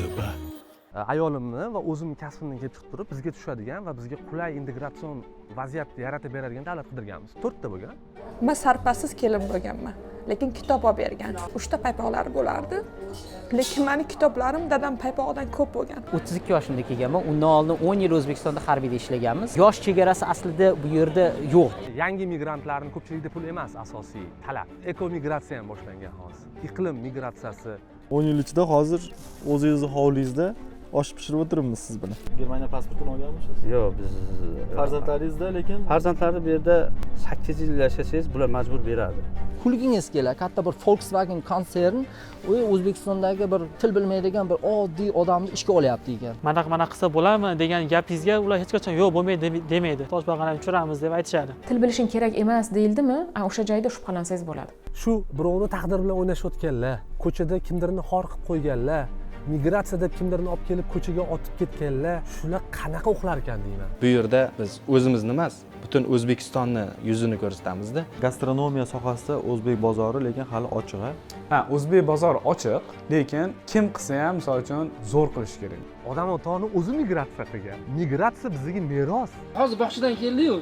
Joziba. Ayolimni va o'zimning kasbimdan kelib chiqib turib bizga tushadigan va bizga qulay integratsion vaziyat yaratib beradigan davlat qidirganmiz. 4 ta bo'lgan. Men sarpasiz kelib bo'lganman, lekin kitob olib bergan. 3 ta paypoqlari bo'lardi. Lekin meni kitoblarim dadam paypoqdan ko'p bo'lgan. 32 yoshimda kelganman. Undan oldin 10 yil O'zbekistonda harbiyda ishlaganmiz. Yosh chegarasi aslida bu yerda yo'q. Yangi migrantlarning ko'pchilikda pul emas asosiy talab. Ekomigratsiya ham boshlangan hozir. Iqlim migratsiyasi. 10 yil ichida hozir o'zingizni hovlingizda osh pishirib o'tiribmiz siz bilan. Germaniya pasportini olganmisiz? Yo'q, biz Farzandlaringizda lekin farzandlarni bu yerda 8 yil yashasangiz bular majbur beradi. Kulgingiz keladi. Katta bir Volkswagen konsern u O'zbekistondagi bir til bilmaydigan bir oddiy odamni ishga olyapti ekan. Mana qilsa bo'ladimi degan gapingizga ular hech qachon yo'q bo'lmaydi demaydi. Toshbag'ani tushiramiz deb aytishadi. Til bilishing kerak emas deyildimi, o'sha joyda shubhalansangiz bo'ladi. Shu birovni taqdir bilan o'ynashayotganlar, ko'chada kimdirni xor qilib qo'yganlar, migratsiyada kimdirni olib kelib ko'chaga otib ketganlar, shular qanaqa uxlar ekan deyman. Bu yerda biz o'zimizni emas, butun O'zbekistonni yuzini ko'rsatamizda. gastronomiya sohasida o'zbek bozori lekin hali ochiq. O'zbek bozor ochiq, lekin kim qilsa ham misol uchun zo'r qilish kerak. Odam otoni o'zi migratsiya qilgan. Migratsiya bizga meros. Hozir bog'chadan keldi-yu.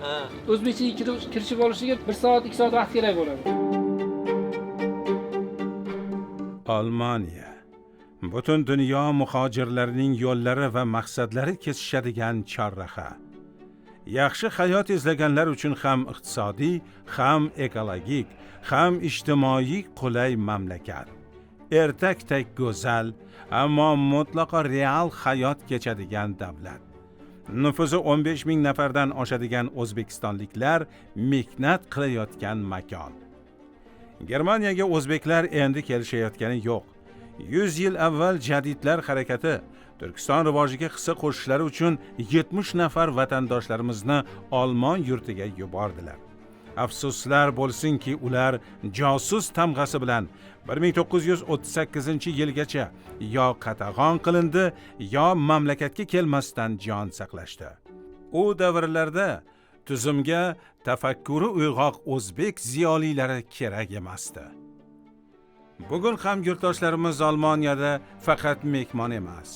O'zbekchaga kirishib olishiga 1 soat, 2 soat vaqt kerak bo'ladi. Almaniya. Butun dunyo muhojirlarining yo'llari va maqsadlari kesishadigan chorraha. Yaxshi hayot izlaganlar uchun ham iqtisodiy, ham ekologik, ham ijtimoiy qulay mamlakat. Ertakdek go'zal, ammo mutlaqo real hayot kechadigan davlat. Nufuzi 15 ming nafardan oshadigan o'zbekistonliklar mehnat qilayotgan makon. Germaniyaga o'zbeklar endi kelishayotgani yo'q. 100 yil avval jadidlar harakati Turkiston rivojiga hissa qo'shishlari uchun 70 nafar vatandoshlarimizni Olmon yurtiga yubordilar. Afsuslar bo'lsinki, ular josus tamg'asi bilan 1938-yilgacha yo qatag'on qilindi, yo mamlakatga kelmasdan jon saqlashdi. U davrlarda tuzumga tafakkuri uyg'oq o'zbek ziyolilari kerak emasdi. Bugun ham yurtdoshlarimiz Almaniyada faqat mehmon emas,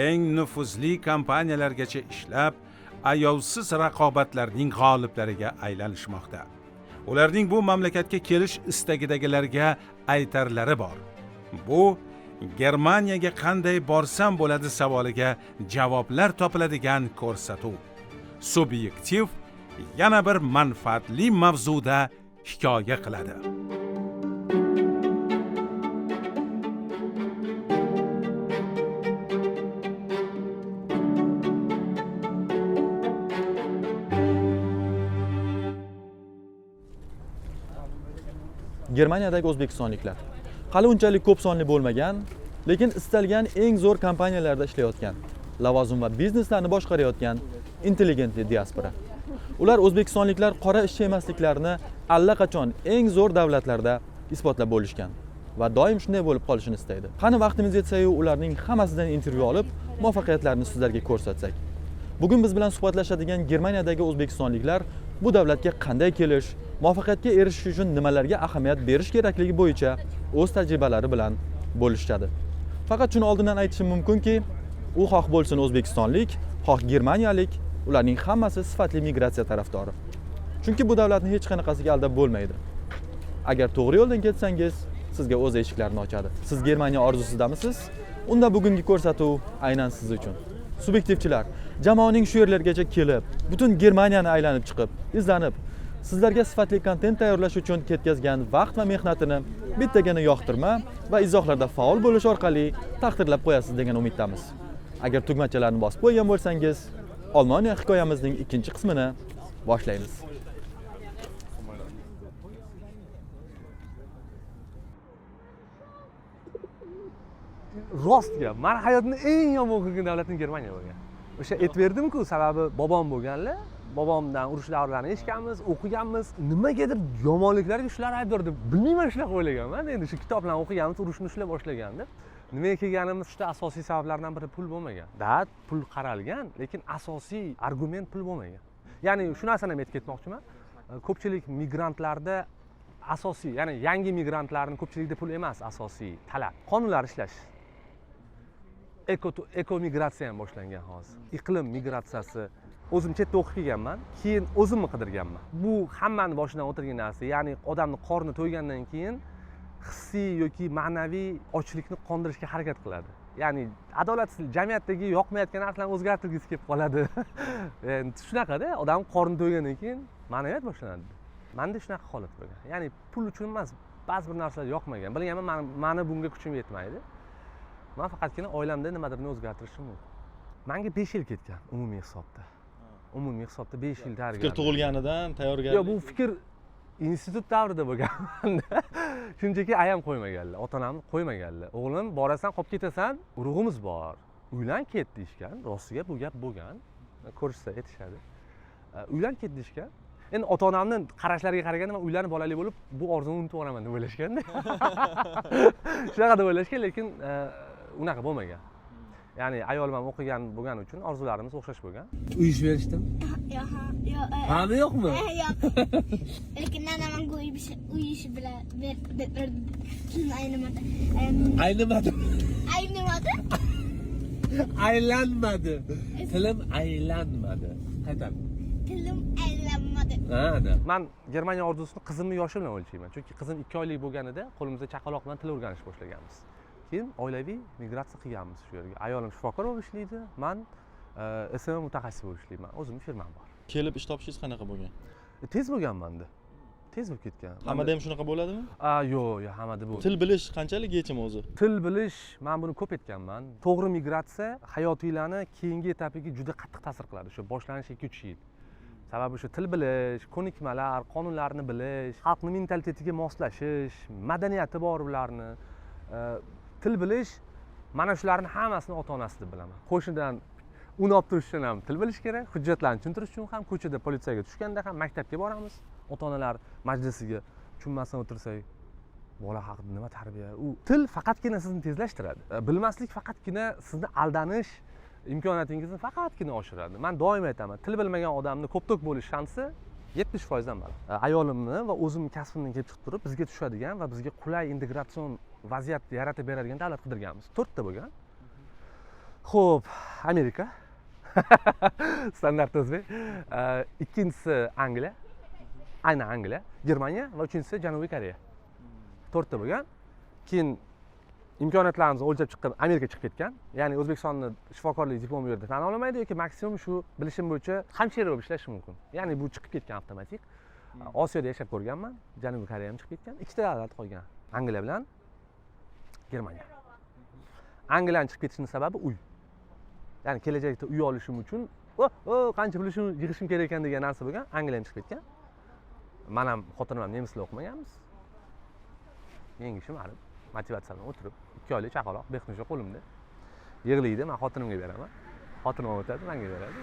eng nufuzli kompaniyalargacha ishlab, ayovsiz raqobatlarning g'oliblariga aylanishmoqda. Ularning bu mamlakatga kelish istagidagilarga aytarlari bor. Bu Germaniyaga qanday borsam bo'ladi savoliga javoblar topiladigan ko'rsatuv. Subyektiv yana bir manfaatli mavzuda hikoya qiladi. Germaniyadagi o'zbekistonliklar hali unchalik ko'p sonli bo'lmagan, lekin istalgan eng zo'r kompaniyalarda ishlayotgan, lavozim va bizneslarni boshqarayotgan intelligentli diaspora. Ular o'zbekistonliklar qora ishchi emasliklarini allaqachon eng zo'r davlatlarda isbotlab bo'lishgan va doim shunday bo'lib qolishini istaydi. Qani vaqtimiz yetsa-yu ularning hammasidan intervyu olib, muvaffaqiyatlarini sizlarga ko'rsatsak. Bugun biz bilan suhbatlashadigan Germaniyadagi o'zbekistonliklar bu davlatga qanday kelish, muvaffaqiyatga erishish uchun nimalarga ahamiyat berish kerakligi bo'yicha o'z tajribalari bilan bo'lishadi. Faqat shuni oldindan aytishim mumkinki, u xoh bo'lsin o'zbekistonlik, xoh germaniyalik, ularning hammasi sifatli migratsiya tarafdori. Chunki bu davlatni hech qanaqasiga aldab bo'lmaydi. Agar to'g'ri yo'ldan ketsangiz, sizga o'z eshiklarini ochadi. Siz Germaniya orzusidamisiz? Unda bugungi ko'rsatuv aynan siz uchun. Subyektivchilar, jamoaning shu yerlargacha kelib, butun Germaniyani aylanib chiqib, izlanib, sizlarga sifatli kontent tayyorlash uchun ketkazgan vaqt va mehnatini bittagina yoqtirma va izohlarda faol bo'lish orqali taqdirlab qo'yasiz degan umiddamiz. Agar tugmachalarni bosib qo'ygan bo'lsangiz, Almaniya hikoyamizning ikkinchi qismini boshlaymiz. Rostga, men hayotni eng yomon ko'rgan davlatim Germaniya bo'lgan. O'sha aytib berdim-ku, sababi bobom bo'lganlar. Bobomdan urush davrlarini eshitganmiz, o'qiganmiz. Nimagadir yomonliklarga shular aybdor deb bilmayman shunaqa o'ylaganman. Endi shu kitoblarni o'qiganmiz, urushni ushlab boshlagan deb. Nimaga kelganimiz juda asosiy sabablardan biri pul bo'lmagan. Da, pul qaralgan, lekin asosiy argument pul bo'lmagan. Ya'ni shu narsani ham aytib ketmoqchiman. Ko'pchilik migrantlarda asosiy, ya'ni yangi migrantlarning ko'pchilikda pul emas asosiy talab. Qonunlar ishlash. eko migratsiya ham boshlangan hozir. Iqlim migratsiyasi. O'zim chetda o'qib kelganman, keyin o'zimni qidirganman. Bu hammani boshidan o'tirgan narsa, ya'ni odamning qorni to'ygandan keyin hissiy yoki ma'naviy ochlikni qondirishga harakat qiladi. Ya'ni adolatsizlik, jamiyatdagi yoqmayotgan narsalarni o'zgartirgisi kelib qoladi. Endi shunaqada, odam qorni to'ygandan keyin ma'naviyat boshlanadi. Menda shunaqa holat bo'lgan. Ya'ni pul uchun emas, ba'zi bir narsalar yoqmagan. Bilganman, meni bunga kuchim yetmaydi. Men faqatgina oilamda nimadirni o'zgartirishim mumkin. Menga 5 yil ketgan umumiy hisobda. Umumiy hisobda 5 yil tayyorgarlik. Fikr tug'ilganidan tayyorgarlik. Yo'q, bu fikr institut davrida bo'lgan. Shunchaki ayam qo'ymaganlar, ota-onam qo'ymaganlar. O'g'lim, borasan, qolib ketasan, urug'imiz bor. Uylan ket deyishgan, rostiga bu gap bo'lgan. Ko'rishsa aytishadi. Uylan ket deyishgan. Endi ota-onamning qarashlariga qaraganda men uylanib bolali bo'lib, bu orzuni unutib yuboraman deb o'ylashganda. Shunaqa deb o'ylashgan, lekin unaqa bo'lmagan. Ya'ni ayolim ham o'qigan bo'lgani uchun orzularimiz o'xshash bo'lgan. Uyush berishdimi? Yo'q. Hami yo'qmi? Yo'q. Lekin nanaman uyush bilan aynimadi. Aynimadi. Aynimadi? Aylanmadi. Tilim aylanmadi. Qaytar. Tilim aylanmadi. Men Germaniya orzusini qizimning yoshi bilan o'lchayman. Chunki qizim 2 oylik bo'lganida qo'limizda chaqaloq bilan til o'rganish boshlaganmiz. Keyin oilaviy migratsiya qilganmiz shu yerga. Ayolim shifokor bo'lib ishlaydi, men SMM mutaxassis bo'lib ishlayman. O'zimning firmam bor. Kelib ish topishingiz qanaqa bo'lgan? Tez bo'lgan menda. Tez bo'lib ketgan. Hammada ham shunaqa bo'ladimi? Yo'q, hammada bu. Til bilish qanchalik yechim o'zi? Til bilish, men buni ko'p aytganman. To'g'ri migratsiya hayotinglarni keyingi etapiga juda qattiq ta'sir qiladi. Shu boshlanish 2-3 yil. Sababi shu til bilish, ko'nikmalar, qonunlarni bilish, xalqning mentalitetiga moslashish, madaniyati bor ularni. Til bilish, mana shularning hammasini ota-onasi deb bilaman. Qo'shnidan un olib turish uchun ham til bilish kerak, hujjatlarni tushuntirish uchun ham, ko'chada politsiyaga tushganda ham, maktabga boramiz, ota-onalar majlisiga tushunmasdan o'tirsak, bola haqida nima tarbiya? U til faqatgina sizni tezlashtiradi. Bilmaslik faqatgina sizni aldanish imkoniyatingizni faqatgina oshiradi. Men doim aytaman, til bilmagan odamning ko'p-to'k bo'lish shansi 70% dan baland. Ayolimni va o'zimning kasbimdan kelib chiqib turib, bizga tushadigan va bizga qulay integratsion vaziyat yaratib beradigan davlat qidirganmiz. 4 ta bo'lgan. Xo'p, Amerika. Standart o'zbek. Ikkinchisi Angliya. Aynan Angliya, Germaniya va uchinchisi Janubiy Koreya. 4 ta bo'lgan. Keyin imkoniyatlarimizni o'lchab chiqqan Amerika chiqib ketgan. Ya'ni O'zbekistonning shifokorlik diplomi u yerda tan olmaydi yoki maksimum shu bilishim bo'yicha hamshira bo'lib ishlash mumkin. Ya'ni bu chiqib ketgan avtomatik. Osiyoda yashab ko'rganman, Janubiy Koreya ham chiqib ketgan. Ikkita davlat qolgan. Angliya bilan Germaniya. Angliyaning chiqib ketishining sababi uy. Ya'ni kelajakda uy olishim uchun qancha pul yig'ishim kerak ekan degan narsa bo'lgan. Angliya ham chiqib ketgan. Men ham xotinim ham nemislar o'qimaganmiz. Menga ishim ma'lum. Motivatsiya bilan o'tirib, 2 oylik chaqaloq Behnusha qo'limda. Yig'laydi, men xotinimga beraman. Xotinim o'tadi, menga beradi.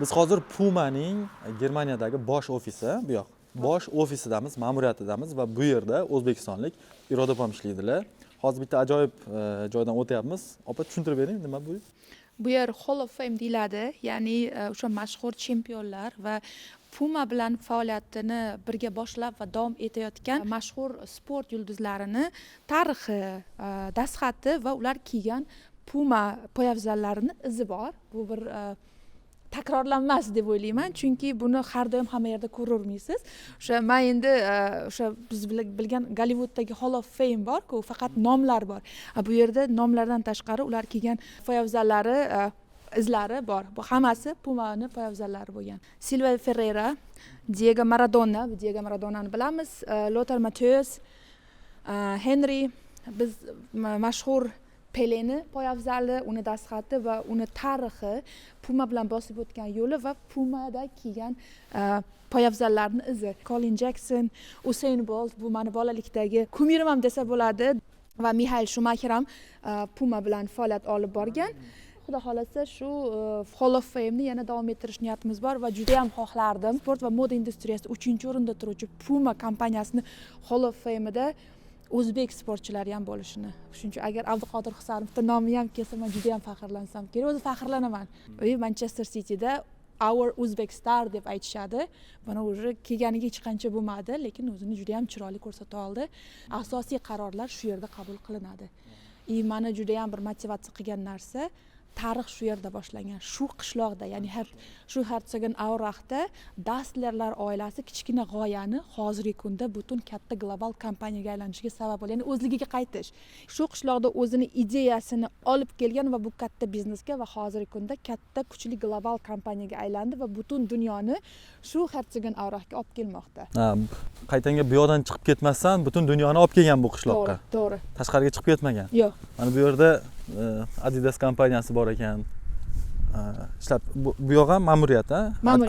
Biz hozir Pumaning Germaniyadagi bosh ofisi, bu yoq. Bosh ofisidamiz, ma'muriyatidamiz va bu yerda o'zbekistonlik Iroda opam ishlaydilar. Hozir bitta ajoyib joydan o'tyapmiz. Opa, tushuntirib bering, nima bu? Bu yer Hall of Fame deyiladi, ya'ni o'sha mashhur chempionlar va Puma bilan faoliyatini birga boshlab va davom etayotgan mashhur sport yulduzlarini tarixi, dastxati va ular kiygan Puma poyabzallarini izi bor. Bu bir takrorlanmas deb o'ylayman, chunki buni har doim hamma yerda ko'rolmaysiz. O'sha men endi o'sha biz bilgan Gollivudddagi Hall of Fame bor-ku, faqat nomlar bor. Bu yerda nomlardan tashqari ular kiygan poyabzallari izlari bor. Bu hammasi Puma'ning poyabzallari bo'lgan. Silva Ferreira, Diego Maradonani bilamiz, Lothar Matthäus, Henry, biz mashhur Peleni poyabzali, uni dastxati va uni tarixi, Puma bilan bosib o'tgan yo'li va Pumada kiygan poyabzallarning izi. Colin Jackson, Usain Bolt, bu meni bolalikdagi kumirim ham desa bo'ladi va Michael Schumacher ham Puma bilan faoliyat olib borgan. Xudo xolasa shu Hall of Fame'ni yana davom ettirish niyatimiz bor va juda ham xohlardim. Sport va moda industriyasida 3-o'rinda turuvchi Puma kompaniyasini Hall of Fame'ida o'zbek sportchilari ham bo'lishini. Shuning uchun agar Abduqodir Husanovning nomi ham kelsa, men juda ham faxrlansam kerak. O'zi faxrlanaman. Manchester City'da our Uzbek star deb aytishadi. Mana уже kelganiga hech qancha bo'lmadi, lekin o'zini juda ham chiroyli ko'rsata oldi. Asosiy qarorlar shu yerda qabul qilinadi. Mani juda ham bir motivatsiya qilgan narsa tarix shu yerda boshlangan, shu qishloqda, ya'ni shu Herzogenaurachda Dasslerlar oilasi kichkina g'oyani hozirgi kunda butun katta global kompaniyaga aylanishiga sabab bo'ldi. Ya'ni o'zligiga qaytish. Shu qishloqda o'zini ideyasini olib kelgan va bu katta biznesga va hozirgi kunda katta kuchli global kompaniyaga aylandi va butun dunyoni shu Herzogenaurachga olib kelmoqda. Qaytanga bu yoqdan chiqib ketmasdan butun dunyoni olib kelgan bu qishloqqa. To'g'ri. Tashqariga chiqib ketmagan. Yo'q. Mana bu yerda Adidas kompaniyasi bor ekan. Ishlab bu yoq ham ma'muriyat,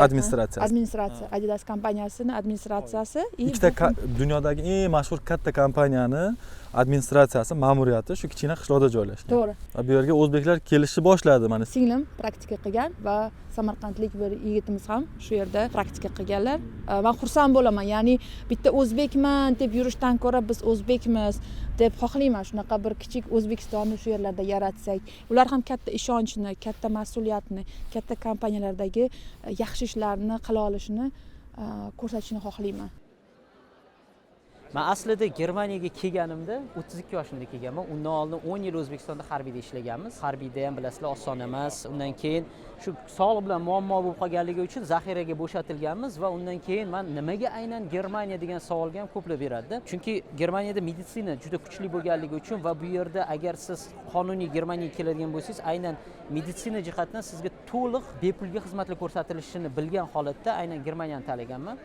administratsiya. Adidas kompaniyasining administratsiyasi, ikkita dunyodagi eng mashhur katta kompaniyani administratsiyasi, ma'muriyati shu kichkina qishloqda joylashgan. To'g'ri. Va bu yerga o'zbeklar kelishni boshladi mana. Singlim praktika qilgan va samarqandlik bir yigitimiz ham shu yerda praktika qilganlar. Men xursand bo'laman. Ya'ni bitta o'zbekman deb yurishdan ko'ra biz o'zbekmiz deb xohlayman. Shunaqa bir kichik O'zbekistonni shu yerlarda yaratsak, ular ham katta ishonchni, katta mas'uliyatni, katta kompaniyalardagi yaxshi ishlarni qila olishini ko'rsatishni xohlayman. Men aslida Germaniyaga kelganimda 32 yoshimda kelganman. Undan oldin 10 yil O'zbekistonda harbiyda ishlaganmiz. Harbiyda ham bilasizlar oson emas. Undan keyin shu sog'liq bilan muammo bo'lib qolganligi uchun zaxiraga bo'shatilganmiz va undan keyin men nimaga aynan Germaniya degan savolga ham ko'plab beradi. Chunki Germaniyada meditsina juda kuchli bo'lganligi uchun va bu yerda agar siz qonuniy Germaniyaga keladigan bo'lsangiz, aynan meditsina jihatdan sizga to'liq bepulga xizmatlar ko'rsatilishini bilgan holatda aynan Germaniyani tanlaganman.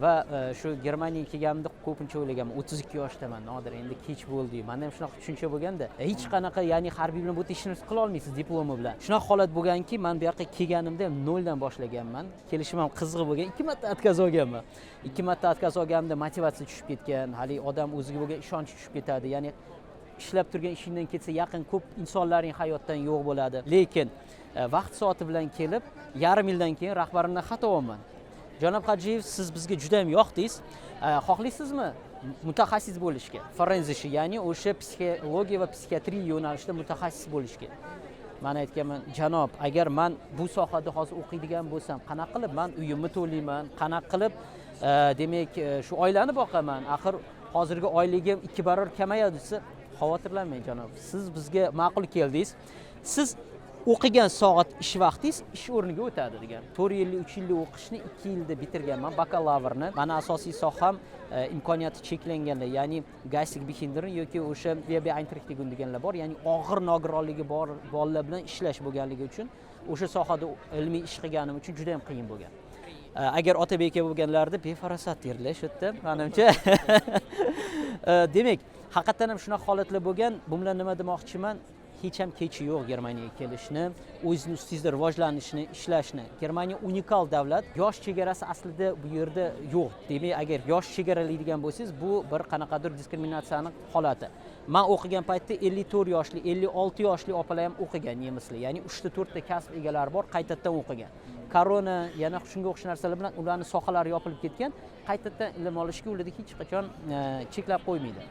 Va shu Germaniyaga kelganimda ko'pincha o'ylaganman 32 yoshdaman, nodir endi kech bo'ldi. Menda ham shunaqa tushuncha bo'lganda, hech qanaqa, ya'ni harbiy bilan bu ishni qila olmaysiz diplomi bilan. Shunaqa holat bo'lganki, men bu yoqqa kelganimda ham noldan boshlaganman. Kelishim ham qiziq bo'lgan. 2 marta отказ olganman. 2 marta отказ olganimda motivatsiya tushib ketgan. Hali odam o'ziga bo'lgan ishonchi tushib ketadi. Ya'ni ishlab turgan ishingdan ketsa yaqin ko'p insonlarning hayotdan yo'q bo'ladi. Lekin vaqt soati bilan kelib, yarim yildan keyin rahbarimdan xat olaman. Janob Hajiyev, siz bizga juda ham yoqdingiz. Xohlaysizmi mutaxassis bo'lishga? Forenzish, ya'ni o'sha psixologiya va psixiatriya yo'nalishida mutaxassis bo'lishga. Men aytganman, janob, agar men bu sohada hozir o'qiydigan bo'lsam, qanaqa qilib men uyimni to'layman, qanaqa qilib demak shu oilani boqaman? Axir hozirgi oyligim 2 barobar kamayadi desa, xavotirlanmang janob. Siz bizga ma'qul keldingiz. Siz o'qigan soat ish vaqtingiz ish o'rniga o'tadi degan. 4 yillik, 3 yillik o'qishni 2 yilda bitirganman, bakalavrni. Mana asosiy soham imkoniyati cheklanganlar, ya'ni geistig behindern yoki o'sha Beeinträchtigung deganlar bor, ya'ni og'ir nogironligi bor bolalar bilan ishlash bo'lganligi uchun o'sha sohada ilmiy ish qilganim uchun juda ham qiyin bo'lgan. Agar Otabek aka bo'lganlarida befarosat derlar shu yerda, menimcha. Demak, haqiqatan ham shunaqa holatlar bo'lgan. Bu bilan nima demoqchiman? Hech ham kechi yo'q Germaniyaga kelishni, o'zingiz ustingizda rivojlanishni, ishlashni. Germaniya unikal davlat. Yosh chegarasi aslida bu yerda yo'q. Demak, agar yosh chegaralaydigan bo'lsangiz, bu bir qanaqadir diskriminatsiyaning holati. Men o'qigan paytda 54 yoshli, 56 yoshli opalar ham o'qigan nemislar. Ya'ni 3-4 ta kasb egalari bor, qaytadan o'qigan. Korona, yana shunga o'xshash narsalar bilan ularning sohalari yopilib ketgan. Qaytadan ilm olishga ularda hech qachon cheklab qo'ymaydi.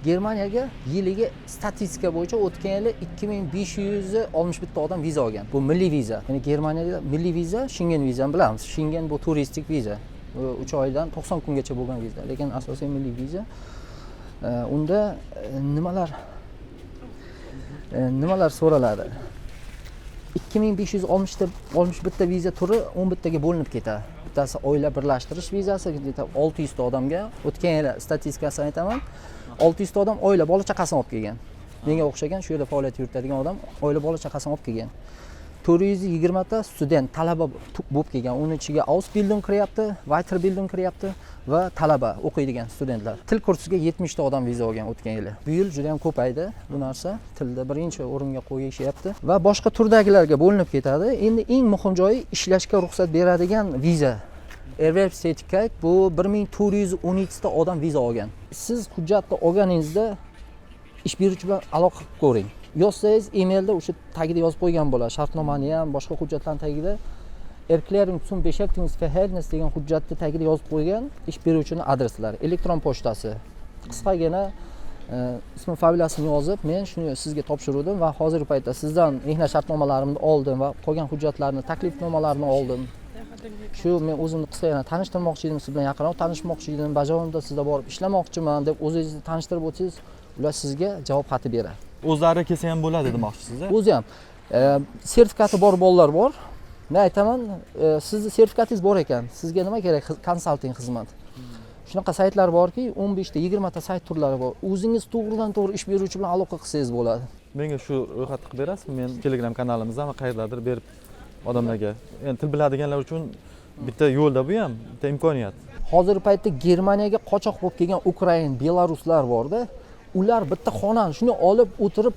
Germaniyaga yiliga statistika bo'yicha o'tgan yili 2561 odam viza olgan. Bu milliy viza. Ya'ni Germaniyada milliy viza, Schengen vizani bilamiz. Schengen bu turistik viza. 3 oydan 90 kungacha bo'lgan viza. Lekin asosiy milliy viza. Unda nimalar so'raladi? 2561 ta viza turi 11 taga bo'linib ketadi. Bittasi oila birlashtirish vizasi, 600 ta odamga. O'tgan yil statistikasini aytaman. 600 ta odam oila bola chaqasini olib kelgan. Menga o'xshagan shu yerda faoliyat yuritadigan odam oila bola chaqasini olib kelgan. 420 ta student, talaba bo'lib kelgan. Uning ichiga Ausbildung kiryapti, Weiterbildung kiryapti va talaba o'qiydigan studentlar. Til kursiga 70 ta odam viza olgan o'tgan yili. Bu yil juda ham ko'paydi bu narsa. Tilda birinchi o'ringa qo'yishyapti va boshqa turdagilarga bo'linib ketadi. Endi eng muhim joyi ishlashga ruxsat beradigan viza. Erwerbstätigkeit bu 1412 ta odam viza olgan. Siz hujjatni olganingizda ish beruvchi bilan aloqa qilib ko'ring. Yozsangiz emailda o'sha tagida yozib qo'ygan bo'ladi. Shartnomani ham, boshqa hujjatlarning tagida Erklärung zum Beschäftigungsverhältnis degan hujjatni tagida yozib qo'ygan ish beruvchining adreslari, elektron pochtasi. Qisqagina ismi familiyasini yozib men shuni sizga topshirdim va hozirgi paytda sizdan mehnat shartnomalarimni oldim va qolgan hujjatlarni taklifnomalarni oldim. Shu men o'zimni qisqagina tanishtirmoqchi edim, siz bilan yaqinroq tanishmoqchi edim. Bajonda sizda borib ishlamoqchiman deb o'zingizni tanishtirib o'tsangiz, ular sizga javob xati beradi. O'zlari kelsa ham bo'ladi demoqchisiz. O'zi ham sertifikati bor bolalar bor. Men aytaman, sizni sertifikatingiz bor ekan, sizga nima kerak? Konsalting xizmat. Shunaqa saytlar borki, 15 ta 20 ta sayt turlari bor. O'zingiz to'g'ridan-to'g'ri ish beruvchi bilan aloqa qilsangiz bo'ladi. Menga shu ro'yxatni qilib berasizmi? Men Telegram kanalimizda va qayerdadir berib odamlarga. Endi til biladiganlar uchun bitta yo'lda bu ham, bitta imkoniyat. Hozirgi paytda Germaniyaga qochoq bo'lib kelgan Ukrain, Belaruslar borda. Ular bitta xonani shuni olib o'tirib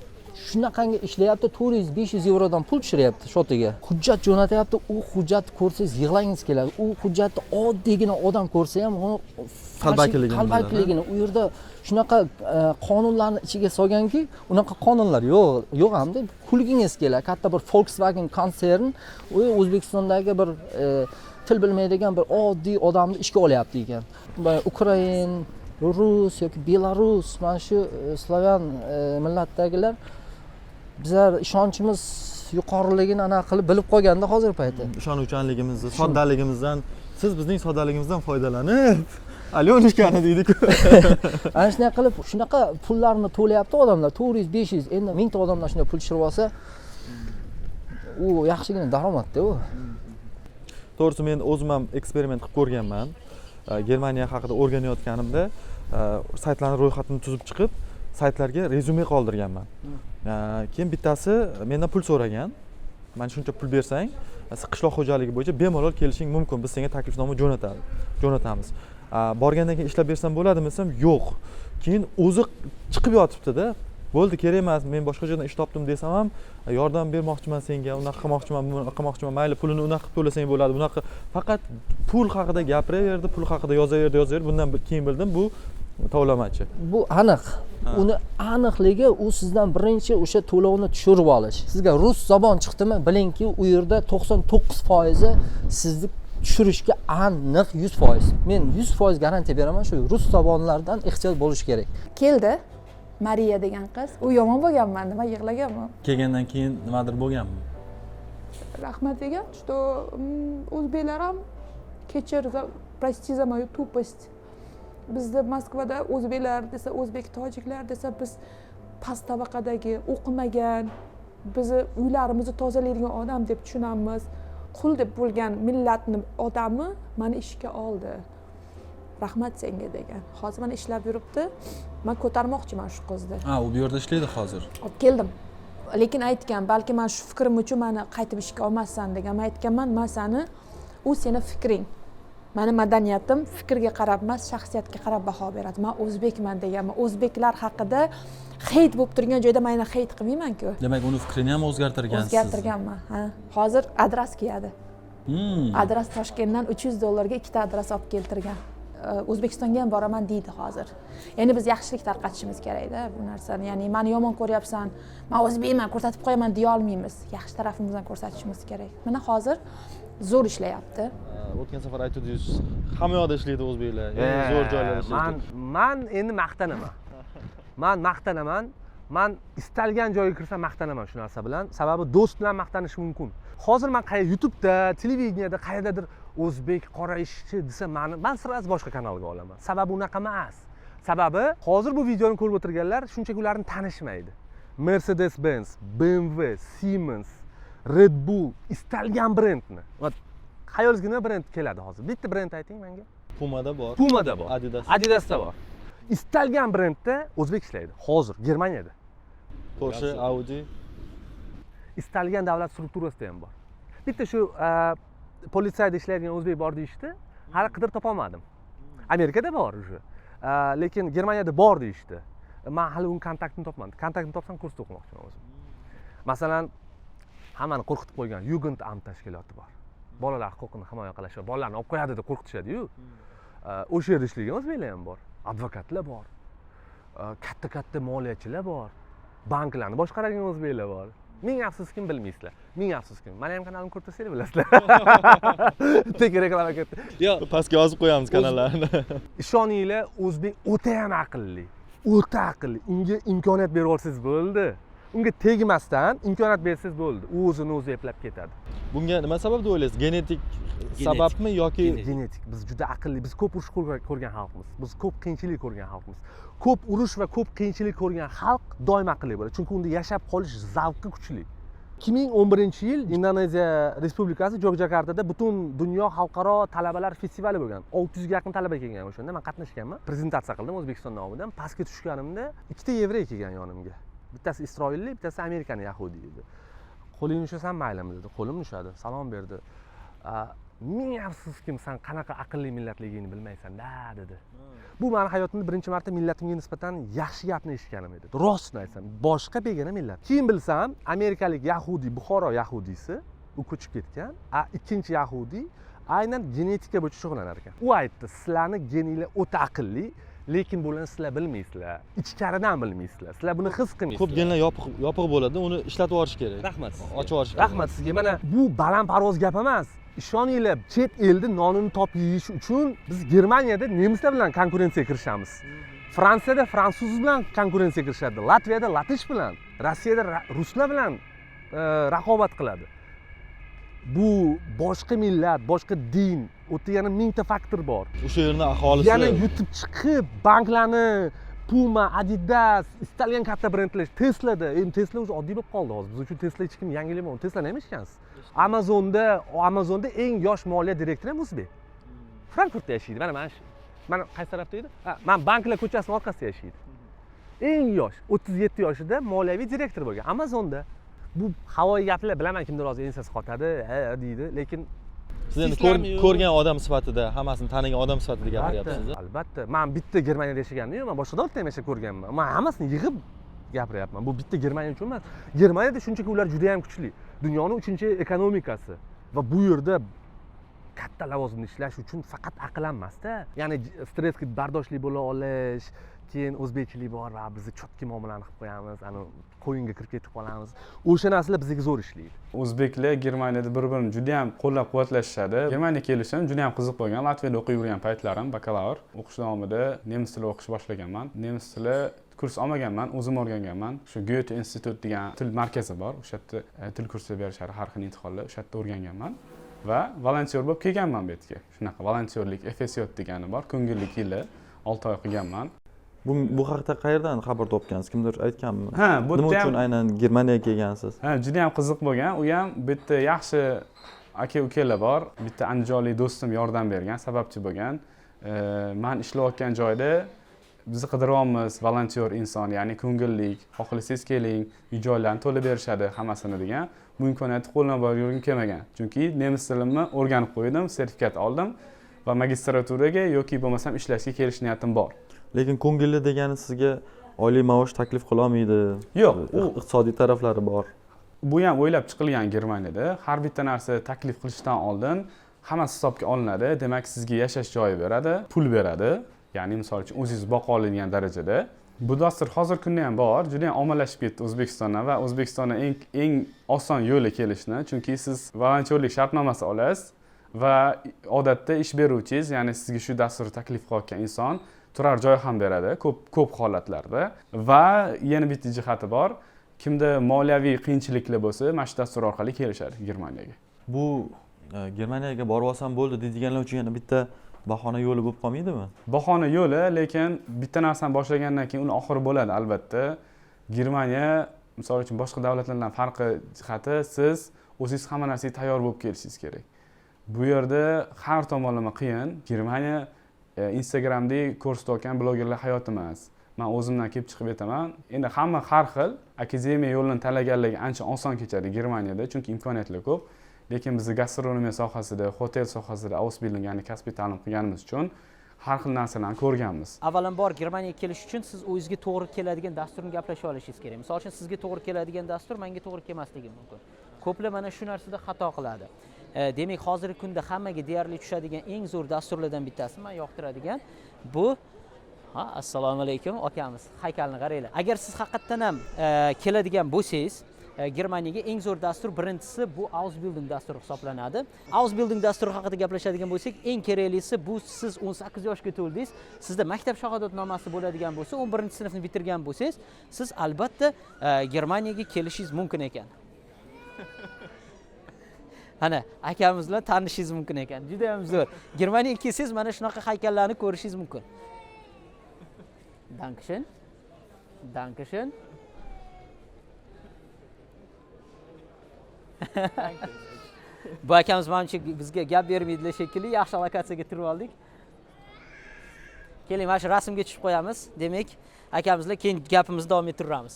shunaqangi ishlayapti, 400-500 yevrodan pul tushiryapti shotiga. Hujjat jo'natyapti, u hujjatni ko'rsangiz yig'langiz keladi. U hujjatni oddiygina odam ko'rsa ham uni qalbakiligini u yerda shunaqa qonunlarni ichiga solganki, unaqa qonunlar yo'q hamda kulgingiz keladi. Katta bir Volkswagen konsern O'zbekistondagi bir til bilmaydigan bir oddiy odamni ishga olyapti ekan. Ukrain, Rus yoki Belarus, mana shu Slavyan millatdagilar bizlar ishonchimiz yuqoriligini aniq qilib bilib qolganda hozirgi paytda. Ishonuvchanligimizni, soddaligimizdan, siz bizning soddaligimizdan foydalanib, Alyonishkani deydi-ku. Ana shunday qilib, shunaqa pullarni to'layapti odamlar, 400-500, endi 1000 ta odamlar shunday pul tushirib olsa, u yaxshigina daromadda u. To'g'risi men o'zim ham eksperiment qilib ko'rganman. Germaniya haqida o'rganayotganimda saytlarning ro'yxatini tuzib chiqib, saytlarga rezyume qoldirganman. Keyin bittasi mendan pul so'ragan. Mana shuncha pul bersang, siz qishloq xo'jaligi bo'yicha bemalol kelishing mumkin. Biz senga taklifnoma jo'natamiz. Borgandan keyin ishlab bersam bo'ladimi desam, yo'q. Keyin o'zi chiqib yotibdi-da. Bo'ldi, kerak emas, men boshqa joydan ish topdim desam ham, yordam bermoqchiman senga, unaqa qilmoqchiman, bunaqa qilmoqchiman, mayli pulini unaqa qilib to'lasang bo'ladi, bunaqa. Faqat pul haqida gapiraverdi, pul haqida yozaverdi. Bundan keyin bildim, bu tovlamachi. Bu aniq. Uni aniqligi u sizdan birinchi o'sha to'lovni tushirib olish. Sizga rus zabon chiqdimi, bilingki, u yerda 99% sizni tushirishga aniq 100%. Men 100% garantiya beraman, shu rus zabonlardan ehtiyot bo'lish kerak. Keldi Mariya degan qiz. U yomon bo'lganman, nima yig'laganman. Kelgandan keyin nimadir bo'lganmi? Rahmat degan, что o'zbeklar ham kechir, прости за мою тупость. Bizda Moskvada o'zbeklar desa, o'zbek tojiklar desa, biz past tabaqadagi, o'qimagan, bizni uylarimizni tozalaydigan odam deb tushunamiz. Qul deb bo'lgan millatni odami meni ishga oldi. Rahmat senga degan. Hozir mana ishlab yuribdi. Men ko'tarmoqchiman shu qizni. U bu yerda ishlaydi hozir. Olib keldim. Lekin aytgan, balki men shu fikrim uchun meni qaytib ishga olmassan degan. Men aytganman, men seni u seni fikring. Meni madaniyatim fikrga qarab emas, shaxsiyatga qarab baho beradi. Men o'zbekman deganman. O'zbeklar haqida heyt bo'lib turgan joyda meni heyt qilmayman-ku. Demak, uni fikrini ham o'zgartirgansiz. O'zgartirganman, ha. Hozir adres kiyadi. Adres Toshkentdan $300 ga ikkita adres olib keltirgan. O'zbekistonga ham boraman deydi hozir. Endi biz yaxshilik tarqatishimiz kerak-da bu narsani. Ya'ni meni yomon ko'ryapsan, men o'zbekman, ko'rsatib qo'yaman deya olmaymiz. Yaxshi tarafimizdan ko'rsatishimiz kerak. Mana hozir zo'r ishlayapti. O'tgan safar aytdingiz, hamma yoqda ishlaydi o'zbeklar, zo'r joylarda ishlaydi. Men endi maqtanaman. Men istalgan joyga kirsam maqtanaman shu narsa bilan. Sababi do'st bilan maqtanish mumkin. Hozir men YouTube'da, televideniyada qayerdadir o'zbek qora ishchi desa, men sirasiz boshqa kanalga olaman. Sababi unaqa emas. Sababi hozir bu videoni ko'rib o'tirganlar shunchaki ularni tanishmaydi. Mercedes-Benz, BMW, Siemens, Red Bull istalgan brendni. Xayolingizga nima brend keladi hozir? Bitta brend ayting menga. Pumada bor. Adidasda bor. Istalgan brendda o'zbek ishlaydi. Hozir Germaniyada. Porsche, Audi. Istalgan davlat strukturasida ham bor. Bitta shu politsiyada ishlaydigan o'zbek bor deyishdi. Hali qidirib topa olmadim. Amerikada bor уже. Lekin Germaniyada bor deyishdi. Men hali uning kontaktini topmadim. Kontaktini topsam kursda o'qimoqchiman o'zim. Masalan, hammani qo'rqitib qo'ygan Jugendamt tashkiloti bor. Bolalar huquqini himoya qilish va bolalarni olib qo'yadi deb qo'rqitishadi-yu. O'sha yerda ishlagan o'zbeklar ham bor. Advokatlar bor. Katta moliyachilar bor. Banklarni boshqaradigan o'zbeklar bor. Ming afsuski bilmaysizlar. Ming afsuski. Meni ham kanalimni ko'rib tursangiz bilasizlar. Tek reklama ketdi. Yo'q, pastga yozib qo'yamiz kanallarni. Ishoninglar, o'zbek o'ta ham aqlli. o'ta aqlli. Unga imkoniyat berib olsangiz bo'ldi. Unga tegmasdan imkoniyat bersangiz bo'ldi. U o'zini o'zi eplab ketadi. Bunga nima sabab deb o'ylaysiz? Genetik sababmi yoki genetik? Biz juda aqlli, biz ko'p urush ko'rgan xalqmiz. Biz ko'p qiyinchilik ko'rgan xalqmiz. Ko'p urush va ko'p qiyinchilik ko'rgan xalq doim aqlli bo'ladi. Chunki unda yashab qolish zavqi kuchli. 2011-yil Indoneziya Respublikasi Jogjakartada butun dunyo xalqaro talabalar festivali bo'lgan. 600 ga yaqin talaba kelgan o'shanda. Men qatnashganman. Prezentatsiya qildim O'zbekiston nomidan. Pastga tushganimda ikkita yevrey kelgan yonimga. Bittasi Isroillik, bittasi Amerikani yahudiy edi. Qo'lingni ushasan maylimi dedi. Qo'lim ushadi. Salom berdi. Ming afsuski, sen qanaqa aqlli millatligingni bilmaysan-da dedi. Bu meni hayotimda birinchi marta millatimga nisbatan yaxshi gapni eshitganim edi. Rostini aytsam, boshqa begona millat. Keyin bilsam, amerikalik yahudiy, Buxoro yahudiysi, u ko'chib ketgan. Ikkinchi yahudiy aynan genetika bo'yicha shug'ullanar ekan. U aytdi, sizlarni geninglar o'ta aqlli, lekin bularni sizlar bilmaysizlar. Ichkaridan bilmaysizlar. Sizlar buni his qilmaysizlar. ko'p genlar yopiq bo'ladi, uni ishlatib yuborish kerak. Rahmat. Ochib yuborish kerak. Rahmat sizga. Mana bu balandparvoz gap emas. Ishoninglar, chet elda nonini topib yeyish uchun biz Germaniyada nemislar bilan konkurensiyaga kirishamiz. Fransiyada fransuz bilan konkurensiyaga kirishadi. Latviyada latish bilan, Rossiyada ruslar bilan raqobat qiladi. Bu boshqa millat, boshqa din, o'ta yana mingta faktor bor. O'sha yerning aholisi yana yutib chiqib banklarni Puma, Adidas, istalgan katta brendlar, Teslada, endi Tesla o'zi oddiy bo'lib qoldi hozir. Biz uchun Tesla hech kim yangilamadi. Tesla nima eshitgansiz? Amazonda eng yosh moliya direktori ham o'zbek. Frankfurtda yashaydi. Mana qaysi tarafda edi? Men banklar ko'chasining orqasida yashaydi. Eng yosh, 37 yoshida moliyaviy direktor bo'lgan Amazonda. Bu havoyi gaplar, bilaman kimdir hozir ensasi qotadi, deydi, lekin siz endi ko'rgan odam sifatida, hammasini tanigan odam sifatida gapiryapsiz. Albatta. Men bitta Germaniyada yashagandim yo'q, men boshqa davlatda ham yashab ko'rganman. Men hammasini yig'ib gapiryapman. Bu bitta Germaniya uchun emas. Germaniyada shunchaki ular juda ham kuchli. Dunyoning 3-ekonomikasi va bu yerda katta lavozimda ishlash uchun faqat aql emasda. Ya'ni stressga bardoshli bo'la olish, keyin o'zbekchilik bor va biz chotki muomalani qilib qo'yamiz, ana qo'yinga kirib ketib qolamiz. O'sha narsalar bizga zo'r ishlaydi. O'zbeklar Germaniyada bir-birini juda ham qo'llab-quvvatlashadi. Germaniyaga kelishim juda ham qiziq bo'lgan. Latviyada o'qib yurgan paytlarim, bakalavr o'qish davomida nemis tili o'qish boshlaganman. Nemis tili kurs olmaganman, o'zim o'rganganman. Shu Goethe institut degan til markazi bor. O'sha yerda til kursi berishadi har xil imtihonlar. O'sha yerda o'rganganman va volontyor bo'lib kelganman bu yerga. Shunaqa volontyorlik FSY degani bor. Ko'ngillik yili 6 oy qilganman. Bu haqida qayerdan xabar topgansiz? Kimdir aytganmi? Bu nima uchun aynan Germaniyaga kelgansiz? Juda ham qiziq bo'lgan. U ham bitta yaxshi aka-ukalar bor. Bitta andijonlik do'stim yordam bergan, sababchi bo'lgan. Men ishlayotgan joyda bizni qidiryapmiz volontyor inson, ya'ni ko'ngillik, xohlasangiz keling, uy-joylarni to'lab berishadi hammasini degan. Bu imkoniyatni qo'ldan boy yurgim kelmagan. Chunki nemis tilimni o'rganib qo'ydim, sertifikat oldim va magistraturaga yoki bo'lmasam ishlashga kelish niyatim bor. Lekin ko'ngilli degani sizga oylik maosh taklif qila olmaydi. Yo'q, u iqtisodiy taraflari bor. Bu ham o'ylab chiqilgan Germaniyada. Har bitta narsa taklif qilishdan oldin hammasi hisobga olinadi. Demak, sizga yashash joyi beradi, pul beradi. Ya'ni misol uchun o'zingiz boqa oladigan darajada. Bu dastur hozirgi kunda ham bor, juda ham ommalashib ketdi O'zbekistonda va O'zbekistonda eng oson yo'li kelishni, chunki siz volontyorlik shartnomasi olasiz va odatda ish beruvchingiz, ya'ni sizga shu dasturni taklif qilayotgan inson turar joy ham beradi ko'p holatlarda va yana bitta jihati bor. Kimda moliyaviy qiyinchiliklar bo'lsa, mana shu dastur orqali kelishadi Germaniyaga. Bu Germaniyaga borib olsam bo'ldi deydiganlar uchun yana bitta bahona yo'li bo'lib qolmaydimi? Bahona yo'li, lekin bitta narsani boshlagandan keyin uni oxiri bo'ladi albatta. Germaniya misol uchun boshqa davlatlardan farqi jihati, siz o'zingiz hamma narsaga tayyor bo'lib kelishingiz kerak. Bu yerda har tomonlama qiyin. Germaniya Instagramda ko'rsatayotgan blogerlar hayot emas. Men o'zimdan kelib chiqib aytaman. Endi hamma har xil akademiya yo'lini tanlaganligi ancha oson kechadi Germaniyada, chunki imkoniyatlar ko'p. Lekin biz gastronomiya sohasida, hotel sohasida Ausbildung, ya'ni kasbiy ta'lim qilganimiz uchun har xil narsalarni ko'rganmiz. Avvalambor Germaniyaga kelish uchun siz o'zingizga to'g'ri keladigan dasturni gaplashib olishingiz kerak. Misol uchun sizga to'g'ri keladigan dastur menga to'g'ri kelmasligi mumkin. Ko'plar mana shu narsada xato qiladi. Demak, hozirgi kunda hammaga deyarli tushadigan eng zo'r dasturlardan bittasi, men yoqtiradigan bu assalomu alaykum akamiz, haykalni qaranglar. Agar siz haqiqatdan ham keladigan bo'lsangiz, Germaniyaga eng zo'r dastur birinchisi bu Ausbildung dasturi hisoblanadi. Ausbildung dasturi haqida gaplashadigan bo'lsak, eng keraklisi bu siz 18 yoshga to'ldingiz, sizda maktab shahodatnomasi bo'ladigan bo'lsa, 11-sinfni bitirgan bo'lsangiz, siz albatta Germaniyaga kelishingiz mumkin ekan. Ana akamiz bilan tanishishingiz mumkin ekan. Juda ham zo'r. Germaniyaga kelsangiz mana shunaqa haykallarni ko'rishingiz mumkin. Dankeschön. Dankeschön. Bu akamiz menimcha bizga gap bermaydilar shekilli, yaxshi lokatsiyaga turib oldik. Keling, mana shu rasmga tushib qo'yamiz. Demak, akamiz bilan keyin gapimizni davom ettiramiz.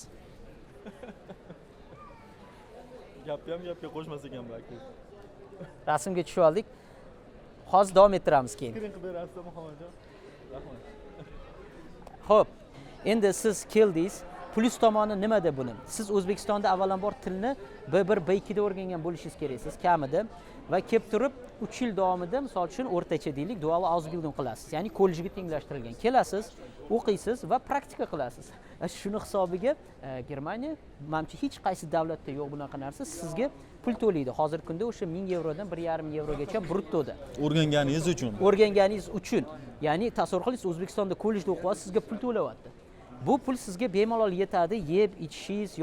Gapga qo'shmas ekan bu aka. Rasmga tushib oldik. Hozir davom ettiramiz keyin. Kiring qilib berasiz, Muhammadjon. Rahmat. Xo'p, endi siz keldingiz. Plus tomoni nimada buni? Siz O'zbekistonda avvalambor tilni B1, B2 da o'rgangan bo'lishingiz kerak, siz kamida va kelib turib 3 yil davomida, misol uchun o'rtacha deylik, dual Ausbildung qilasiz. Ya'ni kollejga tenglashtirilgan. Kelasiz, o'qiysiz va praktika qilasiz. Shuni hisobiga Germaniya, menimcha hech qaysi davlatda yo'q bunaqa narsa, sizga pul to'laydi. Hozirgi kunda o'sha 1000 yevrodan 1,5 yevrogacha bruttoda. O'rganganingiz uchun. O'rganganingiz uchun. Ya'ni tasavvur qiling, O'zbekistonda kollejda o'qiyapsiz, sizga pul to'layapti. Bu pul sizga bemalol yetadi, yeb, ichishingiz,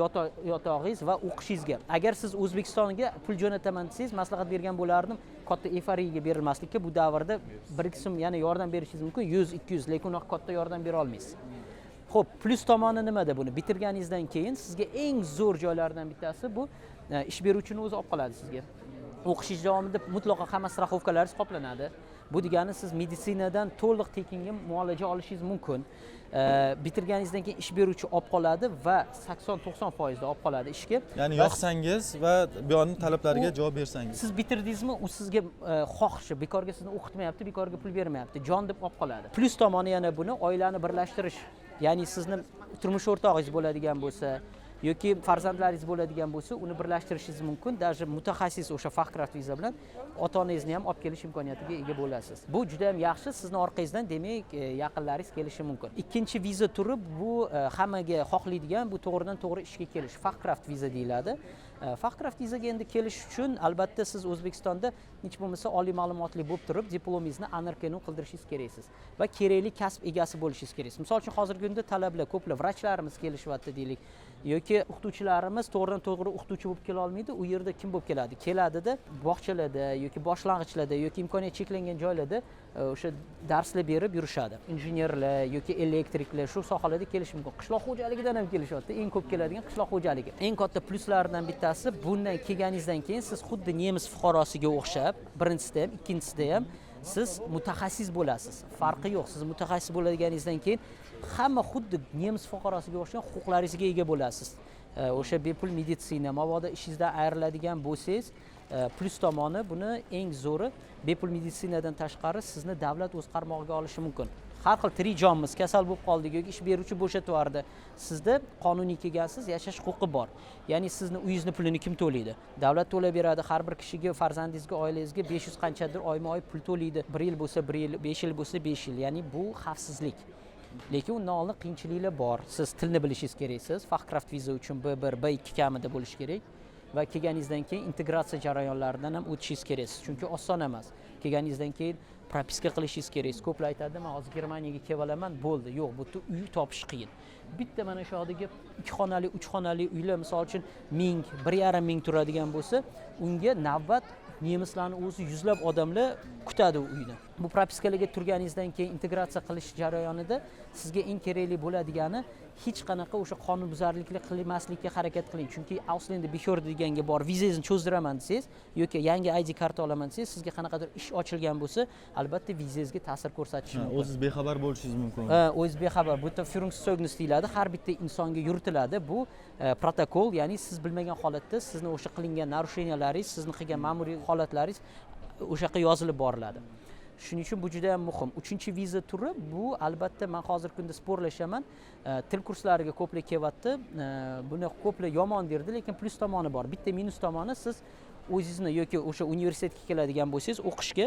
yotog'ingiz va o'qishingizga. Agar siz O'zbekistonga pul jo'nataman desangiz, maslahat bergan bo'lardim, katta eforiyaga berilmaslikka. Bu davrda bir qism yana yordam berishingiz mumkin, 100-200, lekin unaqa katta yordam bera olmaysiz. Xo'p, plus tomoni nimada buni? Bitirganingizdan keyin sizga eng zo'r joylardan bittasi bu ish beruvchini o'zi olib qoladi sizga. O'qishingiz davomida mutlaqo hamma strafovkalaringiz qoplanadi. Bu degani siz meditsinadan to'liq tekinga muolaja olishingiz mumkin. Bitirganingizdan keyin ish beruvchi olib qoladi va 80-90% da olib qoladi ishga. Ya'ni yoqsangiz va bu yoqning talablariga javob bersangiz. Siz bitirdingizmi, u sizga xohishi, bekorga sizni o'qitmayapti, bekorga pul bermayapti, jon deb olib qoladi. Plus tomoni yana buni oilani birlashtirish. Ya'ni sizni turmush o'rtog'ingiz bo'ladigan bo'lsa yoki farzandlaringiz bo'ladigan bo'lsa, uni birlashtirishingiz mumkin. Даже mutaxassis o'sha Fachkraft viza bilan ota-onangizni ham olib kelish imkoniyatiga ega bo'lasiz. Bu juda ham yaxshi, sizni orqangizdan demak yaqinlaringiz kelishi mumkin. Ikkinchi viza turi bu hammaga xohlaydigan, bu to'g'ridan to'g'ri ishga kelish, Fachkraft viza deyiladi. Fachkraft vizaga endi kelish uchun albatta siz O'zbekistonda hech bo'lmasa oliy ma'lumotli bo'lib turib, diplomingizni anerkenu qildirishingiz keraksiz va kerakli kasb egasi bo'lishingiz kerak. Misol uchun hozirgi kunda talablar ko'plab vrachlarimiz kelishyapti deylik, yoki o'qituvchilarimiz to'g'ridan to'g'ri o'qituvchi bo'lib kela olmaydi. U yerda kim bo'lib keladi? Keladida bog'chalarda yoki boshlang'ichlarda yoki imkoniyati cheklangan joylarda o'sha darslar berib yurishadi. Injenerlar yoki elektriklar shu sohalarda kelishi mumkin. Qishloq xo'jaligidan ham kelishyapti. Eng ko'p keladigan qishloq xo'jaligi. Eng katta pluslaridan bittasi, bundan kelganingizdan keyin siz xuddi nemis fuqarosiga o'xshab, birinchisida ham, ikkinchisida ham siz mutaxassis bo'lasiz. Farqi yo'q. Siz mutaxassis bo'lganingizdan keyin hamma xuddi nemis fuqarosiga o'xshagan huquqlaringizga ega bo'lasiz. O'sha bepul meditsina, mabodo ishingizdan ayriladigan bo'lsangiz, plus tomoni buni eng zo'ri, bepul meditsinadan tashqari sizni davlat o'z qarmog'iga olishi mumkin. Har xil tirik jonimiz kasal bo'lib qoldik yoki ish beruvchi bo'shatib yubordi. Sizda qonuniy kelgansiz, yashash huquqi bor. Ya'ni sizni uyingizni pulini kim to'laydi? Davlat to'lab beradi. Har bir kishiga, farzandingizga, oilangizga 500 qanchadir oyma-oy pul to'laydi. 1 yil bo'lsa 1 yil, 5 yil bo'lsa 5 yil. Ya'ni bu xavfsizlik. Lekin undan oldin qiyinchiliklar bor. Siz tilni bilishingiz keraksiz. Fachkraft viza uchun B1, B2 kamida bo'lish kerak. Va kelganingizdan keyin integratsiya jarayonlaridan ham o'tishingiz keraksiz. Chunki oson emas. Kelganingizdan keyin propiska qilishingiz kerak. Ko'plar aytadi, men hozir Germaniyaga kelib olaman, bo'ldi. Yo'q, bu uy topish qiyin. Bitta mana shu yerdagi 2 xonali, 3 xonali uylar misol uchun 1000, 1,5 ming turadigan bo'lsa, unga navbat nemislarning o'zi yuzlab odamlar kutadi uyni. Bu propiskalarga turganingizdan keyin integratsiya qilish jarayonida sizga eng kerakli bo'ladigani hech qanaqa o'sha qonunbuzarliklar qilmaslikka harakat qiling. Chunki Ausländer Behörde deganga bor, vizangizni cho'zdiraman desangiz yoki yangi ID karta olaman desangiz, sizga qanaqadir ish ochilgan bo'lsa, albatta vizangizga ta'sir ko'rsatishi mumkin. O'zingiz bexabar bo'lishingiz mumkin. O'zingiz bexabar. Bu Führungszeugnis deyiladi. Har bitta insonga yuritiladi. Bu protokol, ya'ni siz bilmagan holatda sizni o'sha qilingan narusheniyalar, sizni qilgan ma'muriy holatlaringiz o'sha yerga yozilib boriladi. Shuning uchun bu juda ham muhim. 3-chi viza turi bu albatta men hozirgi kunda sporlashaman. Til kurslariga ko'plar kelyapti. Buni ko'plar yomon derdi, lekin plus tomoni bor. Bitta minus tomoni, siz o'zingizni yoki o'sha universitetga keladigan bo'lsangiz, o'qishga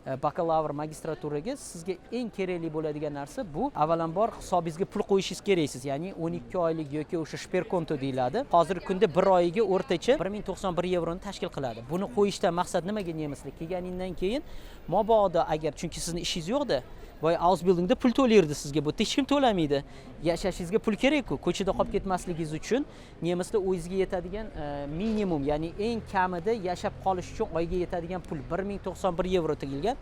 bakalavr magistraturaga sizga eng kerakli bo'ladigan narsa bu avvalambor hisobingizga pul qo'yishingiz keraksiz, ya'ni 12 oylik yoki o'sha shperkonto deyiladi. Hozirgi kunda 1 oyiga o'rtacha 1091 yevroni tashkil qiladi. Buni qo'yishdan maqsad nimaga nemislar? Kelganingdan keyin mabodo agar, chunki sizni ishingiz yo'qda, boya Ausbildingda pul to'laydi sizga, bu hech kim to'lamaydi. Yashashingizga pul kerak-ku, ko'chada qolib ketmasligingiz uchun nemislar o'zingizga yetadigan minimum, ya'ni eng kamida yashab qolish uchun oyga yetadigan pul 1091 yevro tugilgan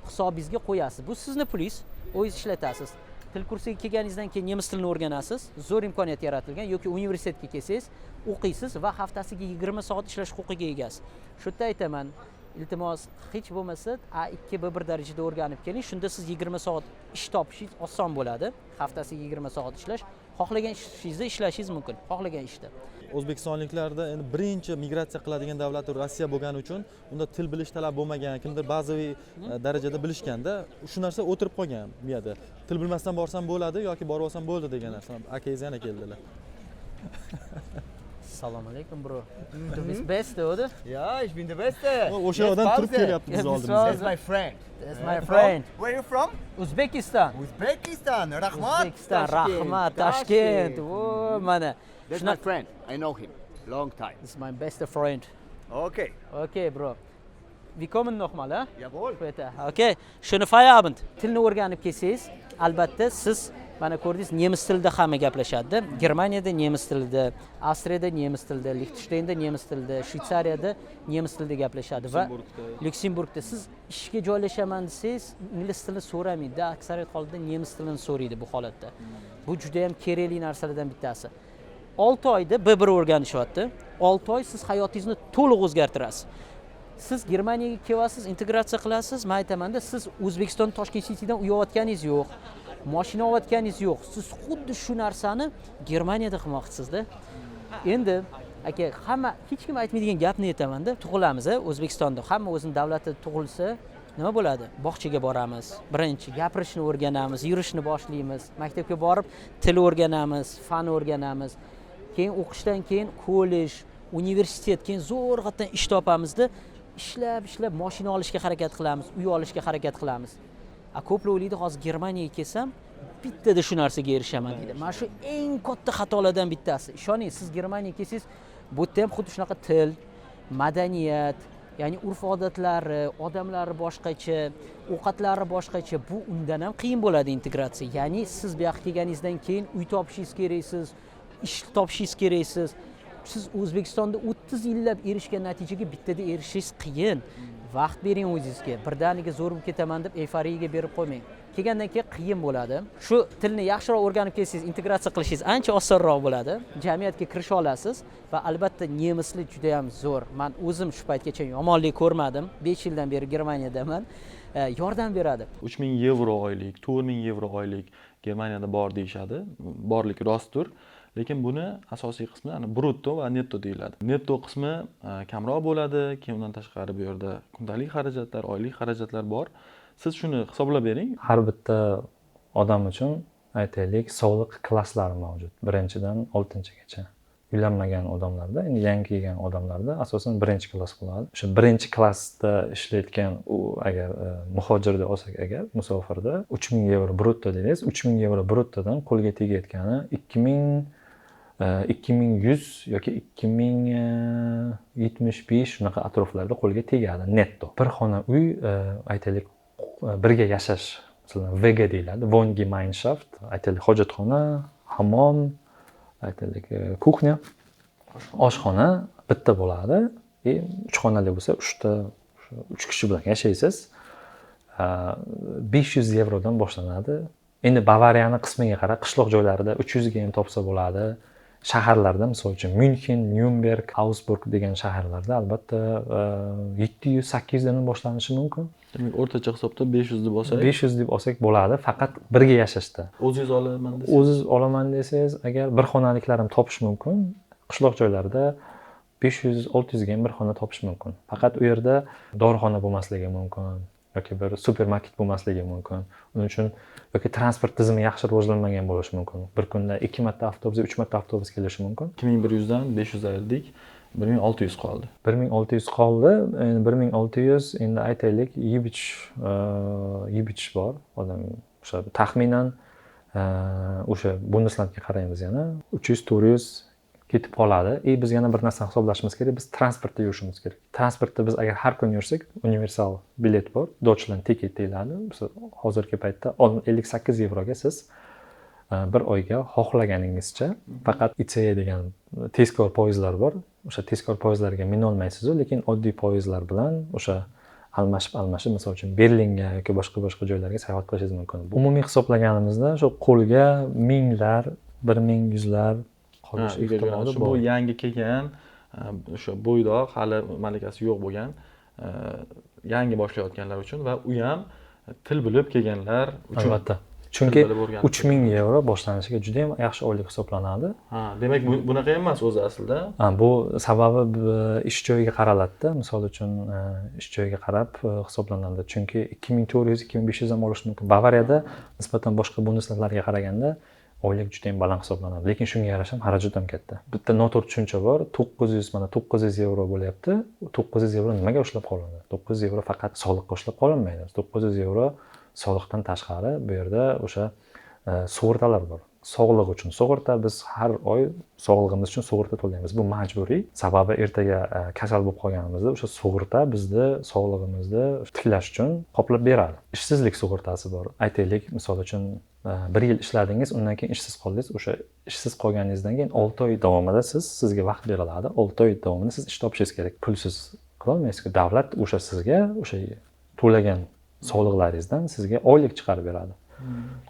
hisobingizga qo'yasiz. Bu sizni pulingiz, o'zingiz ishlatasiz. Til kursiga kelganingizdan keyin nemis tilini o'rganasiz. Zo'r imkoniyat yaratilgan, yoki universitetga kelsangiz, o'qiysiz va haftasiga 20 soat ishlash huquqiga egasiz. Shu yerda aytaman, iltimos hech bo'lmasa A2 B1 darajada o'rganib keling, shunda siz 20 soat ish topishingiz oson bo'ladi. Haftasiga 20 soat ishlash, xohlagan ishingizda ishlashingiz mumkin, xohlagan ishda. O'zbekistonliklarda endi birinchi migratsiya qiladigan davlati Rossiya bo'lgani uchun unda til bilish talab bo'lmagan, kimdir ba'ziviy darajada bilishganda shu narsa o'tirib qolgan miyada. Til bilmasdan borsam bo'ladi yoki borib olsam bo'ldi degan narsa. Akangiz yana keldilar. Assalomu alaykum bro. Du bist beste, oder? Ja, ich bin der Beste. O'sha odam turib kelyapti biz oldimizga. That's my friend. That's my friend. Where are you from? Uzbekistan. Uzbekistan. Rahmat. Uzbekistan, Rahmat, Tashkent. Oh, mana. That's my friend. I know him. Long time. This is my best friend. Okay. Okay, bro. Wir kommen nochmal, ha? Jawohl. Später. Okay. Schönen Feierabend. Tilni o'rganib kelsangiz, albatta siz mana ko'rdingiz, nemis tilida hamma gaplashadi. Germaniyada nemis tilida, Avstriyada nemis tilida, Liechtensteinda nemis tilida, Shveysariyada nemis tilida gaplashadi va Lyuksemburgda siz ishga joylashaman desangiz, ingliz tilini so'ramaydi, aksariyat holda nemis tilini so'raydi bu holatda. Bu juda ham kerakli narsalardan bittasi. 6 oyda B1 o'rganishyapti. 6 oy siz hayotingizni to'liq o'zgartirasiz. Siz Germaniyaga kelyapsiz, integratsiya qilasiz, men aytaman-da, siz O'zbekiston Toshkent Citydan uyayotganingiz yo'q. Mashina olayotganingiz yo'q. Siz xuddi shu narsani Germaniyada qilmoqchisizda. Endi aka, hamma hech kim aytmaydigan gapni aytaman-da. Tug'ilamiz, O'zbekistonda hamma o'zining davlatida tug'ilsa, nima bo'ladi? Bog'chaga boramiz. Birinchi gapirishni o'rganamiz, yurishni boshlaymiz. Maktabga borib til o'rganamiz, fan o'rganamiz. Keyin o'qishdan keyin kollej, universitet, keyin zo'rg'atdan ish topamizda, ishlab mashina olishga harakat qilamiz, uy olishga harakat qilamiz. Ko'plar o'ylaydi, hozir Germaniyaga kelsam, bittada shu narsaga erishaman deydi. Mana shu eng katta xatolardan bittasi. Ishoning, siz Germaniyaga kelsangiz, bu yerda ham xuddi shunaqa til, madaniyat, ya'ni urf-odatlari, odamlari boshqacha, ovqatlari boshqacha. Bu undan ham qiyin bo'ladi integratsiya. Ya'ni siz bu yoqqa kelganingizdan keyin uy topishingiz keraksiz, ish topishingiz keraksiz. Siz O'zbekistonda 30 yillab erishgan natijaga bittada erishishingiz qiyin. Vaqt bering o'zingizga. Birdaniga zo'r bo'lib ketaman deb euforiyaga berib qo'ymang. Kelgandan keyin qiyin bo'ladi. Shu tilni yaxshiroq o'rganib kelsangiz, integratsiya qilishingiz ancha osonroq bo'ladi. Jamiyatga kirisha olasiz va albatta nemislar juda ham zo'r. Men o'zim shu paytgacha yomonlik ko'rmadim. 5 yildan beri Germaniyadaman. Yordam beradi. 3000 yevro oylik, 4000 yevro oylik Germaniyada bor deyshadi. Borlik rostdir. Lekin buni asosiy qismi brutto va netto deyiladi. Netto qismi kamroq bo'ladi, keyin undan tashqari bu yerda kundalik xarajatlar, oylik xarajatlar bor. Siz shuni hisoblab bering. Har bitta odam uchun aytaylik, soliq klasslari mavjud. 1-dan 6-gacha. Uylanmagan odamlarda, endi yangi kelgan odamlarda asosan 1-klass bo'ladi. O'sha 1-klassda ishlayotgan u agar muhojirda olsak agar, musofirda 3000 yevro brutto deymiz. 3000 yevro bruttodan qo'lga tegayotgani 2100 yoki 2075 shunaqa atroflarda qo'lga tegadi netto. Bir xona uy aytaylik birga yashash, masalan VG deyiladi, Wohngemeinschaft, aytaylik hojatxona, hammom, aytaylik kuxnya, oshxona bitta bo'ladi. 3 xonali bo'lsa 3 kishi bilan yashaysiz. 500 yevrodan boshlanadi. Endi Bavariyani qismiga qarab, qishloq joylarida 300 ga ham topsa bo'ladi. Shaharlarda, misol uchun München, Nürnberg, Augsburg degan shaharlarda albatta 700-800 dan boshlanishi mumkin. Demak, o'rtacha hisobda 500 deb olsak, 500 deb olsak bo'ladi, faqat birga yashashda. O'zingiz olaman desangiz, o'zingiz olaman desangiz, agar bir xonaliklar ham topish mumkin. Qishloq joylarda 500-600 ga ham bir xona topish mumkin. Faqat u yerda dorixona bo'lmasligi mumkin yoki bir supermarket bo'lmasligi mumkin. Uning uchun yoki transport tizimi yaxshi rivojlanmagan bo'lishi mumkin. Bir kunda 2 marta avtobus, 3 marta avtobus kelishi mumkin. 2100 dan 500 ayirdik. 1600 qoldi. 1600 qoldi. Endi 1600 endi aytaylik yibich bor odam o'sha taxminan o'sha Bundeslandga qaraymiz yana 300-400 ketib qoladi. Biz yana bir narsani hisoblashimiz kerak. Biz transportda yurishimiz kerak. Transportda biz agar har kuni yursak, universal bilet bor. Deutschland ticket deyiladi. Hozirgi paytda 58 yevroga siz bir oyga xohlaganingizcha faqat ICE degan tezkor poyezdlar bor. O'sha tezkor poyezdlarga mina olmaysiz, lekin oddiy poyezdlar bilan o'sha almashib misol uchun Berlinga yoki boshqa joylarga sayohat qilishingiz mumkin. Umumiy hisoblaganimizda shu qo'lga minglar, 1100lar qolish ehtimoli bu bor. yangi kelgan o'sha bo'ydoq hali malakasi yo'q bo'lgan yangi boshlayotganlar uchun va u ham til bilib kelganlar uchun. Albatta. Chunki 3000 yevro boshlanishiga juda ham yaxshi oylik hisoblanadi. Demak bunaqa emas o'zi aslida. Bu sababi ish joyiga qaraladi-da. Misol uchun ish joyiga qarab hisoblanadi. Chunki 2400-2500 ham olish mumkin. Bavariyada nisbatan boshqa bundeslandlarga qaraganda oylik juda ham baland hisoblanadi. Lekin shunga yarasha xarajat ham katta. Bitta noto'g'ri tushuncha bor. 900 yevro bo'lyapti. 900 yevro nimaga ushlab qolinadi? 900 yevro faqat soliqqa ushlab qolinmaydi. 900 yevro soliqdan tashqari bu yerda o'sha sug'urtalar bor. Sog'liq uchun sug'urta, biz har oy sog'lig'imiz uchun sug'urta to'laymiz. Bu majburiy. Sababi ertaga kasal bo'lib qolganimizda o'sha sug'urta bizni sog'lig'imizni tiklash uchun qoplab beradi. Ishsizlik sug'urtasi bor. Aytaylik, misol uchun 1 yil ishladingiz, undan keyin ishsiz qoldingiz. O'sha ishsiz qolganingizdan keyin 6 oy davomida sizga vaqt beriladi. 6 oy davomida siz ish topishingiz kerak. Pulsiz qila olmaysiz. Davlat o'sha sizga o'sha to'lagan soliqlaringizdan sizga oylik chiqarib beradi.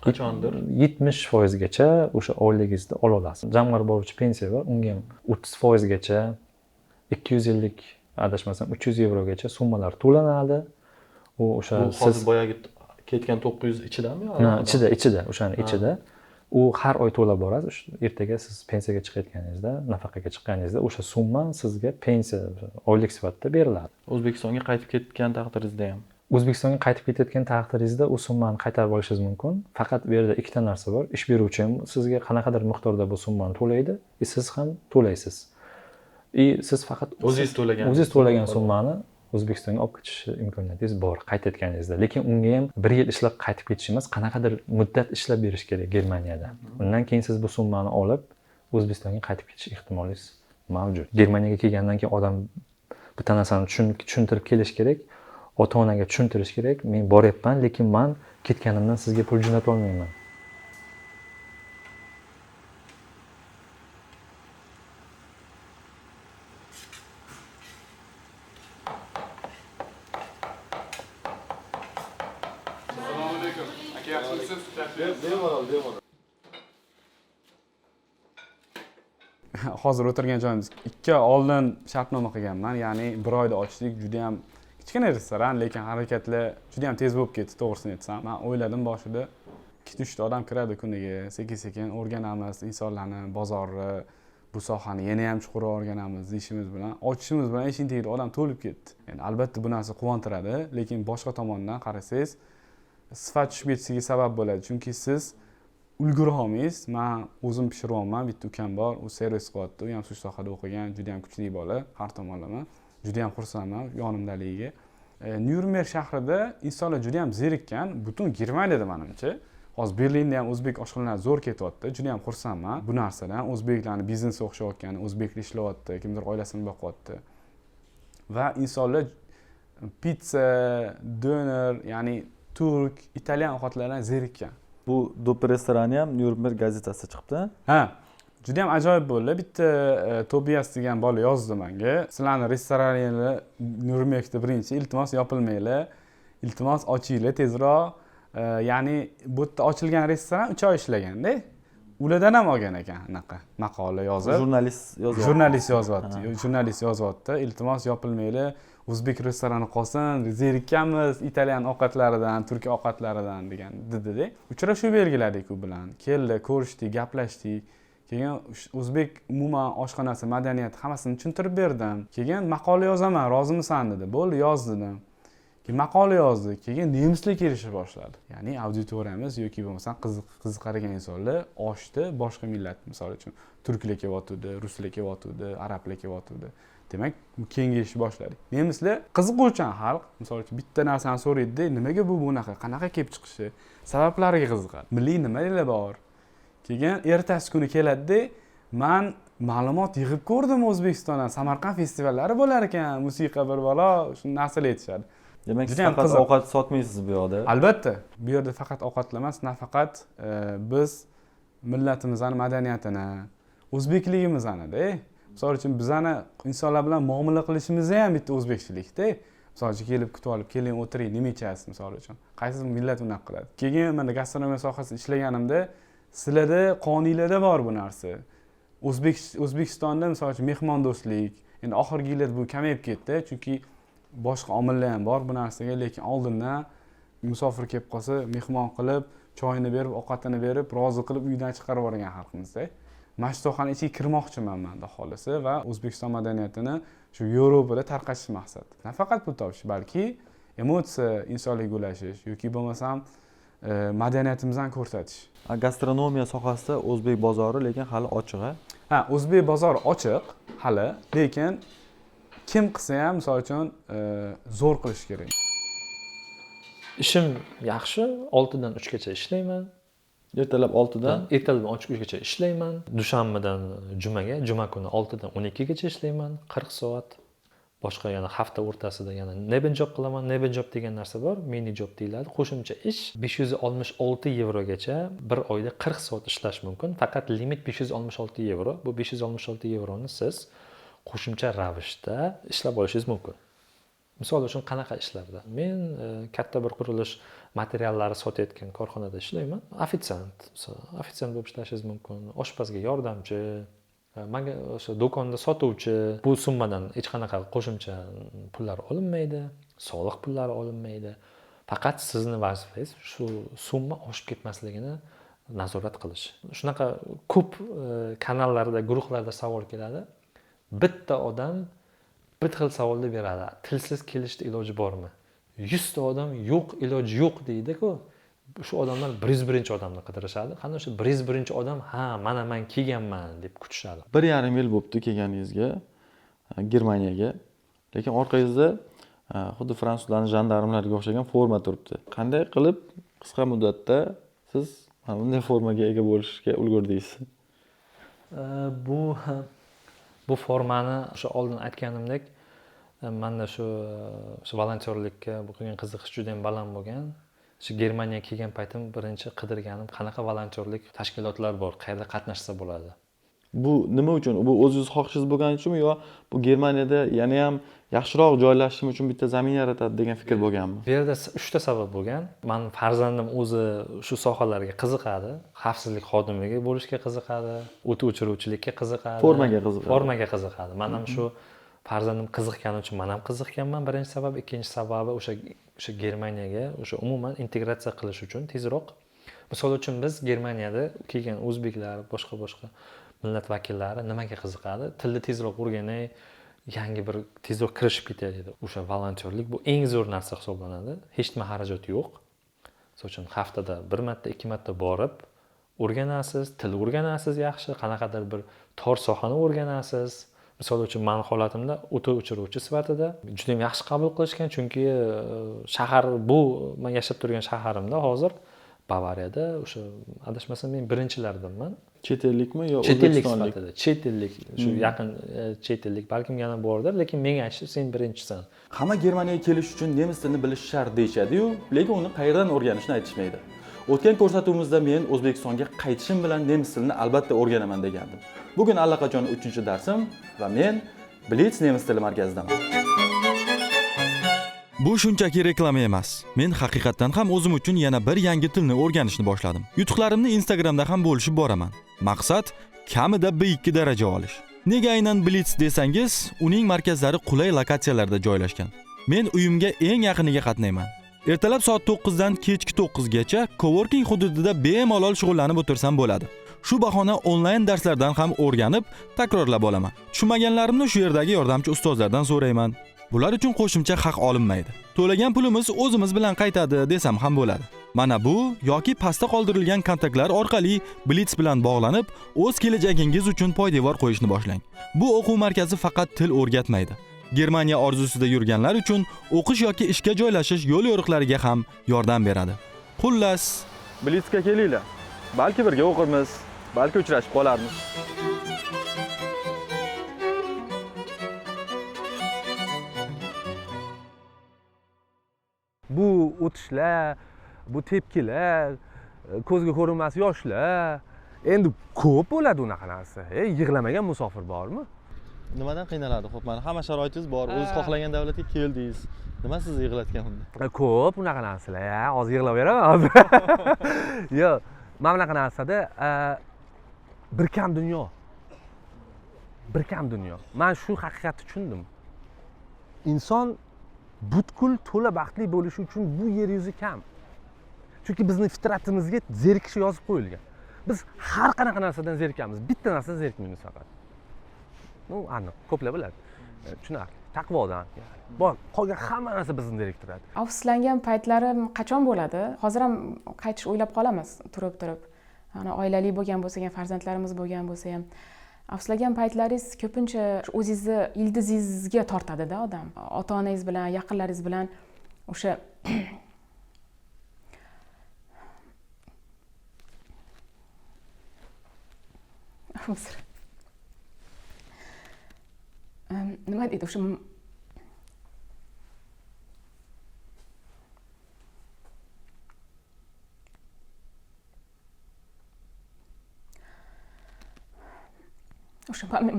Qachondir 70% gacha o'sha oyligingizni ola olasiz. Jamg'arma boruvchi pensiya bor, unga ham 30% gacha 250 adashmasam 300 yevrogacha summalar to'lanadi. U o'sha hozir boyagi ketgan 900 ichidami yo? Ichida, o'shani ichida. U har oy to'lab borasiz. Ertaga siz pensiyaga chiqayotganingizda, nafaqaga chiqqaningizda o'sha summa sizga pensiya oylik sifatida beriladi. O'zbekistonga qaytib ketgan taqdiringizda ham O'zbekistonga qaytib ketayotgan taqdiringizda u summani qaytarib olishingiz mumkin. Faqat bu yerda ikkita narsa bor. Ish beruvchi ham sizga qanaqadir miqdorda bu summani to'laydi, siz ham to'laysiz. Siz faqat o'zingiz to'lagan summani O'zbekistonga olib ketish imkoniyatingiz bor qaytayotganingizda. Lekin unga ham 1 yil ishlab qaytib ketish emas, qanaqadir muddat ishlab berish kerak Germaniyada. Undan keyin siz bu summani olib O'zbekistonga qaytib ketish ehtimolingiz mavjud. Germaniyaga kelgandan keyin odam bitta narsani tushuntirib kelish kerak. Ota-onaga tushuntirish kerak. Men boryapman, lekin men ketganimdan sizga pul jo'nata olmayman. Assalomu alaykum. Aka yaxshimisiz? Hozir o'tirgan joyimiz 2 oy oldin shartnoma qilganman, ya'ni 1 oyda ochdik. Juda ham kichkina restoran, lekin harakatlar juda ham tez bo'lib ketdi, to'g'risini aytsam. Men o'yladim boshida 2-3 ta odam kiradi kuniga, sekin-sekin o'rganamiz insonlarni, bozorni, bu sohani yana ham chuqurroq o'rganamiz deyishimiz bilan, ochishimiz bilan eshik odam to'lib ketdi. Endi albatta bu narsa quvontiradi, lekin boshqa tomondan qarasangiz, sifat tushib ketishiga sabab bo'ladi. Chunki siz ulgura olmaysiz. Men o'zim pishiryapman, bitta ukam bor, u servis qilyapti, u ham shu sohada o'qigan, juda ham kuchli bola, har tomonlama. Juda ham xursandman yonimdaligiga. Nyurnberg shahrida insonlar juda ham zerikkan, butun Germaniyada menimcha. Hozir Berlinda ham o'zbek oshxonalar zo'r ketyapti. Juda ham xursandman bu narsadan. O'zbeklarning biznesi o'xshayotgani, o'zbeklar ishlayapti, kimdir oilasini boqyapti. Va insonlar pizza, doner, ya'ni turk, italyan ovqatlaridan zerikkan. Bu Do'ppi restorani ham Nyurnberg gazetasida chiqibdi. Juda ham ajoyib bo'ldi. Bitta Tobias degan bola yozdi menga. Sizlarning restoraningiz Nyurnbergda birinchi, iltimos yopilmanglar. Iltimos ochinglar tezroq. Ya'ni bu yerda ochilgan restoran 3 oy ishlaganda, ulardan ham olgan ekan anaqa maqola yozib. Jurnalist yozyapti. Iltimos yopilmanglar. O'zbek restorani qolsin, zerikkanmiz italyan ovqatlaridan, turk ovqatlaridan degan dedi-da. Uchrashuv belgiladik u bilan. Keldi, ko'rishdik, gaplashdik. Keyin o'zbek umuman oshxonasi, madaniyati hammasini tushuntirib berdim. Keyin maqola yozaman, rozimisan dedi. Bo'ldi, yoz dedim. keyin maqola yozdik, keyin nemislar kelishni boshladi. Ya'ni auditoriyamiz yoki bo'lmasam qiziqadigan insonlar oshdi, boshqa millat, misol uchun turklar kelyotdi, ruslar kelyotdi, arablar kelyotdi. Demak, kengayishni boshladik. Nemislar qiziquvchan xalq, misol uchun bitta narsani so'raydi, nimaga bu bunaqa, qanaqa kelib chiqishi, sabablariga qiziqadi. Milliy nimalar bor? Keyin ertasi kuni keladi, men ma'lumot yig'ib ko'rdim O'zbekistondan, Samarqand festivallari bo'lar ekan, musiqa bir balo, shu narsalar aytishadi. Demak, siz faqat ovqat sotmaysiz bu yoqda. Albatta, bu yerda faqat ovqatlar emas, nafaqat biz millatimizni madaniyatini, o'zbekligimizni-da. Misol uchun bizani insonlar bilan muomala qilishimiz ham bitta o'zbekchilikda. Misol uchun kelib kutib olib, keling o'tiring, nima ichasiz misol uchun. Qaysi millat unaqa qiladi. Keyin men gastronomiya sohasida ishlaganimda sizlarda qonunlarda bor bu narsa. O'zbekistonda misol uchun mehmondo'stlik, endi oxirgi yillarda bu kamayib ketdi, chunki boshqa omillar ham bor bu narsaga, lekin oldindan musofir kelib qolsa, mehmon qilib, choyini berib, ovqatini berib, rozi qilib uydan chiqarib yuborgan xalqimizda. Mana shu sohani ichiga kirmoqchiman men xohlasa va O'zbekiston madaniyatini shu Yevropada tarqatish maqsad. Nafaqat pul topish, balki emotsiya, insonlarga ulashish yoki bo'lmasam madaniyatimizni ko'rsatish. Gastronomiya sohasida o'zbek bozori lekin hali ochiq-a? Ha, o'zbek bozori ochiq hali, lekin kim qilsa ham misol uchun zo'r qilish kerak. Ishim yaxshi, 6 dan 3 gacha ishlayman. Ertalab 6 dan ertalab 3 gacha ishlayman. Dushanbadan jumaga, juma kuni 6 dan 12 gacha ishlayman, 40 soat. Boshqa yana hafta o'rtasida yana neben job qilaman. Neben job degan narsa bor, mini job deyiladi. Qo'shimcha ish 566 yevrogacha bir oyda 40 soat ishlash mumkin. Faqat limit 566 yevro. Bu 566 yevroni siz qo'shimcha ravishda ishlab olishingiz mumkin. Misol uchun qanaqa ishlarda? Men katta bir qurilish materiallari sotayotgan korxonada ishlayman. Ofitsiant bo'lib ishlashingiz mumkin. Oshpazga yordamchi, menga o'sha do'konda sotuvchi. Bu summadan hech qanaqa qo'shimcha pullar olinmaydi, soliq pullari olinmaydi. Faqat sizning vazifangiz shu summa oshib ketmasligini nazorat qilish. Shunaqa ko'p kanallarda, guruhlarda savol keladi. Bitta odam bir xil savolni beradi. Tilsiz kelishda iloji bormi? 100 ta odam yo'q, iloji yo'q deydi-ku. Shu odamlar 101 odamni qidirishadi. Qani o'sha 101 odam, ha, mana men kelganman deb kutishadi. 1,5 yil bo'libdi kelganingizga Germaniyaga. Lekin orqangizda xuddi fransuzlarning jandarmlariga o'xshagan forma turibdi. Qanday qilib qisqa muddatda siz mana bunday formaga ega bo'lishga ulgurdingiz? Bu formani o'sha oldin aytganimdek, menda shu volontyorlikka bo'lgan qiziqish juda ham baland bo'lgan. Shu Germaniyaga kelgan paytim birinchi qidirganim qanaqa volontyorlik tashkilotlar bor, qayerda qatnashsa bo'ladi. Bu nima uchun? Bu o'zingiz xohishingiz bo'lgani uchunmi yo bu Germaniyada yana ham yaxshiroq joylashishim uchun bitta zamin yaratadi degan fikr bo'lganmi? Bu yerda 3 ta sabab bo'lgan. Men farzandim o'zi shu sohalarga qiziqadi, xavfsizlik xodimligi bo'lishga qiziqadi, o't o'chiruvchilikka qiziqadi, formaga qiziqadi. Men ham shu farzandim qiziqqani uchun men ham qiziqganman, birinchi sabab. Ikkinchi sababi o'sha Germaniyaga, o'sha umuman integratsiya qilish uchun tezroq. Misol uchun biz Germaniyada kelgan o'zbeklar, boshqa millat vakillari nimaga qiziqadi? Tilni tezroq o'rganay, yangi bir tezroq kirishib ketay dedi. O'sha volontyorlik bu eng zo'r narsa hisoblanadi. Hech nima xarajat yo'q. Misol uchun haftada 1 marta, 2 marta borib o'rganasiz, til o'rganasiz yaxshi, qanaqadir bir tor sohani o'rganasiz. Misol uchun men holatimda o't o'chiruvchi sifatida juda ham yaxshi qabul qilishgan, chunki shahar bu men yashab turgan shaharimda hozir Bavariyada o'sha adashmasam men birinchilardanman. Chet ellikmi yo O'zbekistonlik? Chet ellik, shu yaqin chet ellik balkim yana bordir, lekin menga aytishdi, sen birinchisan. Hamma Germaniyaga kelish uchun nemis tilini bilish shart deyshadi-yu, lekin uni qayerdan o'rganishni aytishmaydi. O'tgan ko'rsatuvimizda men O'zbekistonga qaytishim bilan nemis tilini albatta o'rganaman degandim. Bugun allaqachon 3-darsim va men Blitz nemis tili markazidaman. Bu shunchaki reklama emas. Men haqiqatan ham o'zim uchun yana bir yangi tilni o'rganishni boshladim. Yutuqlarimni Instagramda ham bo'lishib boraman. Maqsad kamida B2 daraja olish. Nega aynan Blitz desangiz, uning markazlari qulay lokatsiyalarda joylashgan. Men uyimga eng yaqiniga qatnayman. Ertalab soat 9 dan kechki 9 gacha coworking hududida bemalol shug'ullanib o'tirsam bo'ladi. Shu bahona onlayn darslardan ham o'rganib, takrorlab olaman. Tushunmaganlarimni shu yerdagi yordamchi ustozlardan so'rayman. Bular uchun qo'shimcha haq olinmaydi. To'lagan pulimiz o'zimiz bilan qaytadi desam ham bo'ladi. Mana bu yoki pastda qoldirilgan kontaktlar orqali Blitz bilan bog'lanib, o'z kelajagingiz uchun poydevor qo'yishni boshlang. Bu o'quv markazi faqat til o'rgatmaydi. Germaniya orzusida yurganlar uchun o'qish yoki ishga joylashish yo'l yo'riqlariga ham yordam beradi. Xullas, Blitzga kelinglar. Balki birga o'qirmiz, balki uchrashib qolarmiz. Bu o'tishlar, bu tepkilar, ko'zga ko'rinmas yoshlar, endi ko'p bo'ladi unaqa narsa. Yig'lamagan musofir bormi? Nimadan qiynaladi? Xo'p, mana hamma sharoitingiz bor, o'z xohlagan davlatga keldingiz. Nima sizni yig'latgan unda? Ko'p unaqa narsalar. Hozir yig'lab beraman hozir. Yo'q, mana bunaqa narsada bir kam dunyo. Bir kam dunyo. Men shu haqiqatni tushundim. Inson butkul to'la baxtli bo'lishi uchun bu yer yuzi kam. Chunki bizning fitratimizga zerikish yozib qo'yilgan. Biz har qanaqa narsadan zerikamiz, bitta narsadan zerikmaymiz faqat. Bu aniq, ko'plar biladi. Tushunarli. Taqvodan. Bor, qolgan hamma narsa bizni zeriktiradi. Afsuslangan paytlarim qachon bo'ladi? Hozir ham qaytish o'ylab qolamiz turib. Ana oilali bo'lgan bo'lsa ham, farzandlarimiz bo'lgan bo'lsa ham afsuslagan paytlaringiz ko'pincha o'zingizni ildizingizga tortadi-da odam. Ota-onangiz bilan, yaqinlaringiz bilan o'sha nima deydi o'sha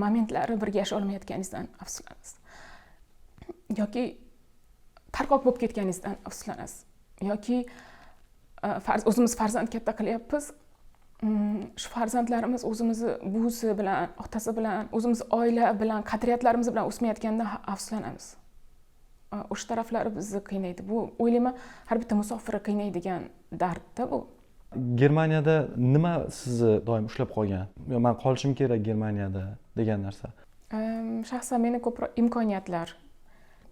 momentlari birga yashay olmayotganingizdan afsuslanasiz. Yoki tarqoq bo'lib ketganingizdan afsuslanasiz. Yoki o'zimiz farzand katta qilyapmiz. Shu farzandlarimiz o'zimizni buvisi bilan, otasi bilan, o'zimiz oila bilan, qadriyatlarimiz bilan o'smayotganidan afsuslanamiz. O'sha taraflari bizni qiynaydi. Bu o'ylayman har bitta musofirni qiynaydigan dardda bu. Germaniyada nima sizni doim ushlab qolgan? Men qolishim kerak Germaniyada degan narsa. Shaxsan meni ko'proq imkoniyatlar,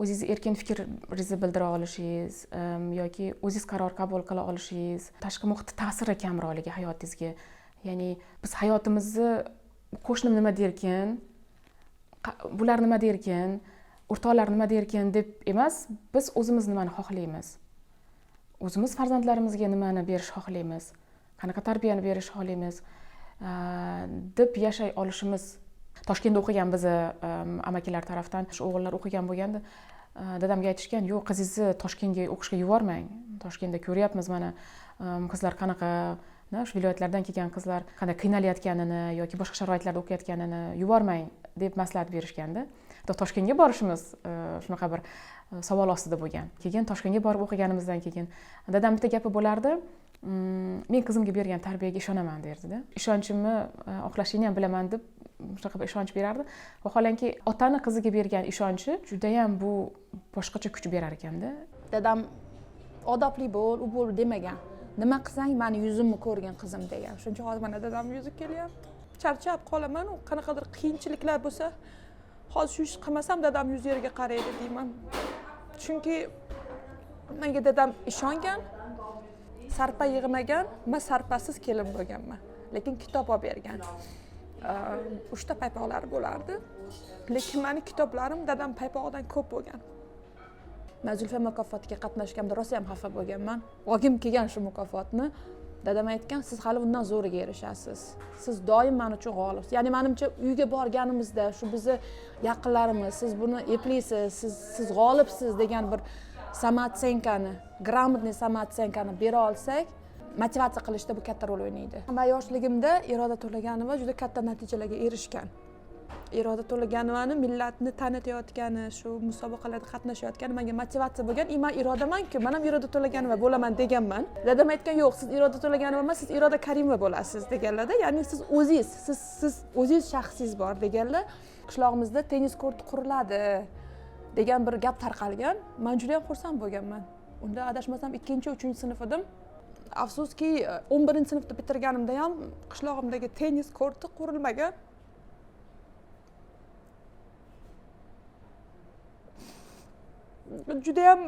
o'zingiz erkin fikringizni bildira olishingiz yoki o'zingiz qaror qabul qila olishingiz, tashqi muhit ta'siri kamroqligi hayotingizga. Ya'ni biz hayotimizni qo'shnim nima derkin, bular nima derkin, o'rtoqlar nima derkin deb emas, biz o'zimiz nimani xohlaymiz. O'zimiz farzandlarimizga nimani berish xohlaymiz, qanaqa tarbiyani berish xohlaymiz deb yashay olishimiz. Toshkentda o'qigan bizni amakilar tarafdan shu o'g'illar o'qigan bo'lganda dadamga aytishgan, "Yo'q, qizingizni Toshkentga o'qishga yubormang. Toshkentda ko'ryapmiz mana qizlar qanaqa, shu viloyatlardan kelgan qizlar qanday qiynalayotganini yoki boshqa sharoitlarda o'qiyotganini yubormang" deb maslahat berishganda. Toshkentga borishimiz shunaqa bir savol ostida bo'lgan. Keyin Toshkentga borib o'qiganimizdan keyin dadam bitta gapi bo'lardi. Men qizimga bergan tarbiyaga ishonaman derdi-da. Ishonchimni oqlashini ham bilaman deb shunaqa bir ishonch berardi. Vaholanki otani qiziga bergan ishonchi juda ham bu boshqacha kuch berar ekanda. Dadam odobli bo'l, u bo'l demagan. Nima qilsang meni yuzimni ko'rgin qizim degan. Shuncha hozir mana dadam yuzi kelyapti. Charchab qolaman, u qanaqadir qiyinchiliklar bo'lsa, hozir shu ish qilmasam dadam yuz yeriga qaraydi deyman. Chunki menga dadam ishongan, sarpa yig'magan, men sarpasiz kelin bo'lganman. Lekin kitob olib bergan. 3 ta paypoqlari bo'lardi. Lekin meni kitoblarim dadam paypog'idan ko'p bo'lgan. Men Zulfa mukofotiga qatnashganimda rosa ham xafa bo'lganman. Olgim kelgan shu mukofotni. Dadam aytgan, siz hali undan zo'riga erishasiz. Siz doim men uchun g'olibsiz. Ya'ni menimcha uyga borganimizda shu bizni yaqinlarimiz, siz buni eplaysiz, siz g'olibsiz degan bir samatsenkani, gрамотный samatsenkani bera olsak, motivatsiya qilishda bu katta rol o'ynaydi. Men yoshligimda Iroda To'laganova juda katta natijalarga erishgan. Iroda To'laganovaning millatni tanitayotgani, shu musobaqalarda qatnashayotgani menga motivatsiya bo'lgan. Men Irodaman-ku, men ham Iroda To'laganova bo'laman deganman. Dadam aytgan, "Yo'q, siz Iroda To'laganova emas, siz Iroda Karimova bo'lasiz" deganlarda. Ya'ni siz o'zingiz, siz o'zingiz shaxsingiz bor deganlar. Qishlog'imizda tennis korti quriladi degan bir gap tarqalgan. Men juda ham xursand bo'lganman. Unda adashmasam 2-3 sinf edim. Afsuski 11-sinfda bitirganimda ham qishlog'imdagi tennis korti qurilmagan. judayam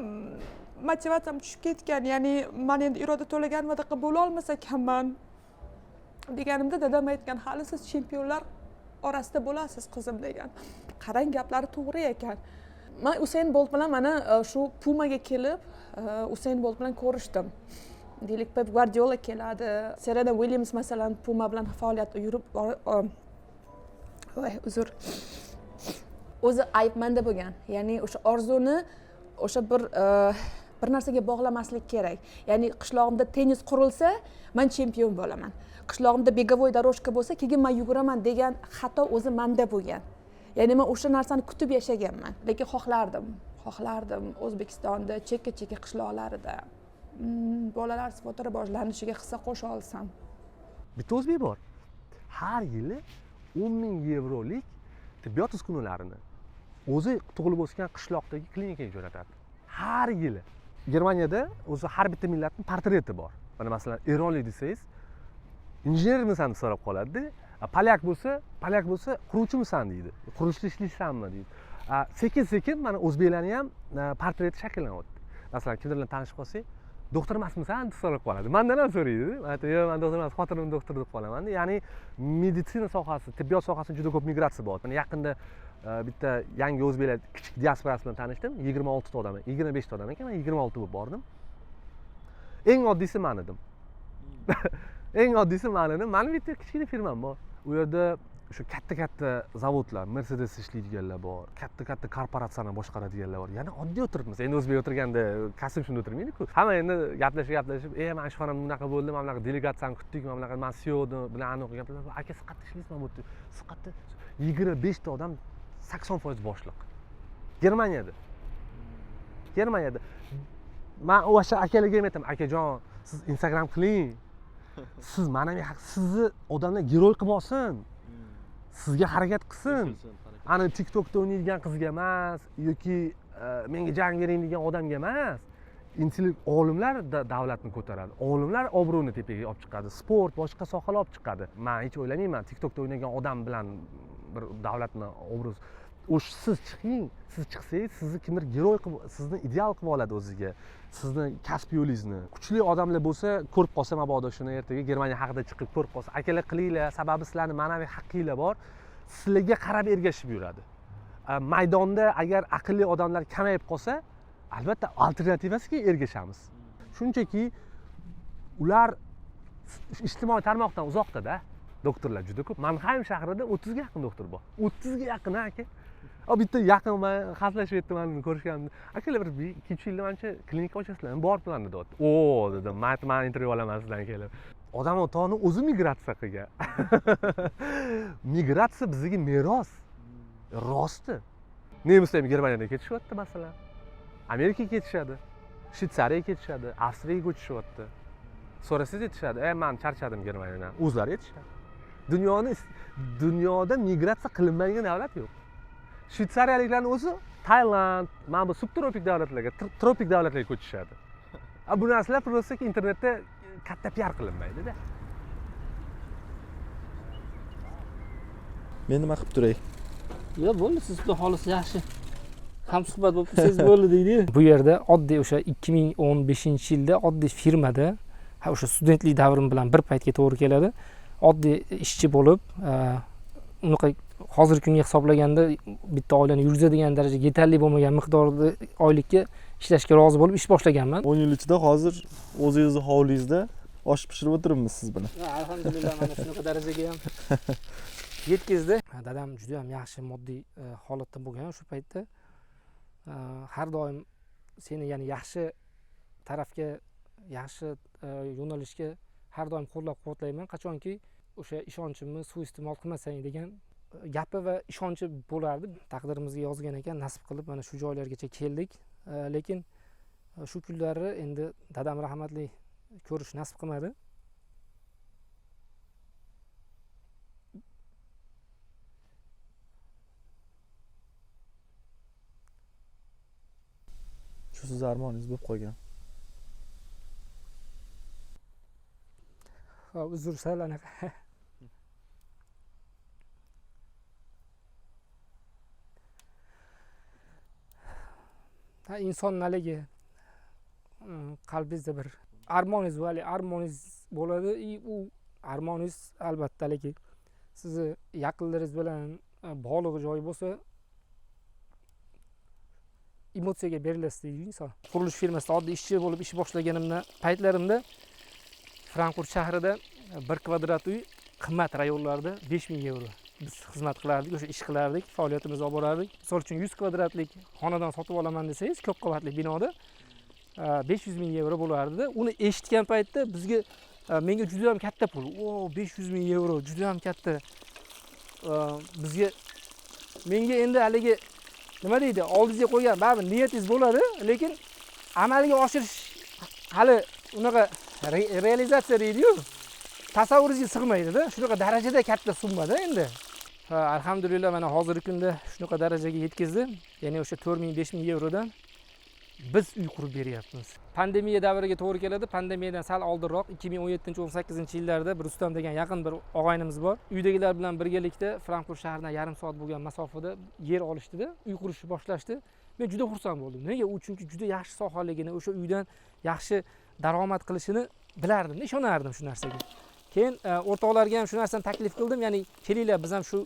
motivatsiyam tushib ketgan, ya'ni men endi iroda to'lagan va bo'la olmas ekanman deganimda dadam aytgan, hali siz chempionlar orasida bo'lasiz qizim degan. Qarang, gaplari to'g'ri ekan. Men Usain Bolt bilan mana shu Pumaga kelib Usain Bolt bilan ko'rishdim. Deylik, Pep Guardiola keladi, Serena Williams masalan Puma bilan faoliyat yurib uzr. O'zi ayb menda bo'lgan. Ya'ni o'sha orzuni o'sha bir narsaga bog'lamaslik kerak. Ya'ni qishlog'imda tennis qurilsa, men chempion bo'laman. Qishlog'imda begovoy doroshka bo'lsa, keyin men yuguraman degan xato o'zi menda bo'lgan. Ya'ni men o'sha narsani kutib yashaganman, lekin xohlardim O'zbekistonda chekka qishloqlarida bolalar sport rivojlanishiga hissa qo'sha olsam. Bitta o'zbek bor. Har yili 10 ming yevrolik tibbiyot uskunalarini o'zi tug'ilib o'sgan qishloqdagi klinikaga jo'natadi. Har yili. Germaniyada o'zi har bitta millatning portreti bor. Mana masalan, eronlik desangiz, injenermisan deb so'rab qoladi. Polyak bo'lsa, quruvchimisan deydi. Qurishda ishlaysanmi deydi. Sekin mana o'zbeklarning ham portreti shakllanyapti. Masalan, kimdir bilan tanishib qolsak, doktor emasmisan deb so'rab qoladi. Mendan ham so'raydi. Men aytaman, "Yo'q, men doktor emas, xotinim doktor" deb qolaman. Ya'ni meditsina sohasi, tibbiyot sohasida juda ko'p migratsiya bor. Mana yaqinda bitta yangi o'zbeklar kichik diasporasi bilan tanishdim. 26 ta odam, 25 ta odam ekan, men 26 bo'lib bordim. Eng oddiysi men edim. Eng oddiysi men edim. Meni bitta kichkina firmam bor. U yerda o'sha katta zavodlar, Mercedes ishlaydiganlar bor, katta korporatsiyani boshqaradiganlar bor. Yana oddiy o'tiribmiz. Endi o'zbek o'tirganda kasb shunda o'tirmaydi-ku. Hamma endi gaplashib, "Men shu xonam bunaqa bo'ldi, men bunaqa delegatsiyani kutdik, men bunaqa men CEO bilan aniq gaplashib, aka siz qayerda ishlaysiz?" Men bu siqatda 25 ta odam 80% boshliq. Germaniyada. Men o'sha akalarga ham aytaman, "Akajon, siz Instagram qiling. Siz ma'naviy haq, sizni odamlar giroy qilib olsin. Sizga harakat qilsin. Ana TikTokda o'ynaydigan qizga emas yoki menga jang bering degan odamga emas. Intellekt olimlar davlatni ko'taradi. Olimlar obro'ni tepaga olib chiqadi. Sport, boshqa sohalar olib chiqadi. Men hech o'ylamayman TikTokda o'ynagan odam bilan bir davlatni obro'si. Siz chiqing, siz chiqsangiz sizni kimdir giroy qilib, sizni ideal qilib oladi o'ziga. Sizni kasb yo'lingizni. Kuchli odamlar bo'lsa, ko'rib qolsa mabodo shuni ertaga Germaniya haqida chiqib ko'rib qolsa, akalar qilinglar, sababi sizlarning ma'naviy haqqinglar bor. Sizlarga qarab ergashib yuradi. Maydonda agar aqlli odamlar kamayib qolsa, albatta alternativasiga ergashamiz. Shunchaki ular ijtimoiy tarmoqdan uzoqda-da. Doktorlar juda ko'p. Manheim shahrida 30 ga yaqin doktor bor. 30 ga yaqin aka. Bitta yaqin men xatlashib yetdim, men ko'rishgandim. Akalar bir 2-3 yilda mencha klinika ochasizlar, bor planda deyapti. "O" dedim, "Men intervyu olaman sizdan kelib." Odam o'toni o'zi migratsiya qilgan. Migratsiya bizga meros. Rosti. Nemislar ham Germaniyadan ketishyapti masalan. Amerikaga ketishadi. Shvetsariyaga ketishadi, Avstriyaga ko'chishyapti. So'rasangiz aytishadi, "Men charchadim Germaniyadan." O'zlari aytishadi. Dunyoda migratsiya qilinmagan davlat yo'q. Shvetsariyaliklarning o'zi Tailand, mana bu subtropik davlatlarga, tropik davlatlarga ko'chishadi. Bu narsalar просто internetda katta PR qilinmaydi-da. Men nima qilib turay? Yo'q, bo'ldi, siz bilan xolis yaxshi. Hamsuhbat bo'lib tursangiz bo'ldi deydi. Bu yerda oddiy o'sha 2015-yilda oddiy firmada, o'sha studentlik davrim bilan bir paytga to'g'ri keladi. Oddiy ishchi bo'lib, unaqa hozirgi kunga hisoblaganda bitta oilani yurgizadigan darajaga yetarli bo'lmagan miqdorda oylikka ishlashga rozi bo'lib ish boshlaganman. 10 yil ichida hozir o'zingizni hovlingizda osh pishirib o'tiribmiz siz bilan. Alhamdulillah, mana shunaqa darajaga ham yetkazdi. Dadam juda ham yaxshi moddiy holatda bo'lgan o'sha paytda. Har doim seni ya'ni yaxshi tarafga, yaxshi yo'nalishga har doim qo'llab-quvvatlayman. Qachonki o'sha ishonchimni suiiste'mol qilmasang degan gapi va ishonchi bo'lardi. Taqdirimizga yozgan ekan, nasib qilib mana shu joylargacha keldik. Lekin shu kunlari endi dadam rahmatli ko'rish nasib qilmadi. Shu siz armoningiz bo'lib qolgan. Uzr, sal anaqa. inson haligi qalbingizda bir armoningiz va armoningiz bo'ladi. U armoningiz albatta haligi sizni yaqinlaringiz bilan bog'liq joyi bo'lsa emotsiyaga berilasiz deydi inson. Qurilish firmasida oddiy ishchi bo'lib ish boshlaganimda paytlarimda Frankfurt shahrida 1 kvadrat uy qimmat rayonlarda 5000 euro biz xizmat qilardik, o'sha ish qilardik, faoliyatimizni olib borardik. Misol uchun 100 kvadratlik xonadon sotib olaman desangiz, ko'p qavatli binoda 500 ming euro bo'lardi. Uni eshitgan paytda bizga menga juda ham katta pul. 500 ming euro juda ham katta. Bizga menga endi haligi nima deydi, oldingizga qo'ygan baribir niyatingiz bo'ladi, lekin amalga oshirish hali unaqa realizatsiya deydi-yu, tasavvuringizga sig'maydi-da. Shunaqa darajada katta summada endi. Alhamdulillah mana hozirgi kunda shunaqa darajaga yetkazdi. Ya'ni o'sha 4000-5000 eurodan biz uy qurib beryapmiz. Pandemiya davriga to'g'ri keladi. Pandemiyadan sal oldinroq 2017-18-yillarda bir Rustam degan yaqin bir og'aynimiz bor. Uydagilar bilan birgalikda Frankfurt shahridan yarim soat bo'lgan masofada yer olishdida, uy qurishni boshlashdi. Men juda xursand bo'ldim. Nega? U chunki juda yaxshi sohaligini, o'sha uydan yaxshi daromad qilishini bilardim, ishonardim shu narsaga. Keyin o'rtoqlarga ham shu narsani taklif qildim, ya'ni kelinglar biz ham shu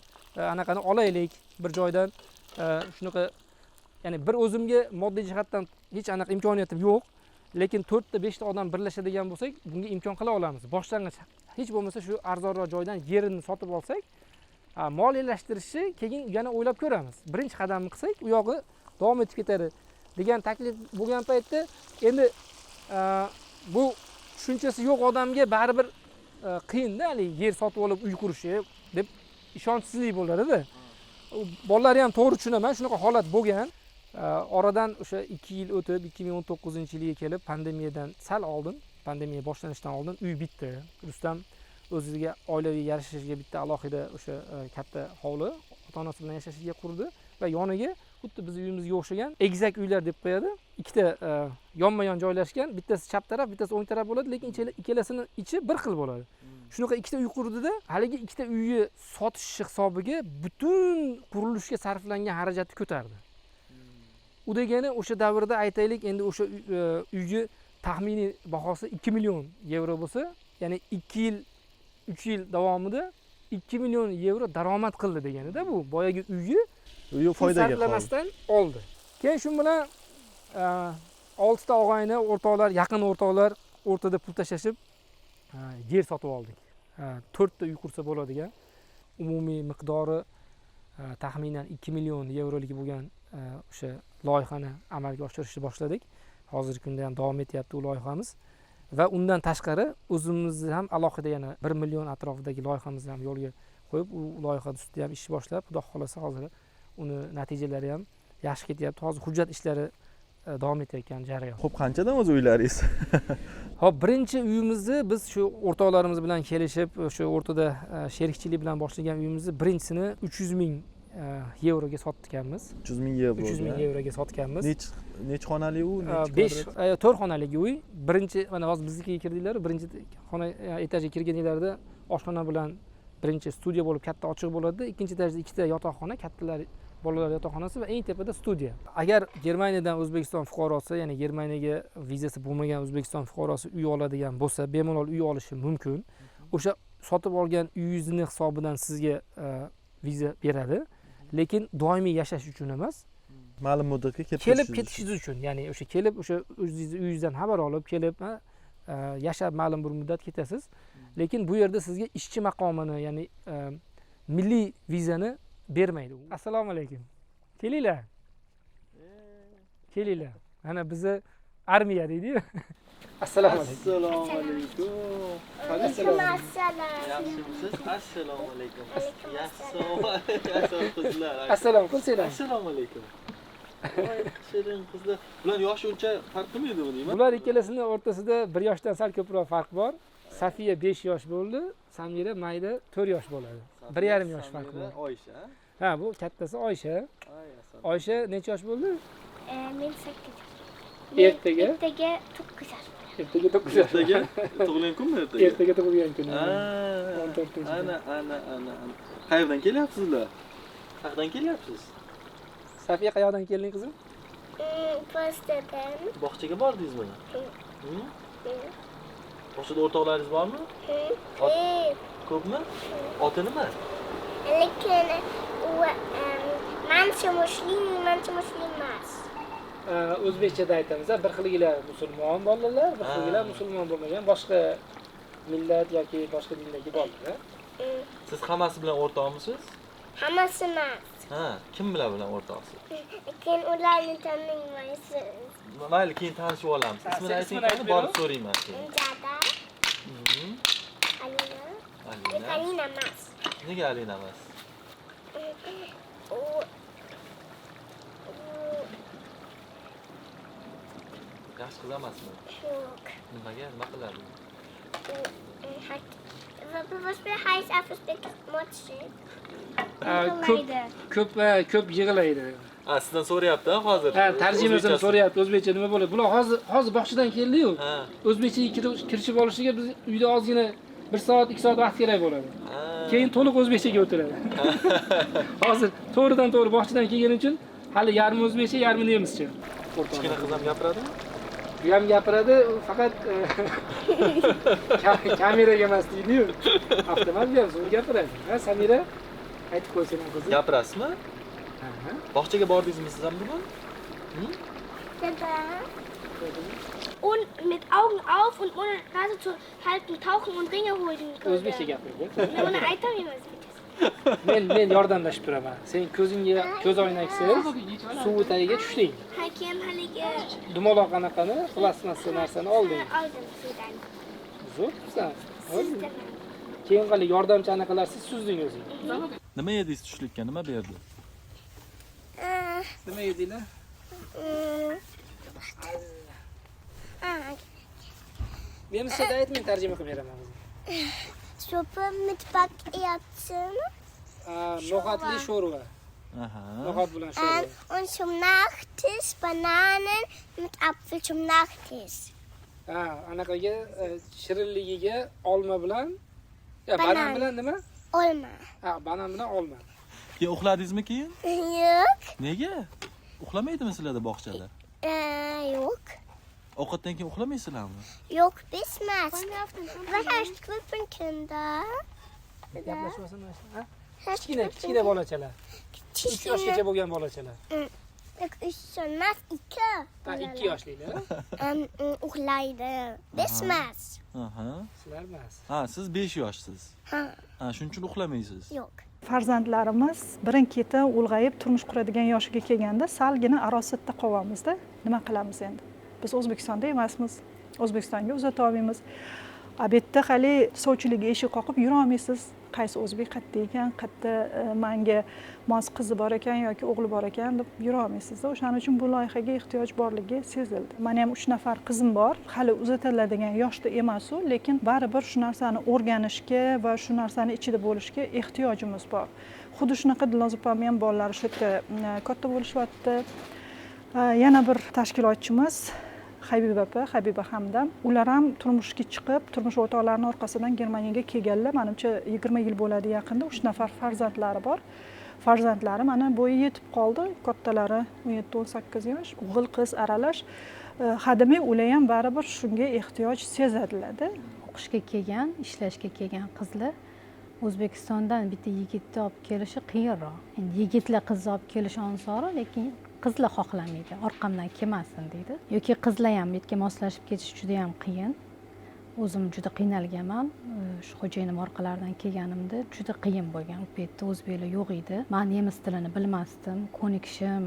anaqani olaylik bir joydan. Shunaqa ya'ni bir o'zimga moddiy jihatdan hech anaqa imkoniyatim yo'q, lekin 4 ta 5 ta odam birlashadigan bo'lsak, bunga imkon qila olamiz. Boshlang'ich hech bo'lmasa shu arzonroq joydan yerini sotib olsak, moliyalashtirishni keyin yana o'ylab ko'ramiz. Birinchi qadamni qilsak, u yog'i davom etib ketadi degan taklif bo'lgan paytda endi bu tushunchasi yo'q odamga baribir qiyin-da, yer sotib olib uy qurishi deb ishonchsizlik bo'ladi-da. Bolalar ham to'g'ri tushunaman, shunaqa holat bo'lgan. Oradan o'sha 2 yil o'tib 2019-yilga kelib pandemiyadan sal oldin, pandemiya boshlanishidan oldin uy bitdi. Rustam o'ziga oilaviy yashashiga bitta alohida o'sha katta hovli ota-onasi bilan yashashiga qurdi va yoniga xuddi biz uyimizga o'xshagan egizak uylar deb qo'yadi. Ikkita yonma-yon joylashgan, bittasi chap taraf, bittasi o'ng taraf bo'ladi, lekin ikkalasini ichi bir xil bo'ladi. Shunaqa ikkita uy qurdida, haligi ikkita uyni sotish hisobiga butun qurilishga sarflangan xarajatni ko'tardi. U degani o'sha davrda aytaylik, endi o'sha uyni taxminiy bahosi 2 million yevro bo'lsa, ya'ni 2 yil, 3 yil davomida 2 million yevro daromad qildi degani-da bu. Boyagi uyni foydaga sarflamasdan oldi. Keyin shu bilan 6 ta og'ayni, o'rtoqlar, yaqin o'rtoqlar o'rtada pul tashlashib yer sotib oldik. 4 ta uy qursa bo'ladigan. Umumiy miqdori taxminan 2 million yevrolik bo'lgan o'sha loyihani amalga oshirishni boshladik. Hozirgi kunda ham davom etyapti u loyihamiz. Va undan tashqari o'zimizni ham alohida yana 1 million atrofidagi loyihamizni ham yo'lga qo'yib, u loyiha ustida ham ish boshlab, xudo xolasa hozir uni natijalari ham yaxshi ketyapti. Hozir hujjat ishlari davom etayotgan jarayon. Xo'p, qanchadan o'zi uylaringiz? Hop, birinchi uyimizni biz shu o'rtoqlarimiz bilan kelishib, o'sha o'rtada sherikchilik bilan boshlagan uyimizni birinchisini 300 ming yevroga sotganmiz. 300 ming yevro. 300 ming yevroga sotganmiz. Nech xonali uy? 4 xonali uy. Birinchi mana hozir biznikiga kirdinglar, birinchi xona etajga kirganinglarda oshxona bilan birinchi studiya bo'lib katta ochiq bo'ladi. Ikkinchi etajda ikkita yotoqxona, kattalar bolalar yotoqxonasi va eng tepada studiya. Agar Germaniyadan O'zbekiston fuqarosi, ya'ni Germaniyaga vizasi bo'lmagan O'zbekiston fuqarosi uy oladigan bo'lsa, bemalol uy olishi mumkin. O'sha sotib olgan uyingizni hisobidan sizga viza beradi, lekin doimiy yashash uchun emas, ma'lum muddatga kelib ketishingiz uchun, ya'ni o'sha kelib o'sha o'zingizni uyingizdan xabar olib kelib yashab ma'lum bir muddat ketasiz. Lekin bu yerda sizga ishchi maqomini, ya'ni milliy vizani bermaydi. Assalomu alaykum. Kelinglar. Kelinglar. Mana bizni armiya deydi-yu. Assalomu alaykum. Assalomu alaykum. Assalom. Yaxshimisiz? Assalomu alaykum. Yaxshi qizlar. Assalom qilsanglar. Assalomu alaykum. Voy, shirin qizlar. Bular yoshi uncha farq qilmaydi bu deyman. Bular ikkalasining o'rtasida 1 yoshdan sal ko'proq farq bor. Safiya 5 yosh bo'ldi, Samira mayda 4 yosh bo'ladi. 1,5 yosh farq bor. Oysha. Ha, bu kattasi Oysha. Oysha necha yosh bo'ldi? Men 8. Ertaga 9 yosh. Ertaga 9 yosh. Ertaga tug'ilgan kunmi ertaga? Ertaga tug'ilgan kun. Ana. Qayerdan kelyapsizlar? Qayerdan kelyapsiz? Safiya qayoqdan kelding qizim? Postadan. Bog'chaga bordingizmi? Bog'chada o'rtoqlaringiz bormi? Ko'pmi? Oti nima? Lekin u mancha muslim emas. O'zbekchada aytamiz, bir xilgilar musulmon bolalar, bir xilgilar musulmon bo'lmagan boshqa millat yoki boshqa dindagi bolalar. Siz hammasi bilan o'rtoqmisiz? Hammasi emas. Ha, kim bilan o'rtoqsiz? Keyin ularni taniymaysiz. Mayli, keyin tanishib olamiz. Ismini ayting, borib so'rayman keyin. Jada. Alina. Alina. Alina emas. Nega Alina emas? Yaxshi qiz emasmi? Yo'q. Nimaga? Nima qiladi? Was heißt auf Uzbek mochi? Ko'p yig'laydi. Ha, sizdan so'rayapti hozir. Ha, tarjimasini so'rayapti, o'zbekcha nima bo'ladi? Bular hozir bog'chadan keldi-yu. O'zbekchaga kirishib olishiga biz uyda ozgina 1 soat, 2 soat vaqt kerak bo'ladi. Keyin to'liq o'zbekchaga o'tiradi. Hozir to'g'ridan to'g'ri bog'chadan kelgani uchun hali yarmi o'zbekcha, yarmi nemischa. Kichkina qiz ham gapiradimi? Bu ham gapiradi, faqat kameraga emas deydi-yu. Avtomobil ham zo'r gapiradi. Ha, Samira aytib qo'ysin qizi. Gapirasizmi? Bog'chaga bordingizmi siz ham bugun? Und mit Augen auf und ohne Nase zu halten, tauchen und Dinge holen. O'zbekcha gapiradi. Uni aytaveramiz. Men yordamlashib turaman. Sen ko'zingga ko'z oynaksiz suv tagiga tushding. Hakem haligi Dumaloq anaqani, plastmassa narsani olding. oldim suvdan. Zo'rsan. Keyin qali yordamchi anaqalarsiz suzding o'zing. Nima yedingiz tushlikka? Nima berdi? Nima yedinglar? Nemischa aytmang, tarjima qilib beraman. Suppe mit Backerzen. No'xatli sho'rva. No'xat bilan sho'rva. Und zum Nachtisch Bananen mit Apfel zum Nachtisch. Anaqaga shirinligiga olma bilan, banan bilan nima? Olma. Banan bilan olma. Keyin uxladingizmi keyin? Yo'q. Nega? Uxlamaydimi sizlarda bog'chada? Yo'q. Ovqatdan keyin uxlamaysizlarmi? Yo'q, bismas. Was heißt Krippenkinder? Gaplashmasin mana. Kichkina bolachalar. 3 yoshgacha bo'lgan bolachalar. 3 emas, 2. 2 yoshlilar. Uxlaydi. Bismas. Sizlar emas. Ha, siz 5 yoshsiz. Ha, shuning uchun uxlamaysiz. Yo'q. Farzandlarimiz birin-ketin ulg'ayib turmush quradigan yoshiga kelganda salgina arosatda qolamizda. Nima qilamiz endi? Biz O'zbekistonda emasmiz. O'zbekistonga uzata olmaymiz. Bu yerda hali sovchilikka eshik qoqib yura olmaysiz. Qaysi o'zbek qayerda ekan, qayerda menga mos qizi bor ekan yoki o'g'li bor ekan deb yura olmaysiz. O'shaning uchun bu loyihaga ehtiyoj borligi sezildi. Meni ham 3 nafar qizim bor. Hali uzatiladigan yoshda emas u, lekin baribir shu narsani o'rganishga va shu narsani ichida bo'lishga ehtiyojimiz bor. Xuddi shunaqa Dilnoz opam ham bolalari shu yerda katta bo'lishyapti. Yana bir tashkilotchimiz Habiba Hamdam. Ular ham turmushga chiqib, turmush o'rtoqlarining orqasidan Germaniyaga kelganlar. Menimcha 20 yil bo'ladi yaqinda. 3 nafar farzandlari bor. Farzandlari mana bo'yi yetib qoldi. Kattalari 17-18 yosh, o'g'il qiz aralash. Hademay ular ham baribir shunga ehtiyoj sezadilar-da. O'qishga kelgan, ishlashga kelgan qizlar O'zbekistondan bitta yigitni olib kelishi qiyinroq. Endi yigitlar qizni olib kelish osonroq, lekin qizlar xohlamaydi, orqamdan kelmasin deydi. Yoki qizlar ham bu yerga moslashib ketish juda ham qiyin. O'zim juda qiynalganman. Shu xo'jayinim orqalaridan kelganimda juda qiyin bo'lgan. Bu yerda o'zbeklar yo'q edi. Men nemis tilini bilmasdim, ko'nikishim,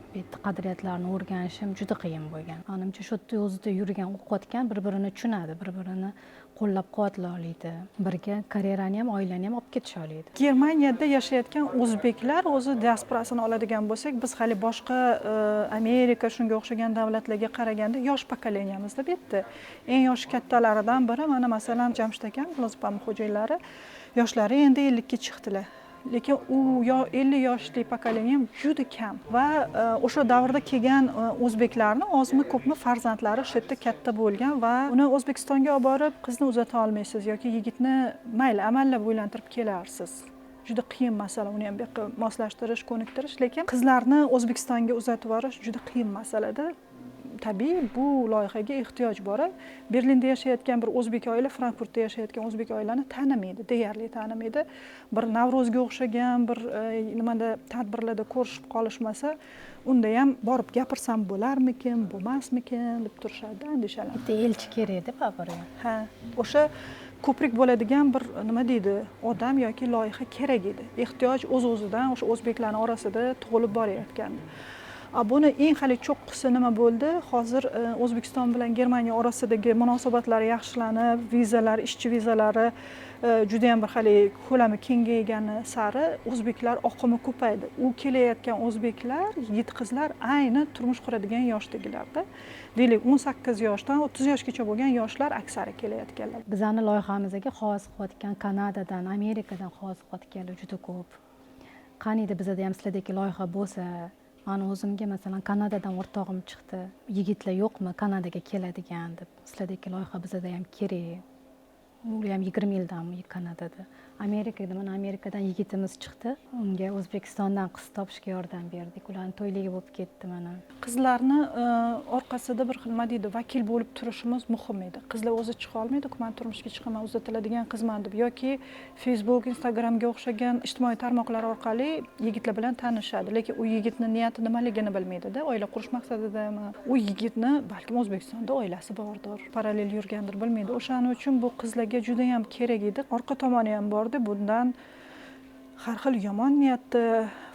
bu yerda qadriyatlarni o'rganishim juda qiyin bo'lgan. Menimcha shu yerda o'zida yurgan, o'qiyotgan bir-birini tushunadi, bir-birini qo'llab-quvvatla oladi. Birga karyerani ham, oilani ham olib ketisha oladi. Germaniyada yashayotgan o'zbeklar o'zi diasporasini oladigan bo'lsak, biz hali boshqa Amerika shunga o'xshagan davlatlarga qaraganda yosh pokoleniyamizda bu yerda. Eng yoshi kattalaridan biri mana masalan Jamshid akam, Dilnoz opamning xo'jaylari, yoshlari endi 50 ga chiqdilar. Lekin u 50 yoshli pokoleniya ham juda kam va o'sha davrda kelgan o'zbeklarni ozmi ko'pmi farzandlari shu yerda katta bo'lgan va uni O'zbekistonga olib borib qizni uzata olmaysiz yoki yigitni mayli amallab uylantirib kelarsiz. juda qiyin masala, uni ham bu yoqqa moslashtirish, ko'niktirish, lekin qizlarni O'zbekistonga uzatib yuborish juda qiyin masalada. Tabiiy bu loyihaga ehtiyoj bor. Berlinda yashayotgan bir o'zbek oila Frankfurtda yashayotgan o'zbek oilani tanimaydi, deyarli tanimaydi. Bir Navro'zga o'xshagan bir nimada tadbirlarda ko'rishib qolishmasa, unda ham borib gapirsam bo'larmikin, bo'lmasmikin deb turishadi, andishalar. Bitta elchi kerak deb baribir. Ha, o'sha ko'prik bo'ladigan bir nima deydi, odam yoki loyiha kerak edi. Ehtiyoj o'z-o'zidan o'sha o'zbeklarning orasida tug'ilib borayotgandi. Buni eng hali cho'qqisi nima bo'ldi? Hozir O'zbekiston bilan Germaniya orasidagi munosabatlar yaxshilanib, vizalar, ishchi vizalari juda ham bir hali ko'lami kengaygani sari o'zbeklar oqimi ko'paydi. U kelayotgan o'zbeklar, yigit qizlar ayni turmush quradigan yoshdagilarda. Deylik 18 yoshdan 30 yoshgacha bo'lgan yoshlar aksari kelayotganlar. Bizning loyihamizga xos qilayotgan Kanadadan, Amerikadan xos qilayotganlar juda ko'p. Qaniydi bizda ham sizlardagi loyiha bo'lsa, mana o'zimga masalan Kanadadan o'rtog'im chiqdi. Yigitlar yo'qmi Kanadaga keladigan deb. Sizlardagi loyiha bizda ham kerak. U ham 20 yildan Kanadada. Amerikadan yigitimiz chiqdi. Unga O'zbekistondan qiz topishga yordam berdik. Ularning to'yligi bo'lib ketdi mana. Qizlarni orqasida bir xil nima deydi, vakil bo'lib turishimiz muhim edi. Qizlar o'zi chiqa olmaydi, men turmushga chiqaman, uzatiladigan qizman deb yoki Facebook, Instagramga o'xshagan ijtimoiy tarmoqlar orqali yigitlar bilan tanishadi, lekin u yigitning niyati nimaligini bilmaydi-da, oila qurish maqsadidami. U yigitni balkim O'zbekistonda oilasi bordir, parallel yurgandir, bilmaydi. O'shaning uchun bu qizlarga juda ham kerak edi. Orqa tomoni ham bor. Bundan har xil yomon niyatda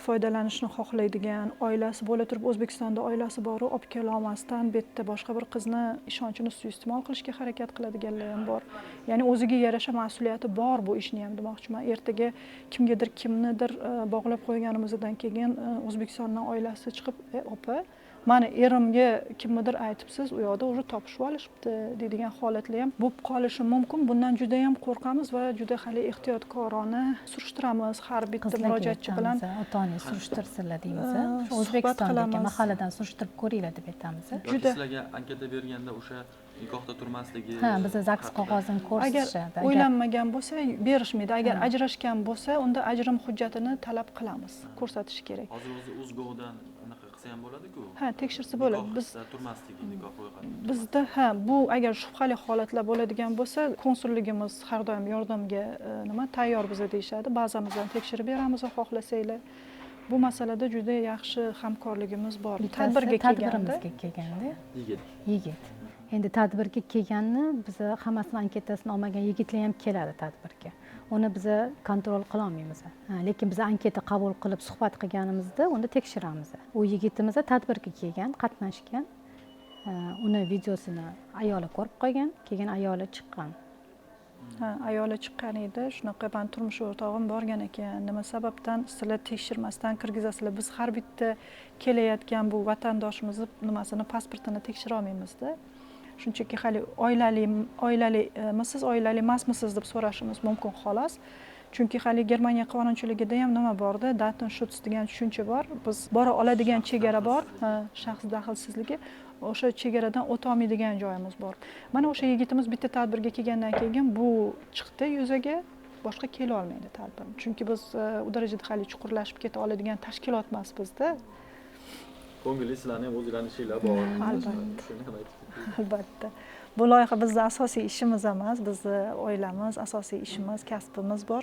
foydalanishni xohlaydigan, oilasi bo'la turib O'zbekistonda oilasi bor, olib kela olmasdan betda boshqa bir qizni ishonchini suiiste'mol qilishga harakat qiladiganlar ham bor. Ya'ni o'ziga yarasha mas'uliyati bor bu ishni ham demoqchiman. Ertaga kimnidir bog'lab qo'yganimizdan keyin O'zbekistondan oilasi chiqib, opa, mana erimga kimnidir aytibsiz, u yoqda уже topishib olishibdi deydigan holatlar ham bo'lib qolishi mumkin. Bundan juda ham qo'rqamiz va juda hali ehtiyotkorona surishtiramiz har bitta murojaatchi bilan. Ota-ona surishtirsinlar deymiz. O'zbekistondagi mahalladan surishtirib ko'ringlar deb aytamiz. Juda sizlarga anketa berganda o'sha nikohda turmasligi. Ha, biz ZAGS qog'ozini ko'rsatishadi. Agar uylanmagan bo'lsa, berishmaydi. Agar ajrashgan bo'lsa, unda ajrim hujjatini talab qilamiz, ko'rsatish kerak. Hozir o'zi Uzgovdan anaqa qilsa ham bo'ladi-ku. Ha, tekshirsa bo'ladi. Biz turmasligi, nikoh ro'yxati. Bizda bu agar shubhali holatlar bo'ladigan bo'lsa, konsulligimiz har doim yordamga tayyor biza deyshadi. Ba'zamizdan tekshirib beramiz xohlasanglar. Bu masalada juda yaxshi hamkorligimiz bor. Tadbirimizga kelganda yigit. Endi tadbirga kelganni biz hammasini anketasini olmagan yigitlar ham keladi tadbirga. Uni biz kontrol qila olmaymiz. Lekin biz anketa qabul qilib suhbat qilganimizda unda tekshiramiz. U yigitimiz tadbirga kelgan, qatnashgan. Uni videosini ayoli ko'rib qolgan, keyin ayoli chiqqan. Ayoli chiqqan edi. Shunaqa men turmush o'rtog'im borgan ekan. Nima sababdan sizlar tekshirmasdan kirgizasizlar? Biz har bitta kelayotgan bu vatandoshimizni nimasini, pasportini tekshira olmaymiz-da. Shunchaki hali oilalimisiz, oilali emasmisiz deb so'rashimiz mumkin xolos. Chunki hali Germaniya qonunchiligida ham nima borda, Datenschutz degan tushuncha bor. Biz bora oladigan chegara bor, shaxs daxlsizligi. O'sha chegaradan o'ta olmaydigan joyimiz bor. Mana o'sha yigitimiz bitta tadbirga kelgandan keyin bu chiqdi yuzaga, boshqa kela olmaydi tadbir. Chunki biz u darajada hali chuqurlashib keta oladigan tashkilot emas bizda. Ko'ngilli sizlarning ham o'zlaringiz ishlar bor. Albatta. Bu loyiha bizning asosiy ishimiz emas, bizning oilamiz, asosiy ishimiz, kasbimiz bor.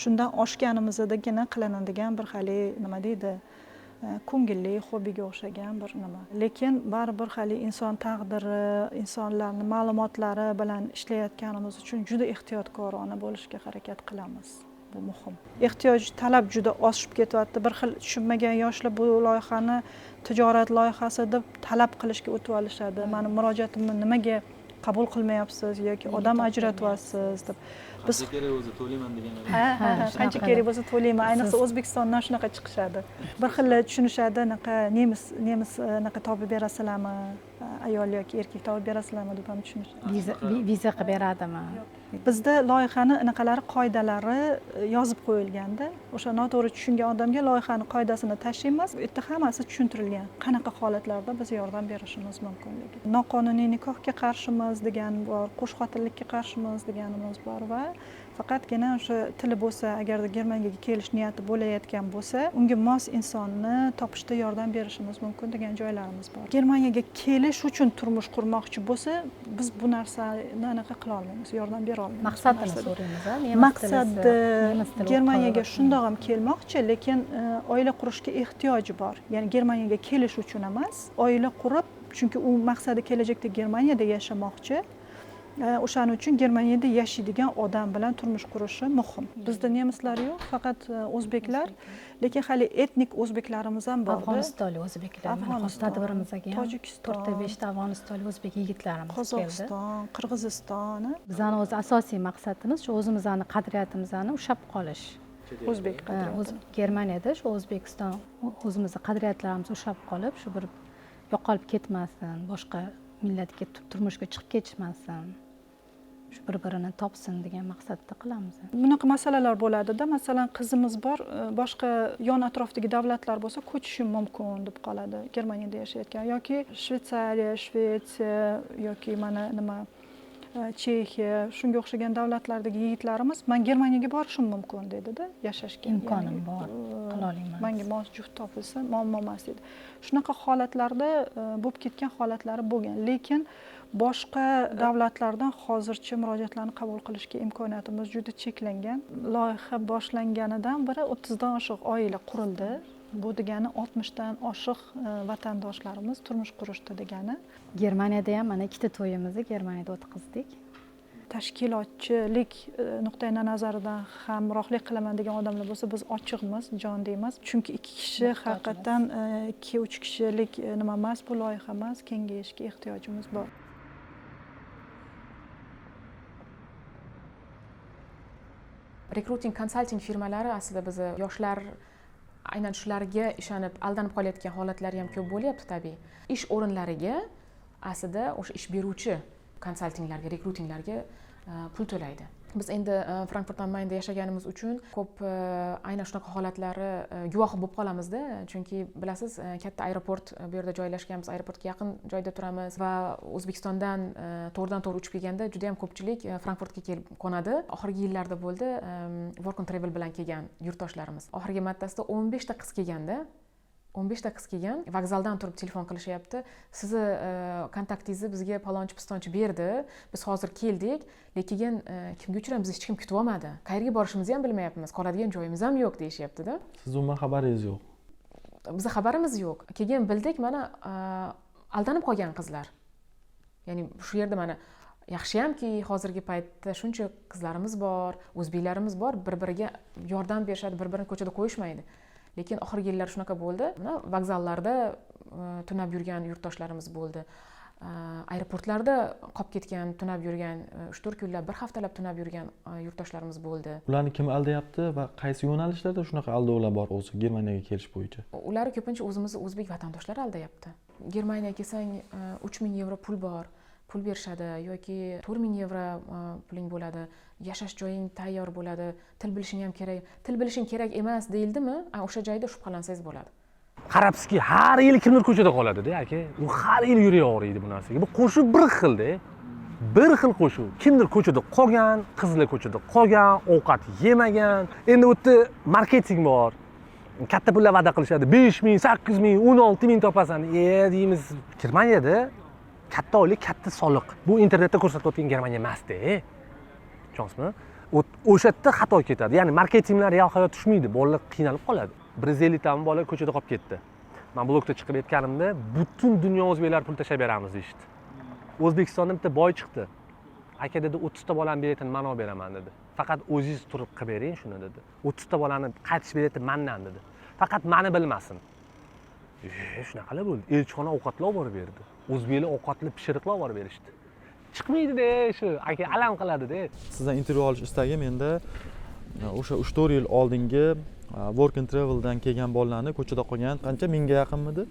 Shundan oshganimizdagina qilinadigan bir hali nima deydi, ko'ngilli, hobbiga o'xshagan bir nima. Lekin baribir hali inson taqdiri, insonlarning ma'lumotlari bilan ishlayotganimiz uchun juda ehtiyotkorona bo'lishga harakat qilamiz. Bu muhim. Ehtiyoj, talab juda oshib ketyapti. Bir xil tushunmagan yoshlar bu loyihani tijorat loyihasi deb talab qilishga o'tib olishadi. Meni murojaatimni nimaga qabul qilmayapsiz yoki odam ajratyapsiz deb. Biz kerak o'zi to'layman deganlar. Qancha kerak bo'lsa to'layman. Ayniqsa O'zbekistondan shunaqa chiqishadi. Bir xil tushunishadi, naqa nemis naqa topib berasizlarmi? Ayol yoki erkak topib berasizlarmi deb ham tushunishadi. Viza qilib beradimi? bizda loyihani anaqalari qoidalari yozib qo'yilganda o'sha noto'g'ri tushungan odamga loyihani qoidasini tashlaymiz, bu yerda hammasi tushuntirilgan qanaqa holatlarda biz yordam berishimiz mumkinligi. Noqonuniy nikohga qarshimiz degan bor, qo'shxotinlikka qarshimiz deganimiz bor va faqatgina o'sha tili bo'lsa, agarda Germaniyaga kelish niyati bo'layotgan bo'lsa, unga mos insonni topishda yordam berishimiz mumkin degan joylarimiz bor. Germaniyaga kelish uchun turmush qurmoqchi bo'lsa, biz bu narsani anaqa qila olmaymiz, yordam bera olmaymiz. Maqsadini so'raymiz, maqsadi Germaniyaga shundoq ham kelmoqchi, lekin oila qurishga ehtiyoji bor. Ya'ni Germaniyaga kelish uchun emas, oila qurib, chunki u maqsadi kelajakda Germaniyada yashamoqchi. O'shaning uchun Germaniyada yashaydigan odam bilan turmush qurishi muhim. Bizda nemislar yo'q, faqat o'zbeklar, lekin hali etnik o'zbeklarimiz ham bor. Afg'onistonlik o'zbeklar, hozir tadbirimizga ham Tojikiston, 4-5 ta Afg'onistonlik o'zbek yigitlarimiz keldi. Qozog'iston, Qirg'iziston. Bizning o'z asosiy maqsadimiz shu o'zimizning qadriyatimizni ushlab qolish. O'zbek qadriyati. Germaniyada shu O'zbekiston o'zimizning qadriyatlarimizni ushlab qolib, shu bir yo'qolib ketmasin, boshqa millatga turmushga chiqib ketishmasin. Shu bir-birini topsin degan maqsadda qilamiz. Bunaqa masalalar bo'ladida, masalan, qizimiz bor, boshqa yon atrofdagi davlatlar bo'lsa, ko'chishim mumkin deb qoladi Germaniyada yashayotgan yoki Shveysariya, Shvetsiya yoki mana nima Chexiya, shunga o'xshagan davlatlardagi yigitlarimiz men Germaniyaga borishim mumkin dedi-da, yashashga. Imkonim bor, qila olaman. Menga mos juft topilsa, muammo emas dedi. Shunaqa holatlarda bo'lib ketgan holatlari bo'lgan, lekin boshqa davlatlardan hozircha murojaatlarni qabul qilishga imkoniyatimiz juda cheklangan. Loyiha boshlanganidan beri 30 dan oshiq oila qurildi. Bu degani 60 dan oshiq vatandoshlarimiz turmush qurishdi degani. Germaniyada ham mana ikkita to'yimizni Germaniyada o'tkazdik. Tashkilotchilik nuqtai nazaridan hamrohlik qilaman degan odamlar bo'lsa, biz ochiqmiz, jon deymiz. Chunki 2 kishi haqiqatan 2-3 kishilik nima emas, bu loyiha emas, kengayishga ehtiyojimiz bor. Rekruting konsalting firmalari aslida biz yoshlar aynan shularga ishonib aldanib qolayotgan holatlari ham ko'p bo'lyapti tabiiy. Ish o'rinlariga aslida o'sha ish beruvchi konsaltinglarga, rekrutinglarga pul to'laydi. Biz endi Frankfurt am Mainda yashaganimiz uchun ko'p aynan shunaqa holatlari guvohi bo'lib qolamizda, chunki bilasiz, katta aeroport bu yerda joylashganmiz, aeroportga yaqin joyda turamiz va O'zbekistondan to'g'ridan-to'g'ri uchib kelganda juda ham ko'pchilik Frankfurtga kelib qo'nadi. Oxirgi yillarda bo'ldi Work and Travel bilan kelgan yurtdoshlarimiz. Oxirgi martasida 15 ta qiz kelganda, 15 ta qiz kelgan, vokzaldan turib telefon qilishyapti. Sizni kontaktingizni bizga palonchi pistonchi berdi. Biz hozir keldik, lekin kimga uchraymiz, hech kim kutib olmadi. Qayerga borishimizni ham bilmayapmiz, qoladigan joyimiz ham yo'q deyishyapti-da. Siz umuman xabaringiz yo'q. Bizga xabarimiz yo'q. Keyin bildik, mana aldanib qolgan qizlar. Ya'ni shu yerda mana yaxshiyamki hozirgi paytda shuncha qizlarimiz bor, o'zbeklarimiz bor, bir-biriga yordam berishadi, bir-birini ko'chada qo'yishmaydi. Lekin oxirgi yillar shunaqa bo'ldi. Mana vokzallarda tunab yurgan yurtdoshlarimiz bo'ldi. Aeroportlarda qolib ketgan, tunab yurgan, 3-4 kunlab, bir haftalab tunab yurgan yurtdoshlarimiz bo'ldi. Ularni kim aldayapti va qaysi yo'nalishlarda shunaqa aldovlar bor o'zi Germaniyaga kelish bo'yicha? Ular ko'pincha o'zimiz o'zbek vatandoshlari aldayapti. Germaniyaga kelsang 3000 yevro pul bor, pul berishadi yoki 4000 yevro puling bo'ladi. Yashash joying tayyor bo'ladi, til bilishing ham kerak. Til bilishing kerak emas deyildimi, o'sha joyda shubhalansangiz bo'ladi. Qarabsizki, har yili kimdir ko'chada qoladi-da, aka. U har yili yuraveradi bu narsaga. Bu qo'shiq bir xil-da. Bir xil qo'shiq. Kimdir ko'chada qolgan, qizlar ko'chada qolgan, ovqat yemagan. Endi u yerda marketing bor. Katta pullar va'da qilishadi. 5000, 8000, 16000 topasan. Deymiz, Germaniyada katta oylik, katta soliq. Bu internetda ko'rsatayotgan Germaniya emas-da. Tushunasizmi? O'sha yerda xato ketadi. Ya'ni marketinglar real hayot tushmaydi, bolalar qiynalib qoladi. 150 ta bola ko'chada qolib ketdi. Men blogda chiqib aytganimda, butun dunyo o'zbeklar pul tashlab beramiz deydi. O'zbekistonda bitta boy chiqdi. Aka dedi, 30 ta bolani biletini men olib beraman dedi. Faqat o'zingiz turib qilib bering shuni dedi. 30 ta bolani qaytish bileti mendan dedi. Faqat meni bilmasin. Shunaqalar bo'ldi. Elchixona ovqatlar olib borib berdi. O'zbeklar ovqatli pishiriqlar olib borib berishdi. Chiqmaydi-da shu, aka alam qiladi-da. Sizdan intervyu olish istagim endi o'sha 3-4 yil oldingi Work and Travel'dan kelgan bolalarni ko'chada qolgan qancha mingga yaqinmidi?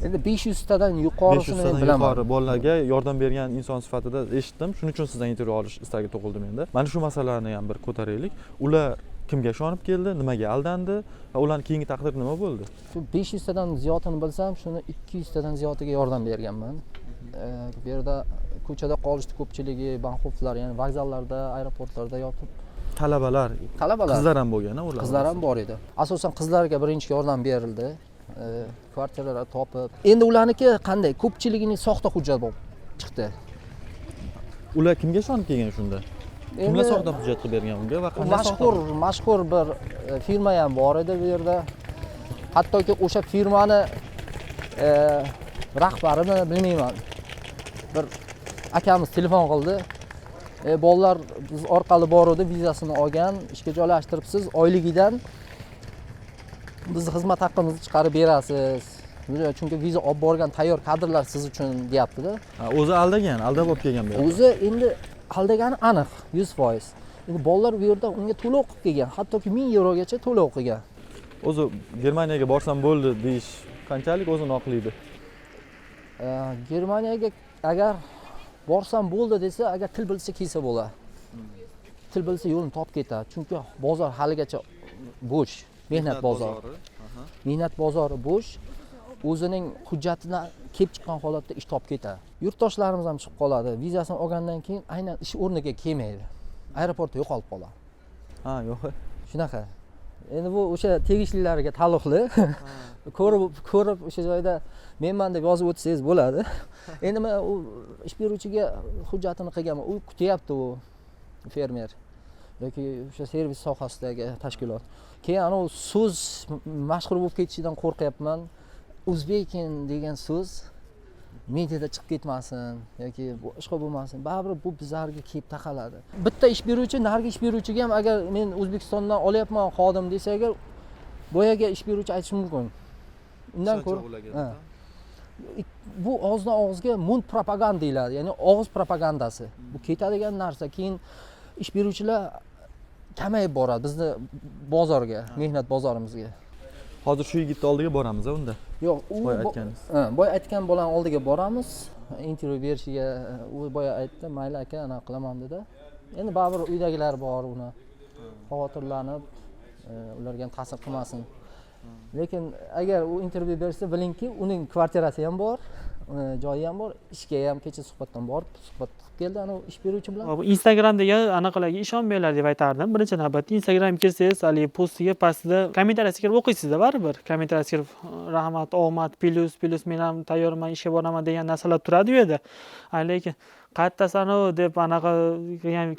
endi 500 tadan yuqorisini 500 men tadan bilaman. yuqori bolalarga yordam bergan inson sifatida eshitdim. Shuning uchun sizdan intervyu olish istagi tug'ildi menda. Mana shu masalalarni ham bir ko'taraylik. Ular kimga ishonib keldi, nimaga aldandi va ularning keyingi taqdiri nima bo'ldi? Shu 500 tadan ziyodini bilsam, shuni 200 tadan ziyodiga yordam berganman. Bu yerda ko'chada qolishdi ko'pchiligi, banxoflar, ya'ni vokzallarda, aeroportlarda yotib. Talabalar, qizlar ham bo'lgan, ular. Qizlar ham bor edi. Asosan qizlarga birinchi yordam berildi. Kvartiralar topib. Endi ularniki qanday? Ko'pchiligining soxta hujjat bo'lib chiqdi. Ular kimga ishonib kelgan shunda? Kimlar soxta hujjat qilib bergan unga va qanday mashhur bir firma ham bor edi bu yerda. Hattoki o'sha firmani rahbarini bilmayman. Bir akamiz telefon qildi. Bolalar biz orqali boruvdi, vizasini olgan, ishga joylashtiribsiz, oyligidan biz xizmat haqqimizni chiqarib berasiz. Chunki viza olib borgan tayyor kadrlar siz uchun deyapti-da. O'zi aldagan, aldab olib kelgan bu yerda. O'zi endi aldagani aniq, 100%. Endi bolalar bu yerda unga to'lov qilib kelgan, hattoki 1000 yevrogacha to'lov qilgan. O'zi Germaniyaga borsam bo'ldi deyish qanchalik o'zini oqlaydi? Germaniyaga agar borsam bo'ldi desa, agar til bilsa kelsa bo'ladi. Til bilsa yo'lini topib ketadi. Chunki bozor haligacha bo'sh, mehnat bozori. Mehnat bozori bo'sh. O'zining hujjatini kelib chiqqan holatda ish topib ketadi. Yurtdoshlarimiz ham chiqib qoladi. Vizasini olgandan keyin aynan ish o'rniga kelmaydi. Aeroportda yo'qolib qoladi. Ha, yo'q. Shunaqa. Endi bu o'sha tegishlilariga taalluqli. Ko'rib o'sha joyda menman deb yozib o'tsangiz bo'ladi. Endi men u ish beruvchiga hujjatini qilganman. U kutyapti u fermer yoki o'sha servis sohasidagi tashkilot. Keyin ana so'z mashhur bo'lib ketishidan qo'rqyapman. O'zbekin degan so'z mediada chiqib ketmasin yoki boshqa bo'lmasin. Baribir bu bizlarga kelib taqaladi. Bitta ish beruvchi, narigi ish beruvchiga ham agar men O'zbekistondan olyapman xodim desa, agar boyaga ish beruvchi aytishi mumkin. Undan ko'ra bu og'izdan og'izga mund propaganda deyiladi, ya'ni og'iz propagandasi. Bu ketadigan narsa. Keyin ish beruvchilar kamayib boradi bizni bozorga, mehnat bozorimizga. Hozir shu yigitning oldiga boramiz unda. Yo'q, u boya aytganingiz. Boya aytgan bolam oldiga boramiz. Intervyu berishiga u boya aytdi, "Mayli aka, ana qilaman" dedi. Endi baribir uydagilar bor, uni xavotirlanib, ularga ham ta'sir qilmasin. Lekin agar u intervyu bersa, bilingki, uning kvartirasi ham bor, joyi ham bor, ishga ham kecha suhbatdan borib, suhbat qilib keldi ana ish beruvchi bilan. Instagramdagi anaqalarga ishonmanglar deb aytardim. Birinchi navbatda Instagramga kirsangiz, haligi postiga pastida kommentariyasiga kirib o'qiysizda baribir. Kommentariyasiga kirib rahmat, omad, plus men ham tayyorman, ishga boraman degan narsalar turadi u yerda. Lekin qayerdasan deb anaqa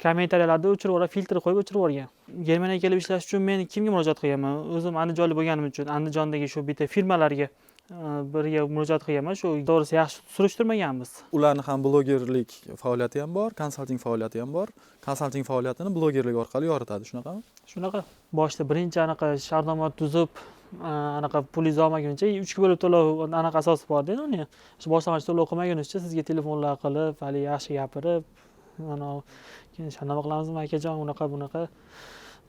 kommentariyalarda o'chirib yuborib, filtr qo'yib o'chirib yuborgan. Germaniyaga kelib ishlash uchun men kimga murojaat qilganman? O'zim Andijonlik bo'lganim uchun Andijondagi shu bitta firmalarga birga murojaat qilganman. Shu to'g'risi yaxshi surishtirmaganmiz. Ularni ham blogerlik faoliyati ham bor, konsalting faoliyati ham bor. Konsalting faoliyatini blogerlik orqali yoritadi, shunaqami? Shunaqa. Boshida birinchi anaqa shartnoma tuzib, anaqa pulingizni olmaguncha 3 ga bo'lib to'lov anaqa asosi bor dedi uni. Shu boshlang'ich to'lov qilmagunizcha sizga telefonlar qilib, hali yaxshi gapirib, mana keyin shartnoma qilamizmi akajon, unaqa bunaqa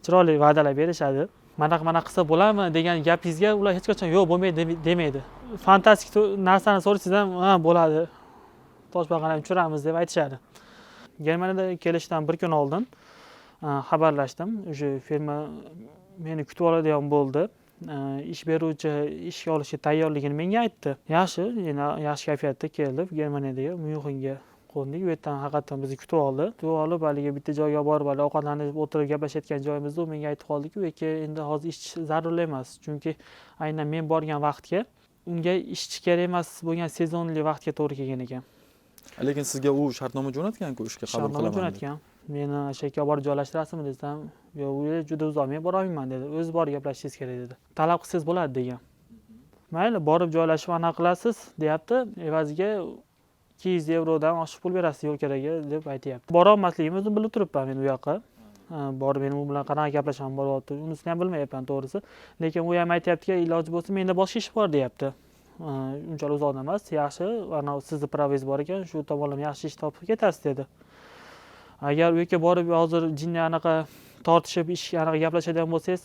chiroyli va'dalar berishadi. Mana qilsa bo'ladimi degan gapingizga ular hech qachon yo'q bo'lmaydi demaydi. Fantastik narsani so'rasangiz ham, ha bo'ladi. Toshbaqani uchiramiz deb aytishadi. Germaniyada kelishdan bir kun oldin xabarlashdim. O'sha firma meni kutib oladigan bo'ldi. Ish beruvchi ishga olishga tayyorligini menga aytdi. Yaxshi, yana yaxshi kayfiyatda kelib Germaniyadagi Myunxenga qo'ndik. U yerdan haqiqatan bizni kutib oldi. Kutib olib, haligi bitta joyga borib, ovqatlanib o'tirib gaplashayotgan joyimizda u menga aytib qoldiki, "U yerga endi hozir ish zarur emas, chunki aynan men borgan vaqtga unga ishchi kerak emas bo'lgan sezonli vaqtga to'g'ri kelgan ekan." Lekin sizga u shartnoma jo'natgan-ku, ishga qabul qilaman. Shartnoma jo'natgan. Meni o'sha yerga borib joylashtirasizmi desam, "Yo'q, u yer juda uzoq, men bora olmayman" dedi. "O'zi borib gaplashishingiz kerak" dedi. "Talab qilsangiz bo'ladi" degan. "Mayli, borib joylashib anaqa qilasiz" deyapti. Evaziga 200 yevrodan oshiq pul berasiz yo'l keraga deb aytyapti. Bora olmasligimni o'zim bilib turibman men u yoqqa. Borib men u bilan qanaqa gaplashaman bo'lyapti, unisini ham bilmayapman to'g'risi. Lekin u ham aytyaptiki, iloji bo'lsa menda boshqa ish bor deyapti. Unchalik uzoq emas, yaxshi, ana sizni pravingiz bor ekan, shu tomondan yaxshi ish topib ketasiz dedi. Agar u yerga borib hozir jinni anaqa tortishib ish anaqa gaplashadigan bo'lsangiz,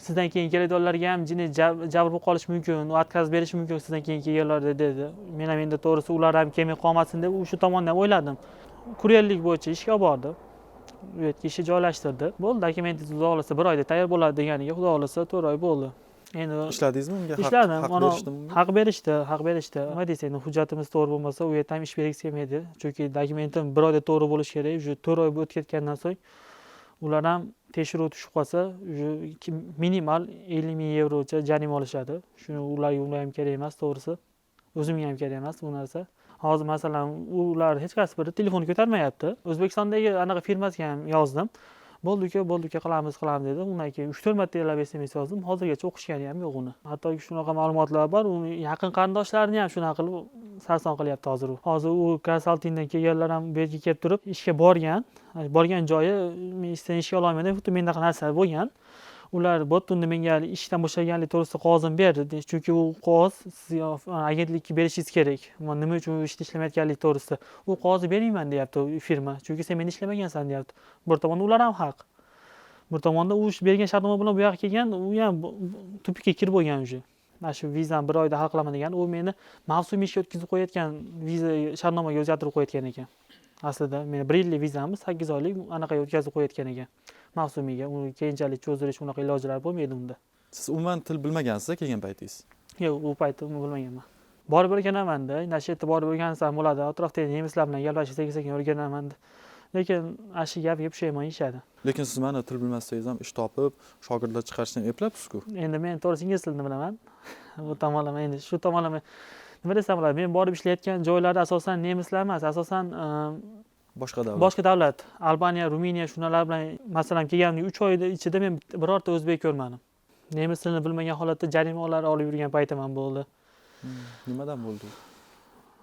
sizdan keyin keladiganlarga ham jini jabr bo'lib qolishi mumkin, u отказ berishi mumkin sizdan keyin kelganlarda dedi. Men ham endi to'g'risi ular ham kelmay qolmasin deb shu tomondan o'yladim. Kuryerlik bo'yicha ishga olib bordim. U yerga ishni joylashtirdi. Bo'ldi, dokumentingiz xudo xohlasa 1 oyda tayyor bo'ladi deganiga xudo xohlasa 4 oy bo'ldi. Endi ishladingizmi unga? Ishladim. Haq berishdimi? Haq berishdi. Nima deysiz, endi hujjatimiz to'g'ri bo'lmasa, u yerda ham ish bergisi kelmaydi. Chunki dokumentim 1 oyda to'g'ri bo'lishi kerak. Уже 4 oy o'tib ketgandan so'ng ular ham tekshiruv tushib qolsa, minimal 50 ming yevrocha jarima olishadi. Shuni ularga ham kerak emas, to'g'risi. O'zimga ham kerak emas bu narsa. Hozir masalan, ular hech qaysi biri telefon ko'tarmayapti. O'zbekistondagi anaqa firmasiga ham yozdim. Bo'ldi uka, qilamiz dedi. Undan keyin 3-4 marta yillab SMS yozdim. Hozirgacha o'qishgani ham yo'q uni. Hattoki shunaqa ma'lumotlar bor, uni yaqin qarindoshlarini ham shunaqa qilib sarson qilyapti hozir u. Hozir u konsaltingdan kelganlar ham bu yerga kelib turib, ishga borgan joyi men ishga ololmadim, xuddi mendaqa narsa bo'lgan. Ular bo'tunda menga ishdan bo'shaganlik to'g'risida qog'ozim berdi. Chunki u qog'oz sizga agentlikka berishingiz kerak. Men nima uchun ishda ishlamayotganlik to'g'risida. U qog'ozni bermayman deyapti firma. Chunki sen meni ishlamagansan deyapti. Bir tomonda ular ham haq. Bir tomonda u bergan shartnoma bilan bu yoqqa kelgan, u ham tupikka kirib bo'lgan уже. Mana shu vizani 1 oyda hal qilaman degan, u meni mavsumiy ishga o'tkazib qo'yayotgan viza shartnomaga o'zgartirib qo'yayotgan ekan. Aslida meni 1 yillik vizamiz 8 oylik anaqa o'tkazib qo'yayotgan ekan. Mavsumiyga, uni keyinchalik cho'zirish unaqa ilojlar bo'lmaydi unda. Siz umuman til bilmagansiz kelgan paytingiz? Yo'q, u paytda bilmaganman. Borib o'rganaman-da, shu yerda borib o'rgansam bo'ladi. Atrofdagi nemislar bilan gaplashib sekin o'rganaman. Lekin ashi gapiga pushaymon yeyishadi. Lekin siz mana til bilmasangiz ham ish topib, shogirdlar chiqarishni eplabsiz-ku. Endi men to'g'risi ingliz tilini bilaman. Bu tomonlama endi shu tomonlama nima desam bo'ladi? Men borib ishlayotgan joylarda asosan nemislar emas, asosan boshqa davlat. Albaniya, Ruminiya shunalar bilan masalan kelganimda 3 oy ichida men birorta o'zbek ko'rmadim. Nemis tilini bilmagan holatda jarimalar olib yurgan paytim ham bo'ldi. Nimadan bo'ldi?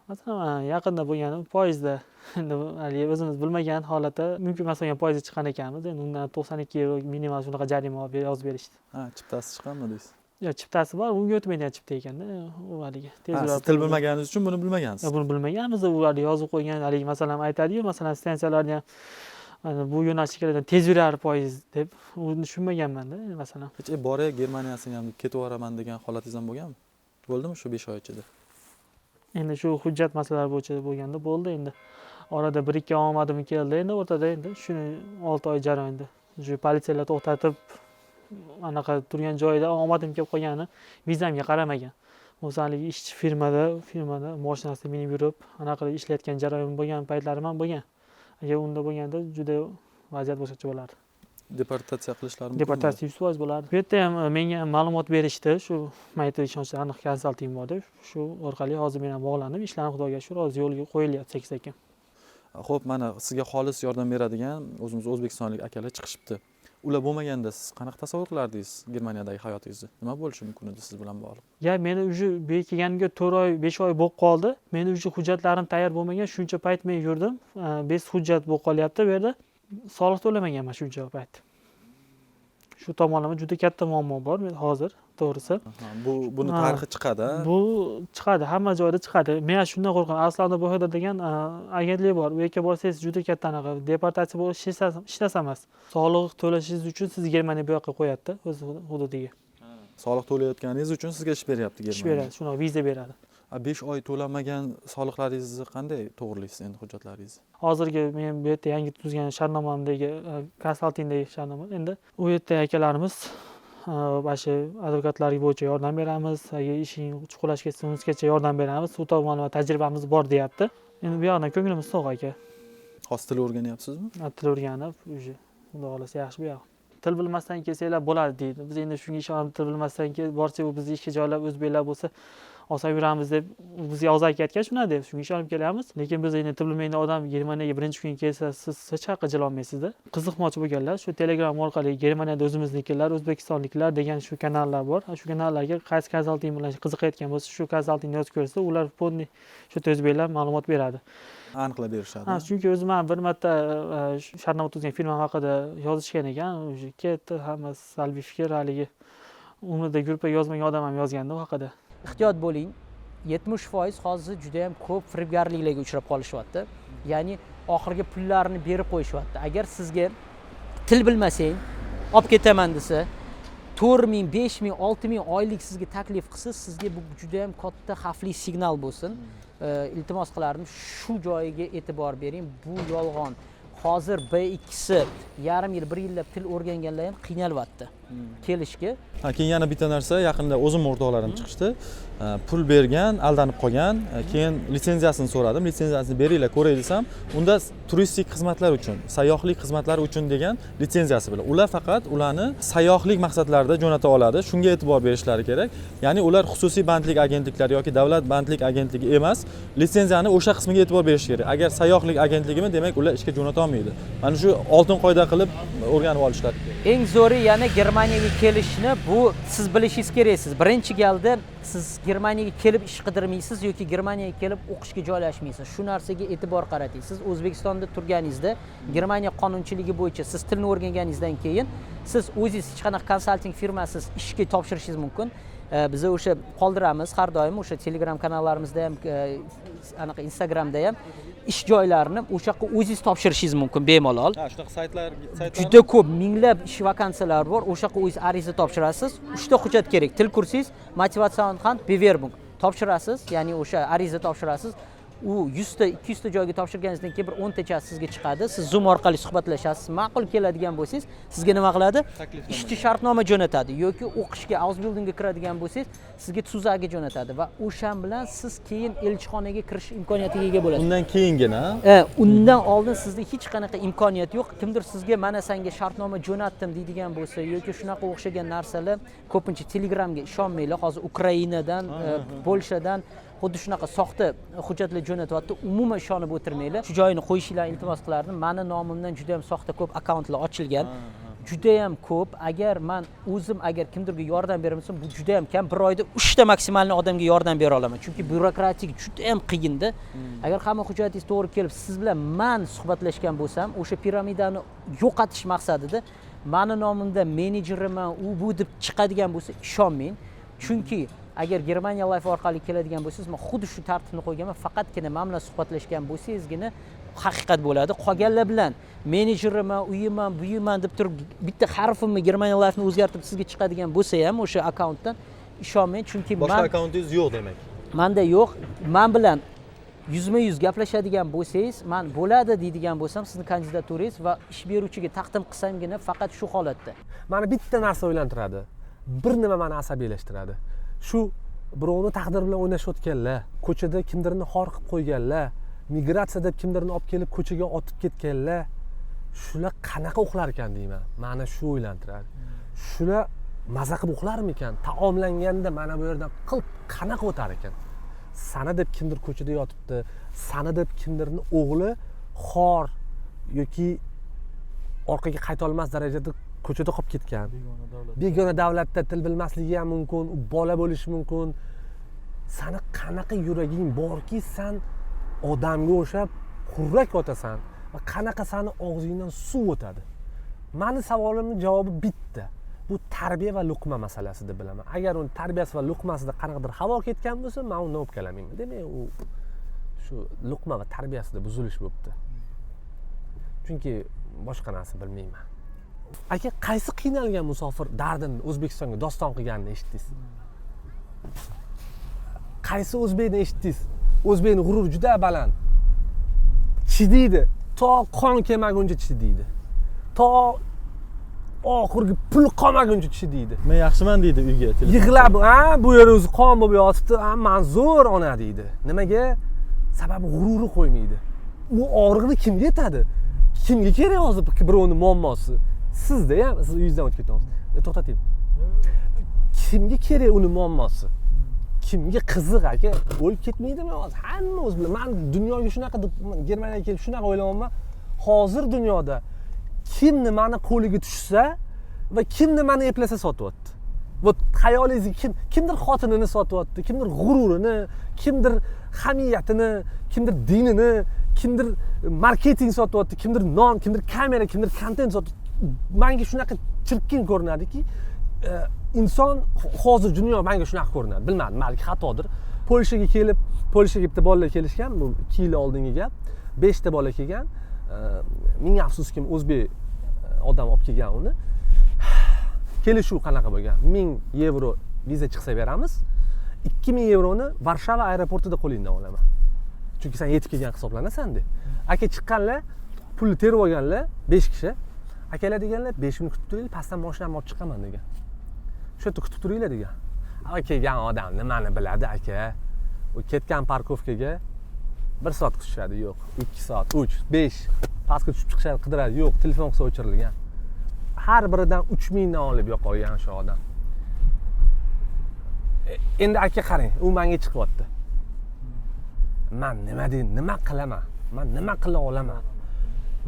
Masalan, yaqinda bo'lgan poyezdda endi hali o'zimiz bilmagan holatda mumkin emas bo'lgan poyezdga chiqqan ekanmiz. Endi undan 92 yevro minimal shunaqa jarima yozib berishdi. Ha, chiptasi chiqqanmi deysiz? Yo'q, chiptasi bor, unga o'tmaydigan chipta ekanda. U haligi tezroq. Siz til bilmaganingiz uchun buni bilmagansiz. Buni bilmaganmiz, ular yozib qo'ygan, haligi masalan aytadi-yu, masalan stansiyalarda ham bu yo'nalishga keladigan tez yurar poyezd deb uni tushunmaganman-da, masalan. Hech borib Germaniyasiga ham ketib boraman degan holatingiz ham bo'lganmi? Bo'ldimi shu 5 oy ichida? Endi shu hujjat masalalari bo'yicha bo'lganda bo'ldi endi. Orada 1-2 omadim keldi, endi o'rtada endi shuni 6 oy jarayonda. Shu politsiyalar to'xtatib anaqa turgan joyida omadim kelib qolgani vizamga qaramagan. O'zalik ishchi firmada mashinasida minib yurib, anaqa ishlayotgan jarayon bo'lgan paytlarim ham bo'lgan. Agar unda bo'lganda juda vaziyat boshqacha bo'lardi. Deportatsiya qilishlari mumkin. Deportatsiya 100% bo'lardi. Bu yerda ham menga ma'lumot berishdi, shu mayta ishonchli aniq konsalting bor deb, shu orqali hozir men ham bog'lanib, ishlarni xudoga shukr hozir yo'lga qo'yilyapti sekin-sekin. Xo'p, mana sizga xolis yordam beradigan o'zimiz o'zbekistonlik akalar chiqishibdi. Ular bo'lmaganda siz qanaqa tasavvur qilardingiz Germaniyadagi hayotingizni? Nima bo'lishi mumkin edi siz bilan bog'liq? Ya, meni уже bu yerga kelganimga 4 oy, 5 oy bo'lib qoldi. Meni уже hujjatlarim tayyor bo'lmagan, shuncha payt men yurdim. Bez hujjat bo'lib qolyapti bu yerda. Soliq to'lamaganman shuncha payt. Shu tomonlama juda katta muammo bor men hozir, to'g'risi. Buni tarixi chiqadi. Bu chiqadi, hamma joyda chiqadi. Men shundan qo'rqaman. Aslida bu yerda degan agentlik bor. U yerga borsangiz juda katta anaqa deportatsiya bo'lish hech narsa emas. Soliq to'lashingiz uchun sizni Germaniya bu yoqqa qo'yadi o'z hududiga. Soliq to'layotganingiz uchun sizga ish beryapti Germaniya. Ish beradi, shunaqa viza beradi. 5 oy to'lamagan soliqlaringizni qanday to'g'rilaysiz endi hujjatlaringizni? Hozirgi men bu yerda yangi tuzgan shartnomamdagi konsaltingdagi shartnoma endi u yerda akalarimiz shu advokatlarga bo'yicha yordam beramiz, agar ishing chuqurlashib ketsa ungacha yordam beramiz, u tomonlama tajribamiz bor deyapti. Endi bu yoqdan ko'nglimiz to'q aka. Hozir til o'rganyapsizmi? Til o'rganib, уже xudo xolasa yaxshi bu yoq. Til bilmasdan kelsanglar bo'ladi deydi. Biz endi shunga ishonib til bilmasdan borsak, u bizni ishga joylab o'zbeklar bo'lsa oson yuramiz deb bizga og'iz aytgan shuna deb shunga ishonib kelyapmiz. Lekin biz endi til bilmaydigan odam Germaniyaga birinchi kun kelsa, siz hech qayerga jila olmaysizda. Qiziqmoqchi bo'lganlar shu Telegram orqali Germaniyada o'zimiznikilar, O'zbekistonliklar degan shu kanallar bor. Shu kanallarga qaysi konsalting bilan qiziqayotgan bo'lsa, shu konsaltingni yozib ko'rsa, ular fonni shu o'zbeklar ma'lumot beradi. Aniqlab berishadi. Chunki o'zim ham bir marta shartnoma tuzgan firma haqida yozishgan ekan, o'sha ketdi, hamma salbiy fikr haligi umrida gruppa yozmagan odam ham yozganda u haqida. Ehtiyot bo'ling. 70% hozir juda ham ko'p firibgarliklarga uchrab qolishyapti. Ya'ni oxirgi pullarni berib qo'yishyapti. Agar sizga til bilmasang, olib ketaman desa, 4000, 5000, 6000 oylik sizga taklif qilsa, sizga bu juda ham katta xavfli signal bo'lsin. Iltimos qilardim, shu joyiga e'tibor bering. Bu yolg'on. Hozir B2si yarim yil, 1 yillab til o'rganganlar ham qiynalyapti kelishga. Keyin yana bitta narsa, yaqinda o'zim o'rtoqlarim chiqishdi. Pul bergan, aldanib qolgan, keyin litsenziyasini so'radim. Litsenziyasini beringlar, ko'ray desam, unda turistik xizmatlar uchun, sayyohlik xizmatlari uchun degan litsenziyasi bilan. Ular faqat ularni sayyohlik maqsadlarida jo'nata oladi. Shunga e'tibor berishlari kerak. Ya'ni ular xususiy bandlik agentliklari yoki davlat bandlik agentligi emas, litsenziyani o'sha qismiga e'tibor berish kerak. Agar sayyohlik agentligimi, demak ular ishga jo'nata olmaydi. Mana shu oltin qoida qilib o'rganib olishlari kerak. Eng zo'ri yana Germaniyaga kelishni bu siz bilishingiz kerak. Siz birinchi galda siz Germaniyaga kelib ish qidirmaysiz yoki Germaniyaga kelib o'qishga joylashmaysiz. Shu narsaga e'tibor qarating. Siz O'zbekistonda turganingizda Germaniya qonunchiligi bo'yicha siz tilni o'rganganingizdan keyin siz o'zingiz hech qanaqa konsalting firmasiz ishga topshirishingiz mumkin. Biz o'sha qoldiramiz har doim o'sha Telegram kanallarimizda ham, anaqa Instagramda ham ish joylarini o'sha yoqqa o'zingiz topshirishingiz mumkin bemalol. Shunaqa saytlar juda ko'p, minglab ish vakansiyalar bor. O'sha yoqqa o'zingiz ariza topshirasiz. 3 ta hujjat kerak. Til kursingiz, motivatsion Bewerbung topshirasiz, ya'ni o'sha ariza topshirasiz. U 100 ta, 200 ta joyga topshirganingizdan keyin bir 10 tachasi sizga chiqadi. Siz Zoom orqali suhbatlashasiz. Ma'qul keladigan bo'lsangiz, sizga nima qiladi? Ishchi shartnoma jo'natadi yoki o'qishga, Ausbildungga kiradigan bo'lsangiz, sizga Tsuzaga jo'natadi va o'shan bilan siz keyin elchixonaga kirish imkoniyatiga ega bo'lasiz. Undan keyingina? Undan oldin sizda hech qanaqa imkoniyat yo'q. Kimdir sizga mana senga shartnoma jo'natdim deydigan bo'lsa yoki shunaqa o'xshagan narsalar ko'pincha Telegramga ishonmanglar. Hozir Ukrainadan, Polshadan xuddi shunaqa soxta hujjatlar jo'natyapti. Umuman ishonib o'tirmanglar. Shu joyini qo'yishinglarni iltimos qilardim. Meni nomimdan juda ham soxta ko'p akkauntlar ochilgan. Juda ham ko'p. Agar men o'zim kimdirga yordam bermasam, bu juda ham kam. Bir oyda 3 ta maksimalni odamga yordam bera olaman. Chunki byurokratik juda ham qiyinda. Agar hamma hujjatingiz to'g'ri kelib, siz bilan men suhbatlashgan bo'lsam, o'sha piramidani yo'qotish maqsadida meni nomimda menejeriman, u bu deb chiqadigan bo'lsa, ishonmang. Chunki agar Germaniya Life orqali keladigan bo'lsangiz, men xuddi shu tartibni qo'yganman. Faqatgina men bilan suhbatlashgan bo'lsangizgina haqiqat bo'ladi. Qolganlar bilan menejeriman, uyiman, buyman deb turib bitta harfimni Germaniya Life'ni o'zgartirib sizga chiqadigan bo'lsa ham o'sha akkauntdan ishonmang, chunki boshqa akkauntingiz yo'q demak. Menda yo'q. Men bilan yuzma-yuz gaplashadigan bo'lsangiz, men bo'ladi deydigan bo'lsam, sizni kandidaturangiz va ish beruvchiga taqdim qilsamgina faqat shu holatda. Meni bitta narsa o'ylantiradi. Bir nima meni asabiylashtiradi. Shu birovni taqdiri bilan o'ynashayotganlar, ko'chada kimdirni xor qilib qo'yganlar, migratsiya deb kimdirni olib kelib ko'chaga otib ketganlar, shular qanaqa uxlar ekan deyman. Meni shu o'ylantiradi. Shular maza qilib uxlarmikan? Taomlanganda mana bu yerdan qilib qanaqa o'tar ekan? Sana deb kimdir ko'chada yotibdi, sana deb kimdirni o'g'li xor yoki orqaga qayta olmas darajada ko'chada qolib ketgan. Begona davlatda til bilmasligi ham mumkin, u bola bo'lishi mumkin. Sani qanaqa yuraging borki, sen odamga o'xshab xurrak otasan va qanaqa sani og'zingdan suv o'tadi. Meni savolimning javobi bitta. Bu tarbiya va luqma masalasi deb bilaman. Agar uni tarbiyasi va luqmasida qanaqadir havo ketgan bo'lsa, men uni o'pkalamayman. Demak, u shu luqma va tarbiyasida buzilish bo'libdi. Chunki boshqa narsa bilmayman. Aka, qaysi qiynalgan musofir dardini O'zbekistonga doston qilganini eshitdingiz? Qaysi o'zbekni eshitdingiz? O'zbekning g'ururi juda baland. Chidaydi, to qon kelmaguncha chidaydi. To oxirgi pul qolmaguncha chidaydi. Men yaxshiman deydi uyga. Yig'lab, bu yer o'zi qon bo'lib yotibdi, men zo'r ona deydi. Nimaga? Sababi g'ururi qo'ymaydi. U og'riqni kimga yetadi? Kimga kerak hozir birovning muammosi? Sizda ham, siz uyingizdan o'tib ketyapsiz. To'xtating. Kimga kerak uni muammosi? Kimga qiziq aka? O'lib ketmaydimi hozir? Hamma o'zi bilan. Men dunyoga shunaqa deb Germaniyaga kelib shunaqa o'ylayapman. Hozir dunyoda kim nimani qo'liga tushsa va kim nimani eplasa sotyapti. Va xayolingizga kimdir xotinini sotyapti, kimdir g'ururini, kimdir hamiyatini, kimdir dinini, kimdir marketing sotyapti, kimdir non, kimdir kamera, kimdir kontent sotyapti. Menga shunaqa chirkin ko'rinadiki, inson hozir dunyo menga shunaqa ko'rinadi. Bilmadim, balki xatodir. Polshaga kelib, Polshaga bitta bolalar kelishgan, bu 2 yil oldingi gap. 5 ta bola kelgan. Ming afsuski o'zbek odam olib kelgan uni. kelishuv qanaqa bo'lgan? 1000 yevro viza chiqsa beramiz, 2000 yevroni Varshava aeroportida qo'lingdan olaman. Chunki sen yetib kelgan hisoblanasan-da. Aka chiqqanlar, pulni terib olganlar 5 kishi. Akalar deganlar 5 minut kutib turinglar, pastdan mashinamni olib chiqaman degan. Shu yerda kutib turinglar degan. Aka kelgan odam nimani biladi aka? U ketgan parkovkaga 1 soat kutishadi, yo'q. 2 soat, 3, 5 pastga tushib chiqishadi, qidiradi, yo'q. Telefon qilsa o'chirilgan. Har biridan 3000 dan olib yo'qolgan shu odam. Endi aka qarang, u menga chiqyapti. Men nima qilaman? Men nima qila olaman?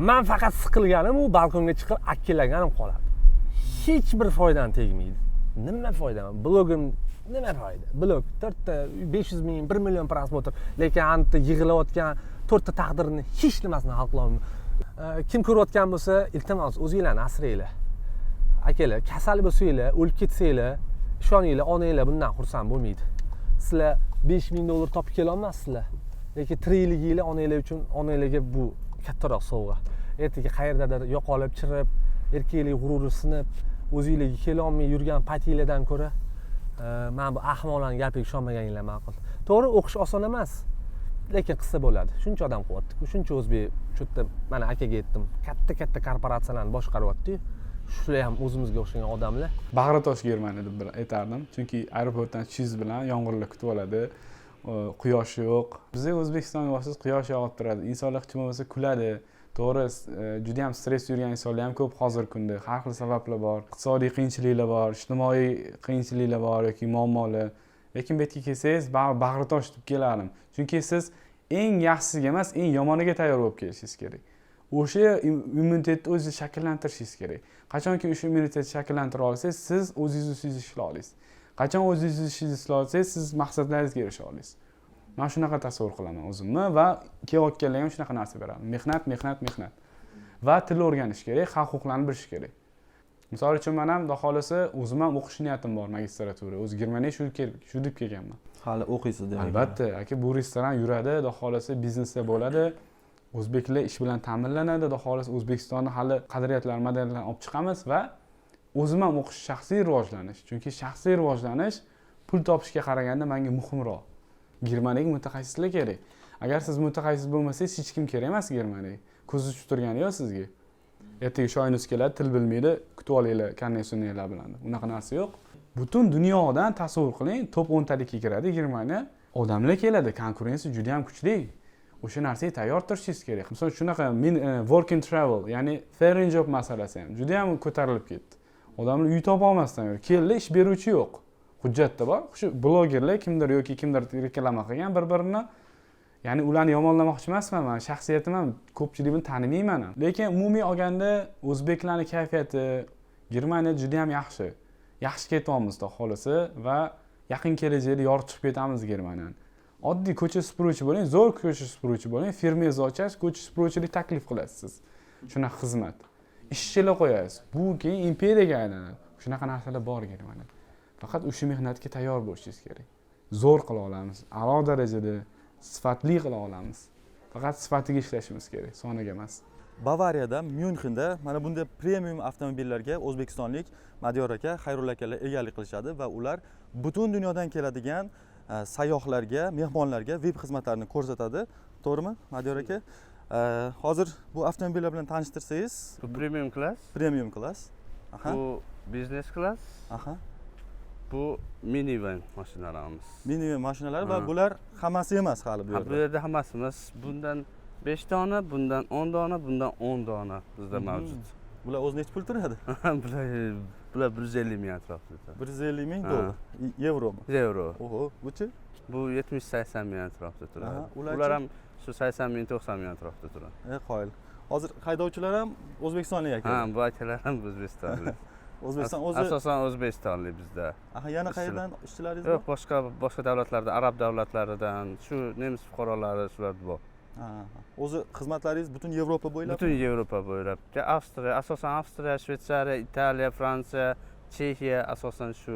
Men faqat siqilganim u balkonga chiqib akkilaganim qoladi. Hech bir foydam tegmaydi. Nima foydam? Blogim nima foyda? Blog 4 ta 500 ming, 1 million prosmotr, lekin anta yig'ilayotgan 4 ta taqdirni hech nimasini hal qila olmayman. Kim ko'rayotgan bo'lsa, iltimos o'zinglarni asranglar. Akalar, kasal bo'lsanglar, o'lib ketsanglar, ishoninglar, onanglar bundan xursand bo'lmaydi. Sizlar 5000 dollar topib kela olmaysizlar. Lekin tirikliginglar onanglar uchun, onanglarga bu kattaroq sovg'a. Ertaga qayerdadir yo'qolib, chirib, erkaklik g'ururi sinib, o'zingizga kela olmay yurgan paytinglardan ko'ra, men bu ahmoqlarning gapiga ishonmaganinglar ma'qul. To'g'ri, o'qish oson emas, lekin qilsa bo'ladi. Shuncha odam qilyapti. Shuncha o'zbek, shu yerda mana akaga aytdim, katta korporatsiyalarni boshqaryapti. Shular ham o'zimizga o'xshagan odamlar. Bag'ritosh Germaniya deb aytardim, chunki aeroportdan tushishingiz bilan yomg'irlar kutib oladi. Quyosh yo'q. Bizga O'zbekistonga borsangiz quyosh yog'ib turadi. Insonlar hech bo'lmasa kuladi. To'g'ri, juda ham stress yurgan insonlar ham ko'p hozirgi kunda. Har xil sabablar bor. Iqtisodiy qiyinchiliklar bor, ijtimoiy qiyinchiliklar bor yoki muammolar. Lekin bu yerga kelsangiz, bag'ritosh deb kelardim. Chunki siz eng yaxshisiga emas, eng yomoniga tayyor bo'lib kelishingiz kerak. O'sha immunitetni o'zingiz shakllantirishingiz kerak. Qachonki o'sha immunitetni shakllantira olsangiz, siz o'zingizni ustingizga ishla olasiz. Qachon o'zingizni ustingizga ishla olsangiz, siz maqsadlaringizga erisha olasiz. Men shunaqa tasavvur qilaman o'zimni va kelayotganlarga ham shunaqa narsa beraman. Mehnat. Va til o'rganish kerak, haq huquqlarni bilish kerak. Misol uchun men ham xohlasa o'zim ham o'qish niyatim bor, magistratura. O'zi Germaniyaga shu deb kelganman. Hali o'qiysiz demak. Albatta, aka bu restoran yuradi, xohlasa biznesda bo'ladi. O'zbeklar ish bilan ta'minlanadi, xohlasa O'zbekistonni hali qadriyatlar, madaniyatlarni olib chiqamiz va o'zim ham o'qish shaxsiy rivojlanish. Chunki shaxsiy rivojlanish pul topishga qaraganda menga muhimroq. Germaniyaga mutaxassislar kerak. Agar siz mutaxassis bo'lmasangiz, hech kim kerak emas Germaniyaga. Ko'z tutib turgani yo'q sizga. Ertaga shoyingiz keladi, til bilmaydi, kutib olinglar kondisionerlar bilan. Unaqa narsa yo'q. Butun dunyodan tasavvur qiling, top 10 talikka kiradi Germaniya. Odamlar keladi, konkurensiya juda ham kuchli. O'sha narsaga tayyor turishingiz kerak. Misol shunaqa work and travel, ya'ni foreign job masalasi ham juda ham ko'tarilib ketdi. Odamlar uy topa olmasdan yuradi. Keldi, ish beruvchi yo'q. Hujjatda bor. Shu blogerlar kimdir yoki kimdir reklama qilgan bir-birini. Ya'ni ularni yomonlamoqchi emasman, men shaxsiyatim ham ko'pchilikni tanimayman. Lekin umumiy olganda o'zbeklarning kayfiyati Germaniya juda ham yaxshi. Yaxshi ketyapmiz xudo xolasa va yaqin kelajakda yorib chiqib ketamiz Germaniyani. Oddiy ko'cha supuruvchi bo'ling, zo'r ko'cha supuruvchi bo'ling, firmangiz ochasiz, ko'cha supuruvchilik taklif qilasiz. Shunaqa xizmat. Ishchilar qo'yasiz. Bu keyin imperiyaga aylanadi. Shunaqa narsalar bor Germaniyada. Faqat o'sha mehnatga tayyor bo'lishingiz kerak. Zo'r qila olamiz, a'lo darajada sifatli qila olamiz. Faqat sifatiga ishlashimiz kerak, soniga emas. Bavariyada, Myunxenda mana bunday premium avtomobillarga o'zbekistonlik Madiyor aka, Xayrulla akalar egalik qilishadi va ular butun dunyodan keladigan sayyohlarga, mehmonlarga VIP xizmatlarini ko'rsatadi. To'g'rimi, Madiyor aka? Hozir bu avtomobillar bilan tanishtirsangiz, bu premium class. Premium class. Bu business class. Bu minivan mashinalarimiz. Minivan mashinalar va bular hammasi emas hali bu yerda. Bu yerda hammasi emas. Bundan 5 dona, bundan 10 dona, bundan 10 dona bizda mavjud. Bular o'zi necha pul turadi? Bular 150 ming atrofida. 150 ming dollar. Yevromi? Yevro. Oho, buchi? Bu 70-80 ming atrofida turadi. Ular ham shu 80 ming, 90 ming atrofida turadi. Qoyil. Hozir haydovchilar ham o'zbekistonlik aka. Ha, bu akalar ham o'zbekistonlik. O'zbekiston o'zi asosan o'zbekistonlik bizda. Yana qayerdan ishchilaringiz bor? Yo'q, boshqa davlatlardan, arab davlatlaridan, shu nemis fuqarolari shular bor. O'zi xizmatlaringiz butun Yevropa bo'ylab? Butun Yevropa bo'ylab. Avstriya, asosan Avstriya, Shveysariya, Italiya, Fransiya, Chexiya, asosan shu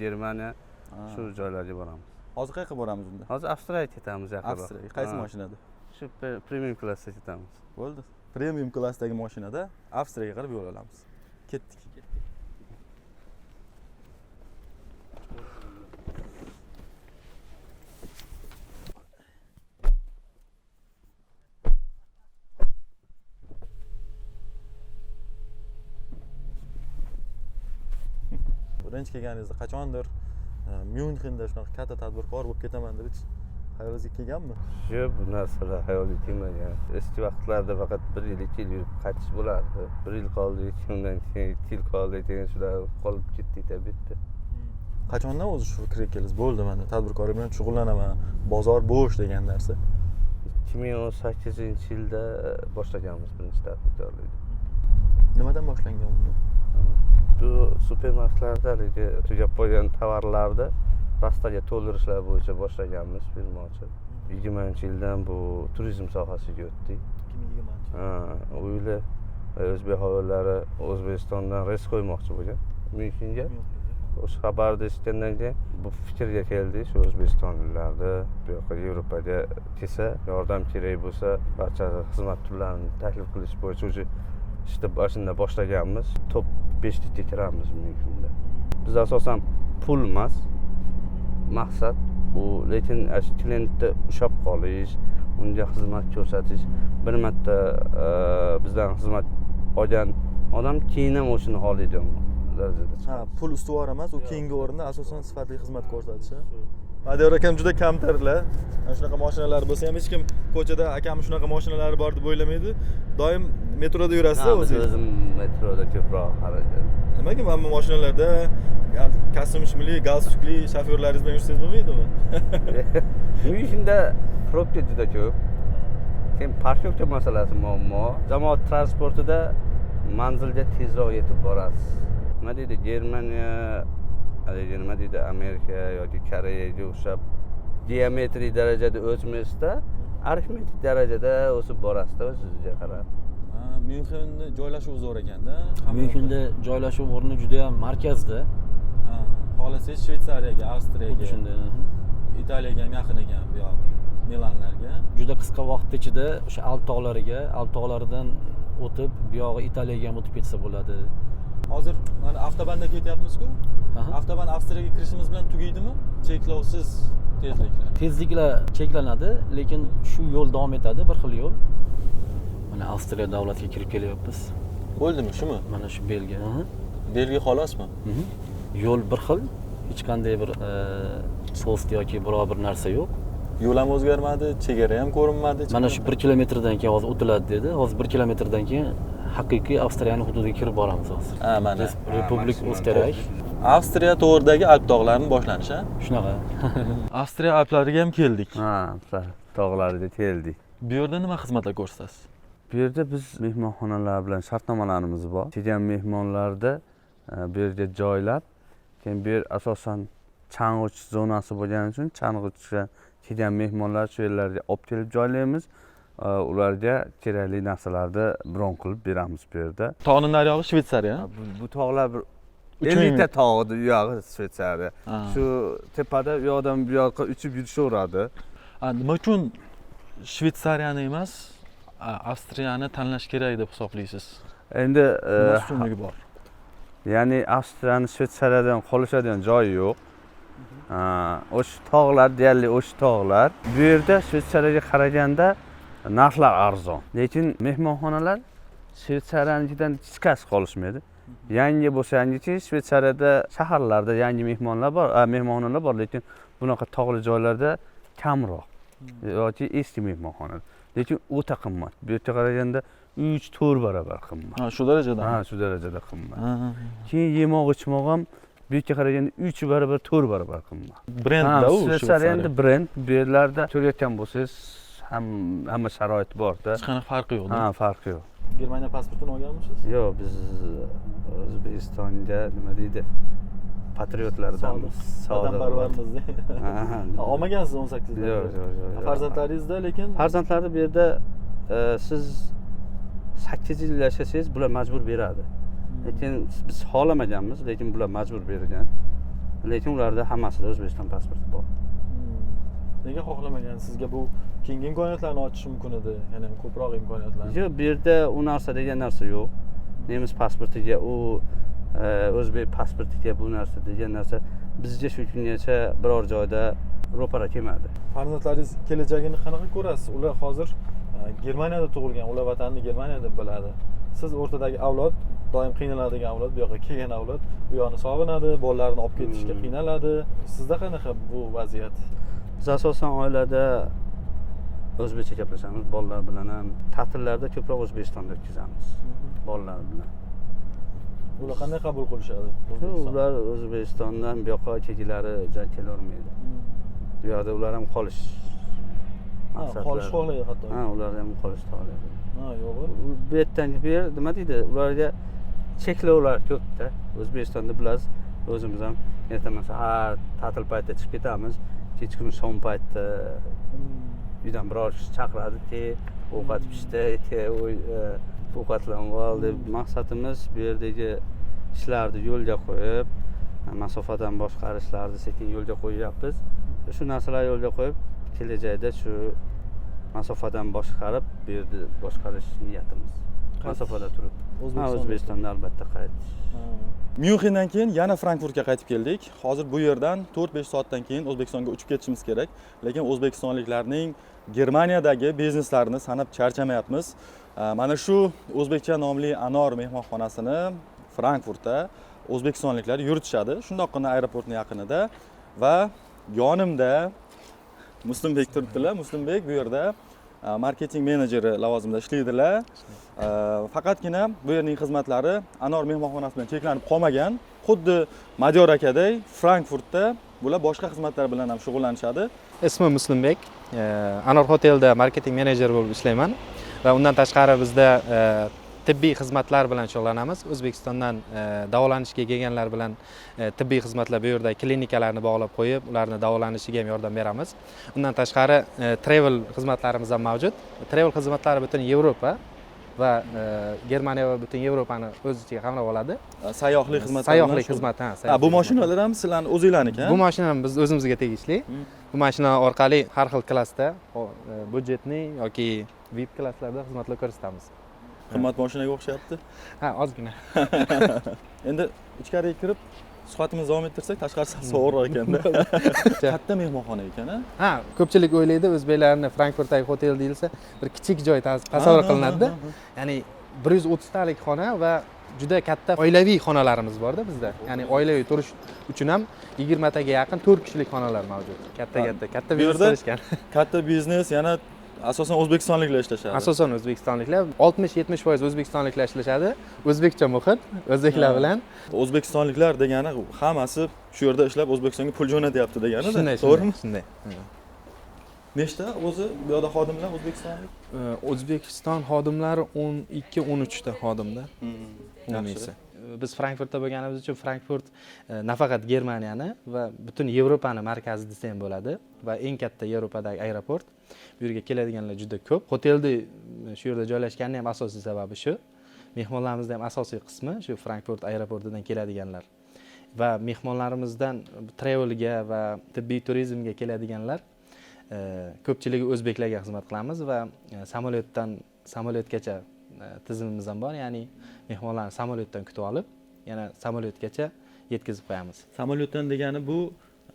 Germaniya, shu joylarga boramiz. Hozir qayerga boramiz unda? Hozir Avstriyaga ketamiz yaqinroq. Avstriya. Qaysi mashinada? Shu premium klassda ketamiz. Bo'ldi. Premium klassdagi mashinada Avstriyaga qarab yo'l olamiz. Ketdik. birinchi kelganingizda qachondir Myunxenda shunaqa katta tadbirkor bo'lib ketaman deb hech hayolingizga kelganmi? Yo'q, bu narsalar hayolga kelmagan. Eski vaqtlarda faqat 1 yil 2 yil yurib qaytish bo'lardi. 1 yil qoldi, 2 yildan keyin 2 yil qoldi, keyin shular qolib ketdi bitta. Qachondan o'zi shu fikriga keldingiz? Bo'ldi, mana tadbirkorlik bilan shug'ullanaman, bozor bo'sh degan narsa. 2018-yilda boshlaganmiz birinchi tadbirkorlikni. Nimadan boshlangan bu? Bu supermarketlarda haligi tugab qolgan tovarlarni rastaga to'ldirishlar bo'yicha boshlaganmiz firma ochib. 20-yildan bu turizm sohasiga o'tdik. 2020. U yili O'zbek havollari O'zbekistondan reys qo'ymoqchi bo'lgan Myunxenga. O'sha xabarni eshitgandan keyin bu fikrga keldik, shu o'zbekistonliklarni bu yoqqa Yevropaga kelsa, yordam kerak bo'lsa, barcha xizmat turlarini taklif qilish bo'yicha o'sha ishni boshida boshlaganmiz. Top 5 likka kiramiz Myunxenda. Biz asosan pul emas, maqsad u, lekin klientni ushlab qolish, unga xizmat ko'rsatish. Bir marta bizdan xizmat olgan odam keyin ham o'shini xohlaydigan darajada. Ha, pul ustuvor emas, u keyingi o'rinda asosan sifatli xizmat ko'rsatish. Madiyor akam juda kamtarlar. Ana shunaqa mashinalar bo'lsa ham hech kim ko'chada akam shunaqa mashinalari bor deb o'ylamaydi. Doim metroda yurasiz o'zingiz. O'zim metroda ko'proq harakat. Nimaga mana bu mashinalarda kostyum shimli, galstukli shofyorlaringiz bilan yursangiz bo'lmaydimi? Myunxenda probka juda ko'p. Keyin parkovka masalasi muammo. Jamoat transportida manzilga tezroq yetib borasiz. Nima deydi, Germaniya, nima deydi, Amerika yoki Koreyaga o'xshab geometrik darajada o'smasda, arifmetik darajada o'sib borasiz-da o'zingizga qarab. Myunxenda joylashuvi zo'r ekanda. Myunxenda joylashuv o'rni juda ham markazda. Xohlasangiz Shveysariyaga, Avstriyaga, shunday. Italiyaga ham yaqin ekan bu yoq. Milanlarga. Juda qisqa vaqt ichida o'sha Alp tog'lariga, Alp tog'laridan o'tib, bu yog'i Italiyaga ham o'tib ketsa bo'ladi. Hozir mana avtobanda ketyapmiz-ku. Avtoban Avstriyaga kirishimiz bilan tugaydimi? Cheklovsiz tezliklar. Tezliklar cheklanadi, lekin shu yo'l davom etadi, bir xil yo'l. Mana Avstriya davlatiga kirib kelyapmiz. Bo'ldimi, shumi? Mana shu belgi. Belgi xolosmi? Yo'l bir xil, hech qanday bir post yoki biror bir narsa yo'q. Yo'l ham o'zgarmadi, chegara ham ko'rinmadi. Mana shu 1 kilometrdan keyin hozir o'tiladi dedi. Hozir 1 kilometrdan keyin haqiqiy Avstriyaning hududiga kirib boramiz hozir. Ha, mana Republik Österreich. Avstriya to'g'ridagi Alp tog'larining boshlanishi. Shunaqa. Avstriya Alplariga ham keldik. Ha, tog'lariga keldik. Bu yerda nima xizmatlar ko'rsatasiz? Bu yerda biz mehmonxonalar bilan shartnomalarimiz bor. Kelgan mehmonlarni bu yerga joylab, keyin bu yer asosan chang'ich zonasi bo'lgani uchun chang'ichga kelgan mehmonlar shu yerlarga olib kelib joylaymiz. Ularga kerakli narsalarni bron qilib beramiz bu yerda. Tog'ning nariyog'i Shveysariya. Bu tog'lar 50 ta tog'ni uyog'i Shveysariya. Shu tepada u yoqdan bu yoqqa uchib yurishaveradi. Nima uchun Shveysariyani emas, Avstriyani tanlash kerak deb hisoblaysiz? Endi ustunligi bor. Ya'ni Avstriyani Shveysariyadan qolishadigan joyi yo'q. O'sha tog'lar deyarli o'sha tog'lar. Bu yerda Shveysariyaga qaraganda narxlar arzon. Lekin mehmonxonalar Shveysariyanikidan hech qolishmaydi. Yangi bo'lsa yangichi, Shveysariyada shaharlarda yangi mehmonxonalar bor, lekin bunaqa tog'li joylarda kamroq. Yoki eski mehmonxonalar. Lekin o'ta qimmat. Bu yerga qaraganda 3-4 barobar qimmat. Ha, shu darajada. Ha, shu darajada qimmat. Keyin yemoq-ichmoq ham bu yerga qaraganda 3 barobar, 4 barobar qimmat. Brendda u Shveysariya endi brend. Bu yerlarda ko'rayotgan bo'lsangiz, hamma sharoit bor-da. Hech qanaqa farqi yo'q. Ha, farqi yo'q. Germaniya pasportini olganmisiz? Yo'q, biz O'zbekistonga nima deydi? Patriotlardanmiz. Vatanparvarmiz. Olmagansiz 18 da. Yo'q. Farzandlaringizda lekin farzandlarni bu yerda siz 8 yil yashasangiz bular majbur beradi. Lekin biz xohlamaganmiz, lekin bular majbur bergan. Lekin ularda hammasida O'zbekiston pasporti bor. Nega xohlamagan? Sizga bu keyingi imkoniyatlarni ochishi mumkin edi, ya'ni ko'proq imkoniyatlar. Yo'q, bu yerda u narsa degan narsa yo'q. Nemis pasportiga o'zbek pasportiga bu narsa degan narsa bizga shu kungacha biror joyda ro'para kelmadi. Farzandlaringiz kelajagini qanaqa ko'rasiz? Ular hozir Germaniyada tug'ilgan, ular vatanini Germaniya deb biladi. Siz o'rtadagi avlod doim qiynaladigan avlod, bu yoqqa kelgan avlod u yoqni sog'inadi, bolalarini olib ketishga qiynaladi. Sizda qanaqa bu vaziyat? Biz asosan oilada o'zbekcha gaplashamiz, bolalar bilan ham ta'tillarda ko'proq O'zbekistonda o'tkazamiz. Bolalar bilan. Ular qanday qabul qilishadi? Ular O'zbekistondan bu yoqqa kelgilari kelavermaydi. Bu yoqda ular ham qolish. Qolish xohlaydi hatto. Ha, ular ham qolish xohlaydi. Ha, yo'g'i. Bu yerdan bu yer nima deydi? Ularga cheklovlar ko'pda. O'zbekistonda bilasiz, o'zimiz ham ertaman sahar ta'til paytida chiqib ketamiz. Kechqurun shom paytda uydan biror kishi chaqiradi, ovqat pishdi, ovqatlanib ol deb. Maqsadimiz bu yerdagi ishlarni yo'lga qo'yib, masofadan boshqarishlarni sekin yo'lga qo'yyapmiz. Shu narsalarni yo'lga qo'yib, kelajakda shu masofadan boshqarib, bu yerda boshqarish niyatimiz. Masofada turib. O'zbekistonda albatta qaytish. Myunxendan keyin yana Frankfurtga qaytib keldik. Hozir bu yerdan 4-5 soatdan keyin O'zbekistonga uchib ketishimiz kerak. Lekin o'zbekistonliklarning Germaniyadagi bizneslarini sanab charchamayapmiz. Mana shu o'zbekcha nomli Anor mehmonxonasini Frankfurtda o'zbekistonliklar yuritishadi. Shundoqqina aeroportning yaqinida va yonimda Muslimbek turibdilar. Muslimbek bu yerda marketing menejeri lavozimida ishlaydilar. Faqatgina bu yerning xizmatlari Anor mehmonxonasi bilan cheklanib qolmagan. Xuddi Madiyor akaday Frankfurtda bular boshqa xizmatlar bilan ham shug'ullanishadi. Ismim Muslimbek. Anor hotelda marketing menejeri bo'lib ishlayman va undan tashqari bizda tibbiy xizmatlar bilan shug'ullanamiz. O'zbekistondan davolanishga kelganlar bilan tibbiy xizmatlar bu yerda klinikalarni bog'lab qo'yib, ularni davolanishiga ham yordam beramiz. Undan tashqari travel xizmatlarimiz ham mavjud. Travel xizmatlari butun Yevropa va Germaniya va butun Yevropani o'z ichiga qamrab oladi. Sayyohlik xizmati. Sayyohlik xizmati, ha. Bu mashinalar ham sizlarning o'zinglarniki, Bu mashina ham biz o'zimizga tegishli. Bu mashina orqali har xil klassda, budjetli yoki VIP klasslarda xizmatlar ko'rsatamiz. Qimmat mashinaga o'xshayapti. Ha, ozgina. Endi ichkariga kirib suhbatimizni davom ettirsak, tashqarisi sovuqroq ekanda. Katta mehmonxona ekan, ha? Ha, ko'pchilik o'ylaydi, o'zbeklarni Frankfurtdagi hotel deyilsa, bir kichik joy tasavvur qilinadi-da. Ya'ni 130 talik xona va juda katta oilaviy xonalarimiz bor-da bizda. Ya'ni oilaviy turish uchun ham 20 taga yaqin 4 kishilik xonalar mavjud. Katta biznes qilishgan. Katta biznes, yana asosan o'zbekistonliklar ishlashadi. Asosan o'zbekistonliklar, 60-70% o'zbekistonliklar ishlashadi. O'zbekcha muhit, o'zbeklar bilan. O'zbekistonliklar degani hammasi shu yerda ishlab O'zbekistonga pul jo'natyapti degani-da. To'g'rimi? Shunday. Nechta o'zi bu yerda xodimlar o'zbekistonlik? O'zbekiston xodimlari 12-13 ta xodimda. Yaxshi. Biz Frankfurtda bo'lganimiz uchun Frankfurt nafaqat Germaniyani va butun Yevropani markazi desa ham bo'ladi va eng katta Yevropadagi aeroport. Bu yerga keladiganlar juda ko'p. Hotelda shu yerda joylashganining ham asosiy sababi shu. Mehmonlarimizning ham asosiy qismi shu Frankfurt aeroportidan keladiganlar. Va mehmonlarimizdan travelga va tibbiy turizmga keladiganlar ko'pchiligi o'zbeklarga xizmat qilamiz va samolyotgacha tizimimiz ham bor, ya'ni mehmonlarni samolyotdan kutib olib, yana samolyotgacha yetkazib qo'yamiz. Samolyotdan degani bu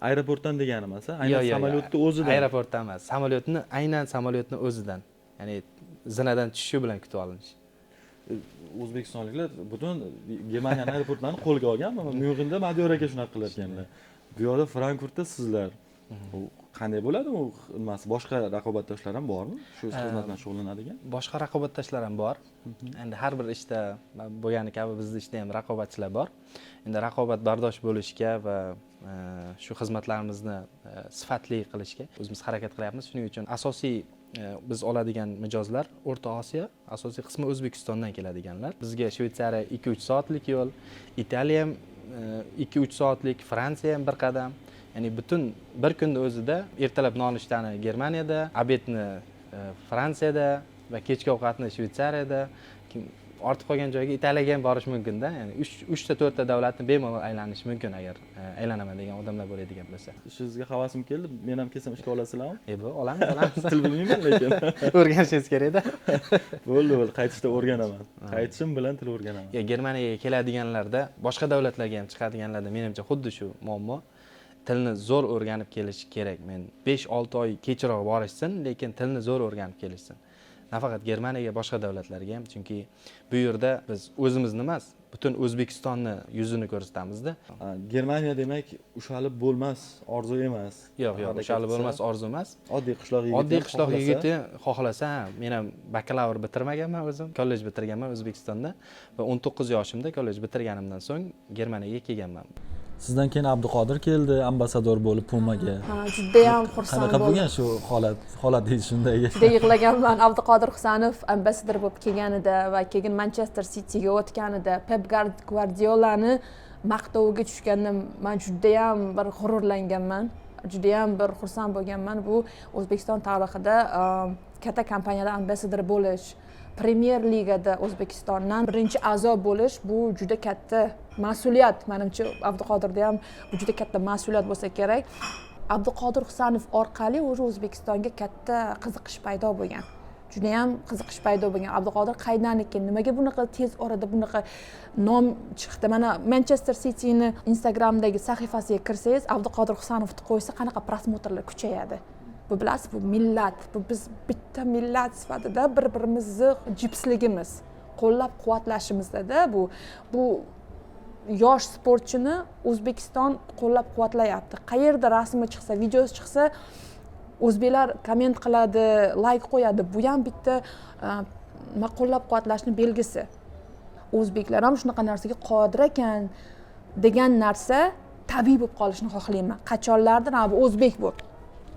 aeroportdan degani emas, aynan samolyotni o'zidan. Aeroportdan emas, aynan samolyotni o'zidan, ya'ni zinadan tushishi bilan kutib olinish. O'zbekistonliklar butun Germaniyaning aeroportlarini qo'lga olgan, Myunxenda Madiyor aka shunaqa qilayotganlar. Bu yerda Frankfurtda sizlar qanday bo'ladi u nimasi? Boshqa raqobatdoshlar ham bormi? Shu xizmat bilan shug'ullanadigan? Boshqa raqobatdoshlar ham bor. Endi har bir ishda bo'lgani kabi bizning ishda ham raqobatchilar bor. Endi raqobatbardosh bo'lishga va shu xizmatlarimizni sifatli qilishga o'zimiz harakat qilyapmiz. Shuning uchun asosiy biz oladigan mijozlar O'rta Osiyo, asosiy qismi O'zbekistondan keladiganlar. Bizga Shveysariya 2-3 soatlik yo'l, Italiya ham 2-3 soatlik, Fransiya ham bir qadam. Ya'ni butun bir kunda o'zida ertalab nonushtani Germaniyada, obedni Fransiyada va kechki ovqatni Shveysariyada, ortib qolgan joyga Italiyaga ham borish mumkin-da. Ya'ni 3 ta 4 ta davlatni bemalol aylanish mumkin agar aylanaman degan odamlar bo'ladigan bo'lsa. Sizga havasim keldi. Men ham kelsam ishga olasizlarmi? Bu olamiz. Til bilmayman lekin. O'rganishingiz kerak-da. Bo'ldi, qaytishda o'rganaman. Qaytishim bilan til o'rganaman. Germaniyaga keladiganlarda, boshqa davlatlarga ham chiqadiganlarda menimcha xuddi shu muammo. Tilni zo'r o'rganib kelish kerak. Men 5-6 oy kechroq borishsin, lekin tilni zo'r o'rganib kelishsin. nafaqat Germaniyaga, boshqa davlatlarga ham, chunki bu yerda biz o'zimizni emas, butun O'zbekistonni yuzini ko'rsatamizda. Germaniya demak ushalib bo'lmas orzu emas. Yo'q, ushalib bo'lmas orzu emas. Oddiy qishloq yigiti xohlasa, men ham bakalavr bitirmaganman o'zim, kollej bitirganman O'zbekistonda va 19 yoshimda kollej bitirganimdan so'ng Germaniyaga kelganman. Sizdan keyin Abduqodir keldi, ambasador bo'lib Pumaga. Juda ham xursand Qanaqa bo'lgan shu holat shunday? Juda yig'laganman. Abduqodir Husanov ambasador bo'lib kelganida va keyin Manchester Cityga o'tganida Pep Guardiolani maqtoviga tushganda men juda ham bir g'ururlanganman. Juda ham bir xursand bo'lganman. Bu O'zbekiston tarixida katta kompaniyada ambasador bo'lish, Premier Ligada O'zbekistondan birinchi a'zo bo'lish bu juda katta mas'uliyat. Menimcha Abduqodirda ham bu juda katta mas'uliyat bo'lsa kerak. Abduqodir Husanov orqali O'zbekistonga katta qiziqish paydo bo'lgan. Juda ham qiziqish paydo bo'lgan. Abduqodir qaydan ekan, nimaga bunaqa tez orada bunaqa nom chiqdi? Mana Manchester City'ni Instagramdagi sahifasiga kirsangiz, Abduqodir Husanovni qo'ysa qanaqa prosmotrlar kuchayadi. Bu bilasiz, bu millat, bu biz bitta millat sifatida bir-birimizni jipsligimiz, qo'llab-quvvatlashimizda bu yosh sportchini O'zbekiston qo'llab-quvvatlayapti. Qayerda rasmi chiqsa, videosi chiqsa, o'zbeklar komment qiladi, like qo'yadi. Bu ham bitta qo'llab-quvvatlashning belgisi. O'zbeklar ham shunaqa narsaga qodir ekan degan narsa tabiiy bo'lib qolishini xohlayman. Qachonlardir bu o'zbek bo'lib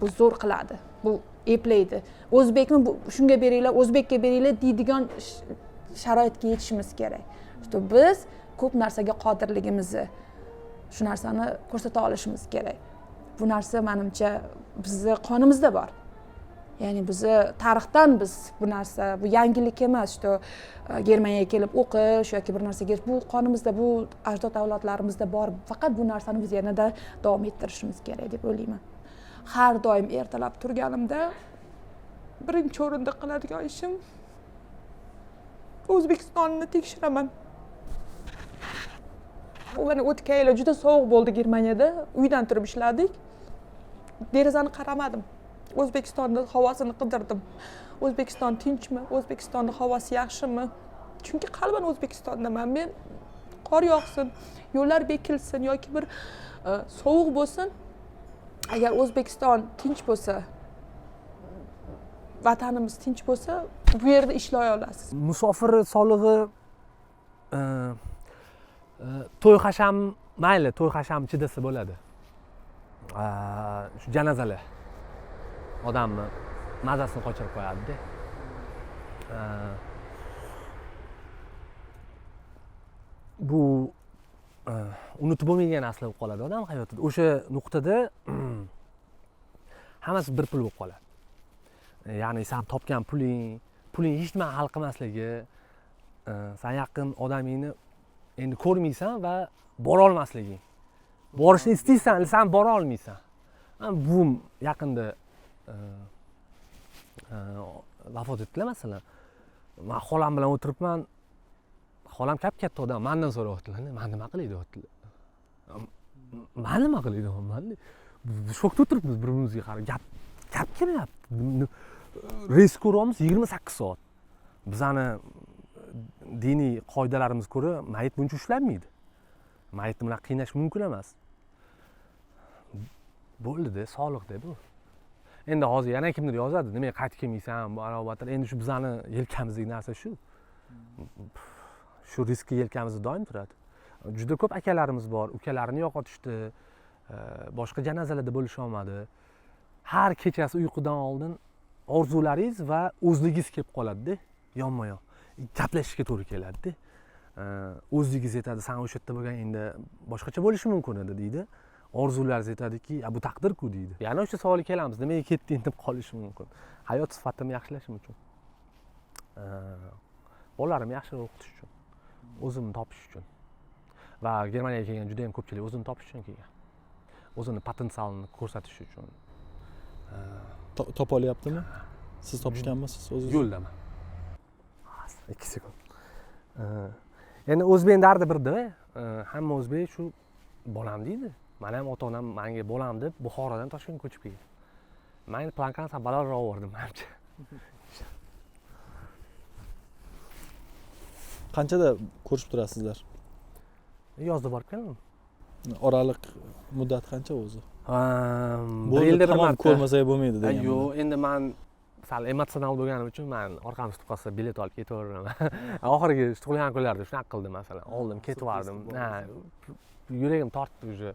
bu zo'r qiladi. Bu eplaydi. O'zbekni shunga beringlar, o'zbekka beringlar deydigan sharoitga yetishimiz kerak. Biz ko'p narsaga qodirligimizni, shu narsani ko'rsata olishimiz kerak. Bu narsa menimcha bizning qonimizda bor. Ya'ni bizni tarixdan biz bu narsa, bu yangilik emas, Germaniyaga kelib o'qish yoki bir narsaga, bu qonimizda, bu ajdod avlodlarimizda bor. Faqat bu narsani biz yanada davom ettirishimiz kerak deb o'ylayman. Har doim ertalab turganimda birinchi o'rinda qiladigan ishim O'zbekistonni tekshiraman. Mana o'tgan yil juda sovuq bo'ldi Germaniyada. Uydan turib ishladik. Derazani qaramadim. O'zbekistonning havosini qidirdim. O'zbekiston tinchmi? O'zbekistonning havosi yaxshimi? Chunki qalban O'zbekistondaman. Men qor yog'sin, yo'llar bekilsin yoki bir sovuq bo'lsin, agar O'zbekiston tinch bo'lsa, vatanimiz tinch bo'lsa, bu yerda ishlay olasiz. Musofir solig'i to'y hasham mayli, to'y hasham chidasa bo'ladi. Shu janozalar odamni mazasini qochirib qo'yadi-da. Bu unutib bo'lmaydigan narsa bo'lib qoladi odam hayotida. O'sha nuqtada hammasi bir pul bo'lib qoladi. Ya'ni sen topgan puling hech nima hal qilmasligi, sen yaqin odamingni endi ko'rmaysan va bora olmasliging. Borishni istaysan, sen bora olmaysan. Bu yaqinda vafot etdilar masalan. Men xolam bilan o'tiribman. Xolam katta odam, mendan so'rayaptilar. Men nima qilay deyaptilar. Men nima qilay deyapman. Shokda o'tiribmiz bir-birimizga qarab. Gap kelayapti. Reys ko'ramiz 28 soat. Bizani diniy qoidalarimiz ko'ra mayit buncha ushlanmaydi. Mayitni bilan qiynash mumkin emas. Bo'ldi-da, sog'liqda bu. Endi hozir yana kimdir yozadi, nimaga qaytib kelmaysan, bu arobatlar. Endi shu bizani yelkamizdagi narsa shu. Shu riskni yelkamizda doim turadi. Juda ko'p akalarimiz bor, ukalarini yo'qotishdi, boshqa janozalarda bo'lisha olmadi. Har kechasi uyqudan oldin orzularingiz va o'zligingiz kelib qoladi-da, yonma-yon. Gaplashishga to'g'ri keladi-da. O'zligingiz aytadi, sen o'sha yerda bo'lgan endi boshqacha bo'lishi mumkin edi deydi. Orzularingiz aytadiki, bu taqdir-ku deydi. Yana o'sha savolga kelamiz, nimaga ketding deb qolishi mumkin. Hayot sifatini yaxshilashim uchun. Bolalarimni yaxshiroq o'qitish uchun, o'zimni topish uchun. Va Germaniyaga kelgan juda ham ko'pchilik o'zini topish uchun kelgan. O'zini potensialini ko'rsatish uchun. Topa olyaptimi? Siz topishganmisiz o'zingiz? Yo'ldaman. 2 sekund. Endi o'zbekning dardi birda, hamma o'zbek shu bolam deydi. Men ham ota-onam menga bolam deb Buxorodan Toshkentga ko'chib kelgan. Men plankani balandroq o'rdim menimcha. Qanchada ko'rishib turasizlar? Yozda borib keldim. Oraliq muddat qancha o'zi? Bir yilda bir marta ko'rmasak bo'lmaydi degan. Yo'q, endi men sal emotsional bo'lganim uchun men orqam tutib qolsa bilet olib ketaveraman. Oxirgi tug'ilgan kunlarda shunaqa qildim masalan. Oldim, ketvardim. Yuragim tortdi уже.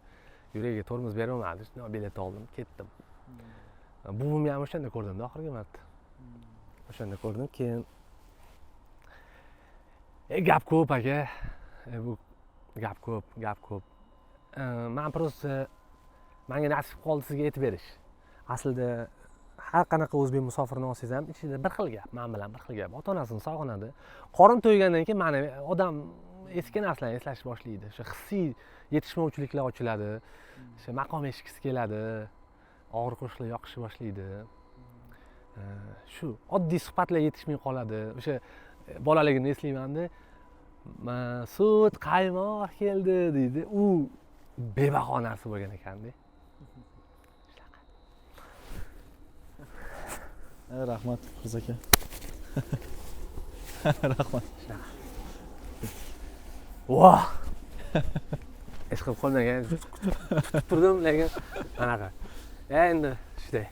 Yuragiga tormoz berolmadi. Shunday bilet oldim, ketdim. Buvimni ham o'shanda ko'rdim-da oxirgi marta. O'shanda ko'rdim, keyin gap ko'p aka. Bu gap ko'p. Men просто menga nasib qoldi sizga aytib berish. Aslida har qanaqa o'zbek musofirini olsangiz ham ichida bir xil gap, men bilan bir xil gap. Ota-onasini sog'inadi. Qorin to'ygandan keyin mana odam eski narsalarni eslash boshlaydi. O'sha hissiy yetishmovchiliklar ochiladi. O'sha maqom eshitgisi keladi. Og'ir qo'shiqlar yoqishi boshlaydi. Shu oddiy suhbatlar yetishmay qoladi. O'sha bolaligimni eslayman-da. Sut, qaymoq keldi deydi. U bebaho narsa bo'lgan ekan-da. Rahmat Qiz aka. Rahmat. Voh! Ish qilib qolmagan. Tutib turdim, lekin anaqa. Endi shunday.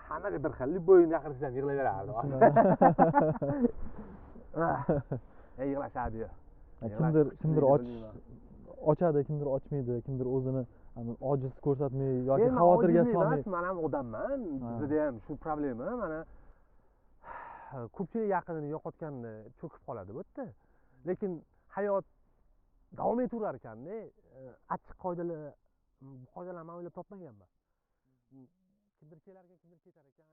Hammaga bir xil bo'yinda aqirishdan yig'laverardi. Yig'lashadi-yu. Kimdir ochadi, kimdir ochmaydi, kimdir o'zini ojiz ko'rsatmay yoki xavotirga solmay. Men ham odamman. Bizda ham shu problema. Mana ko'pchilik yaqinini yo'qotganda cho'kib qoladi bu yerda. Lekin hayot davom etaverar ekanda. Achchiq qoidalarni o'ylab topmaganman. Kimdir kelar ekan, kimdir ketar ekan.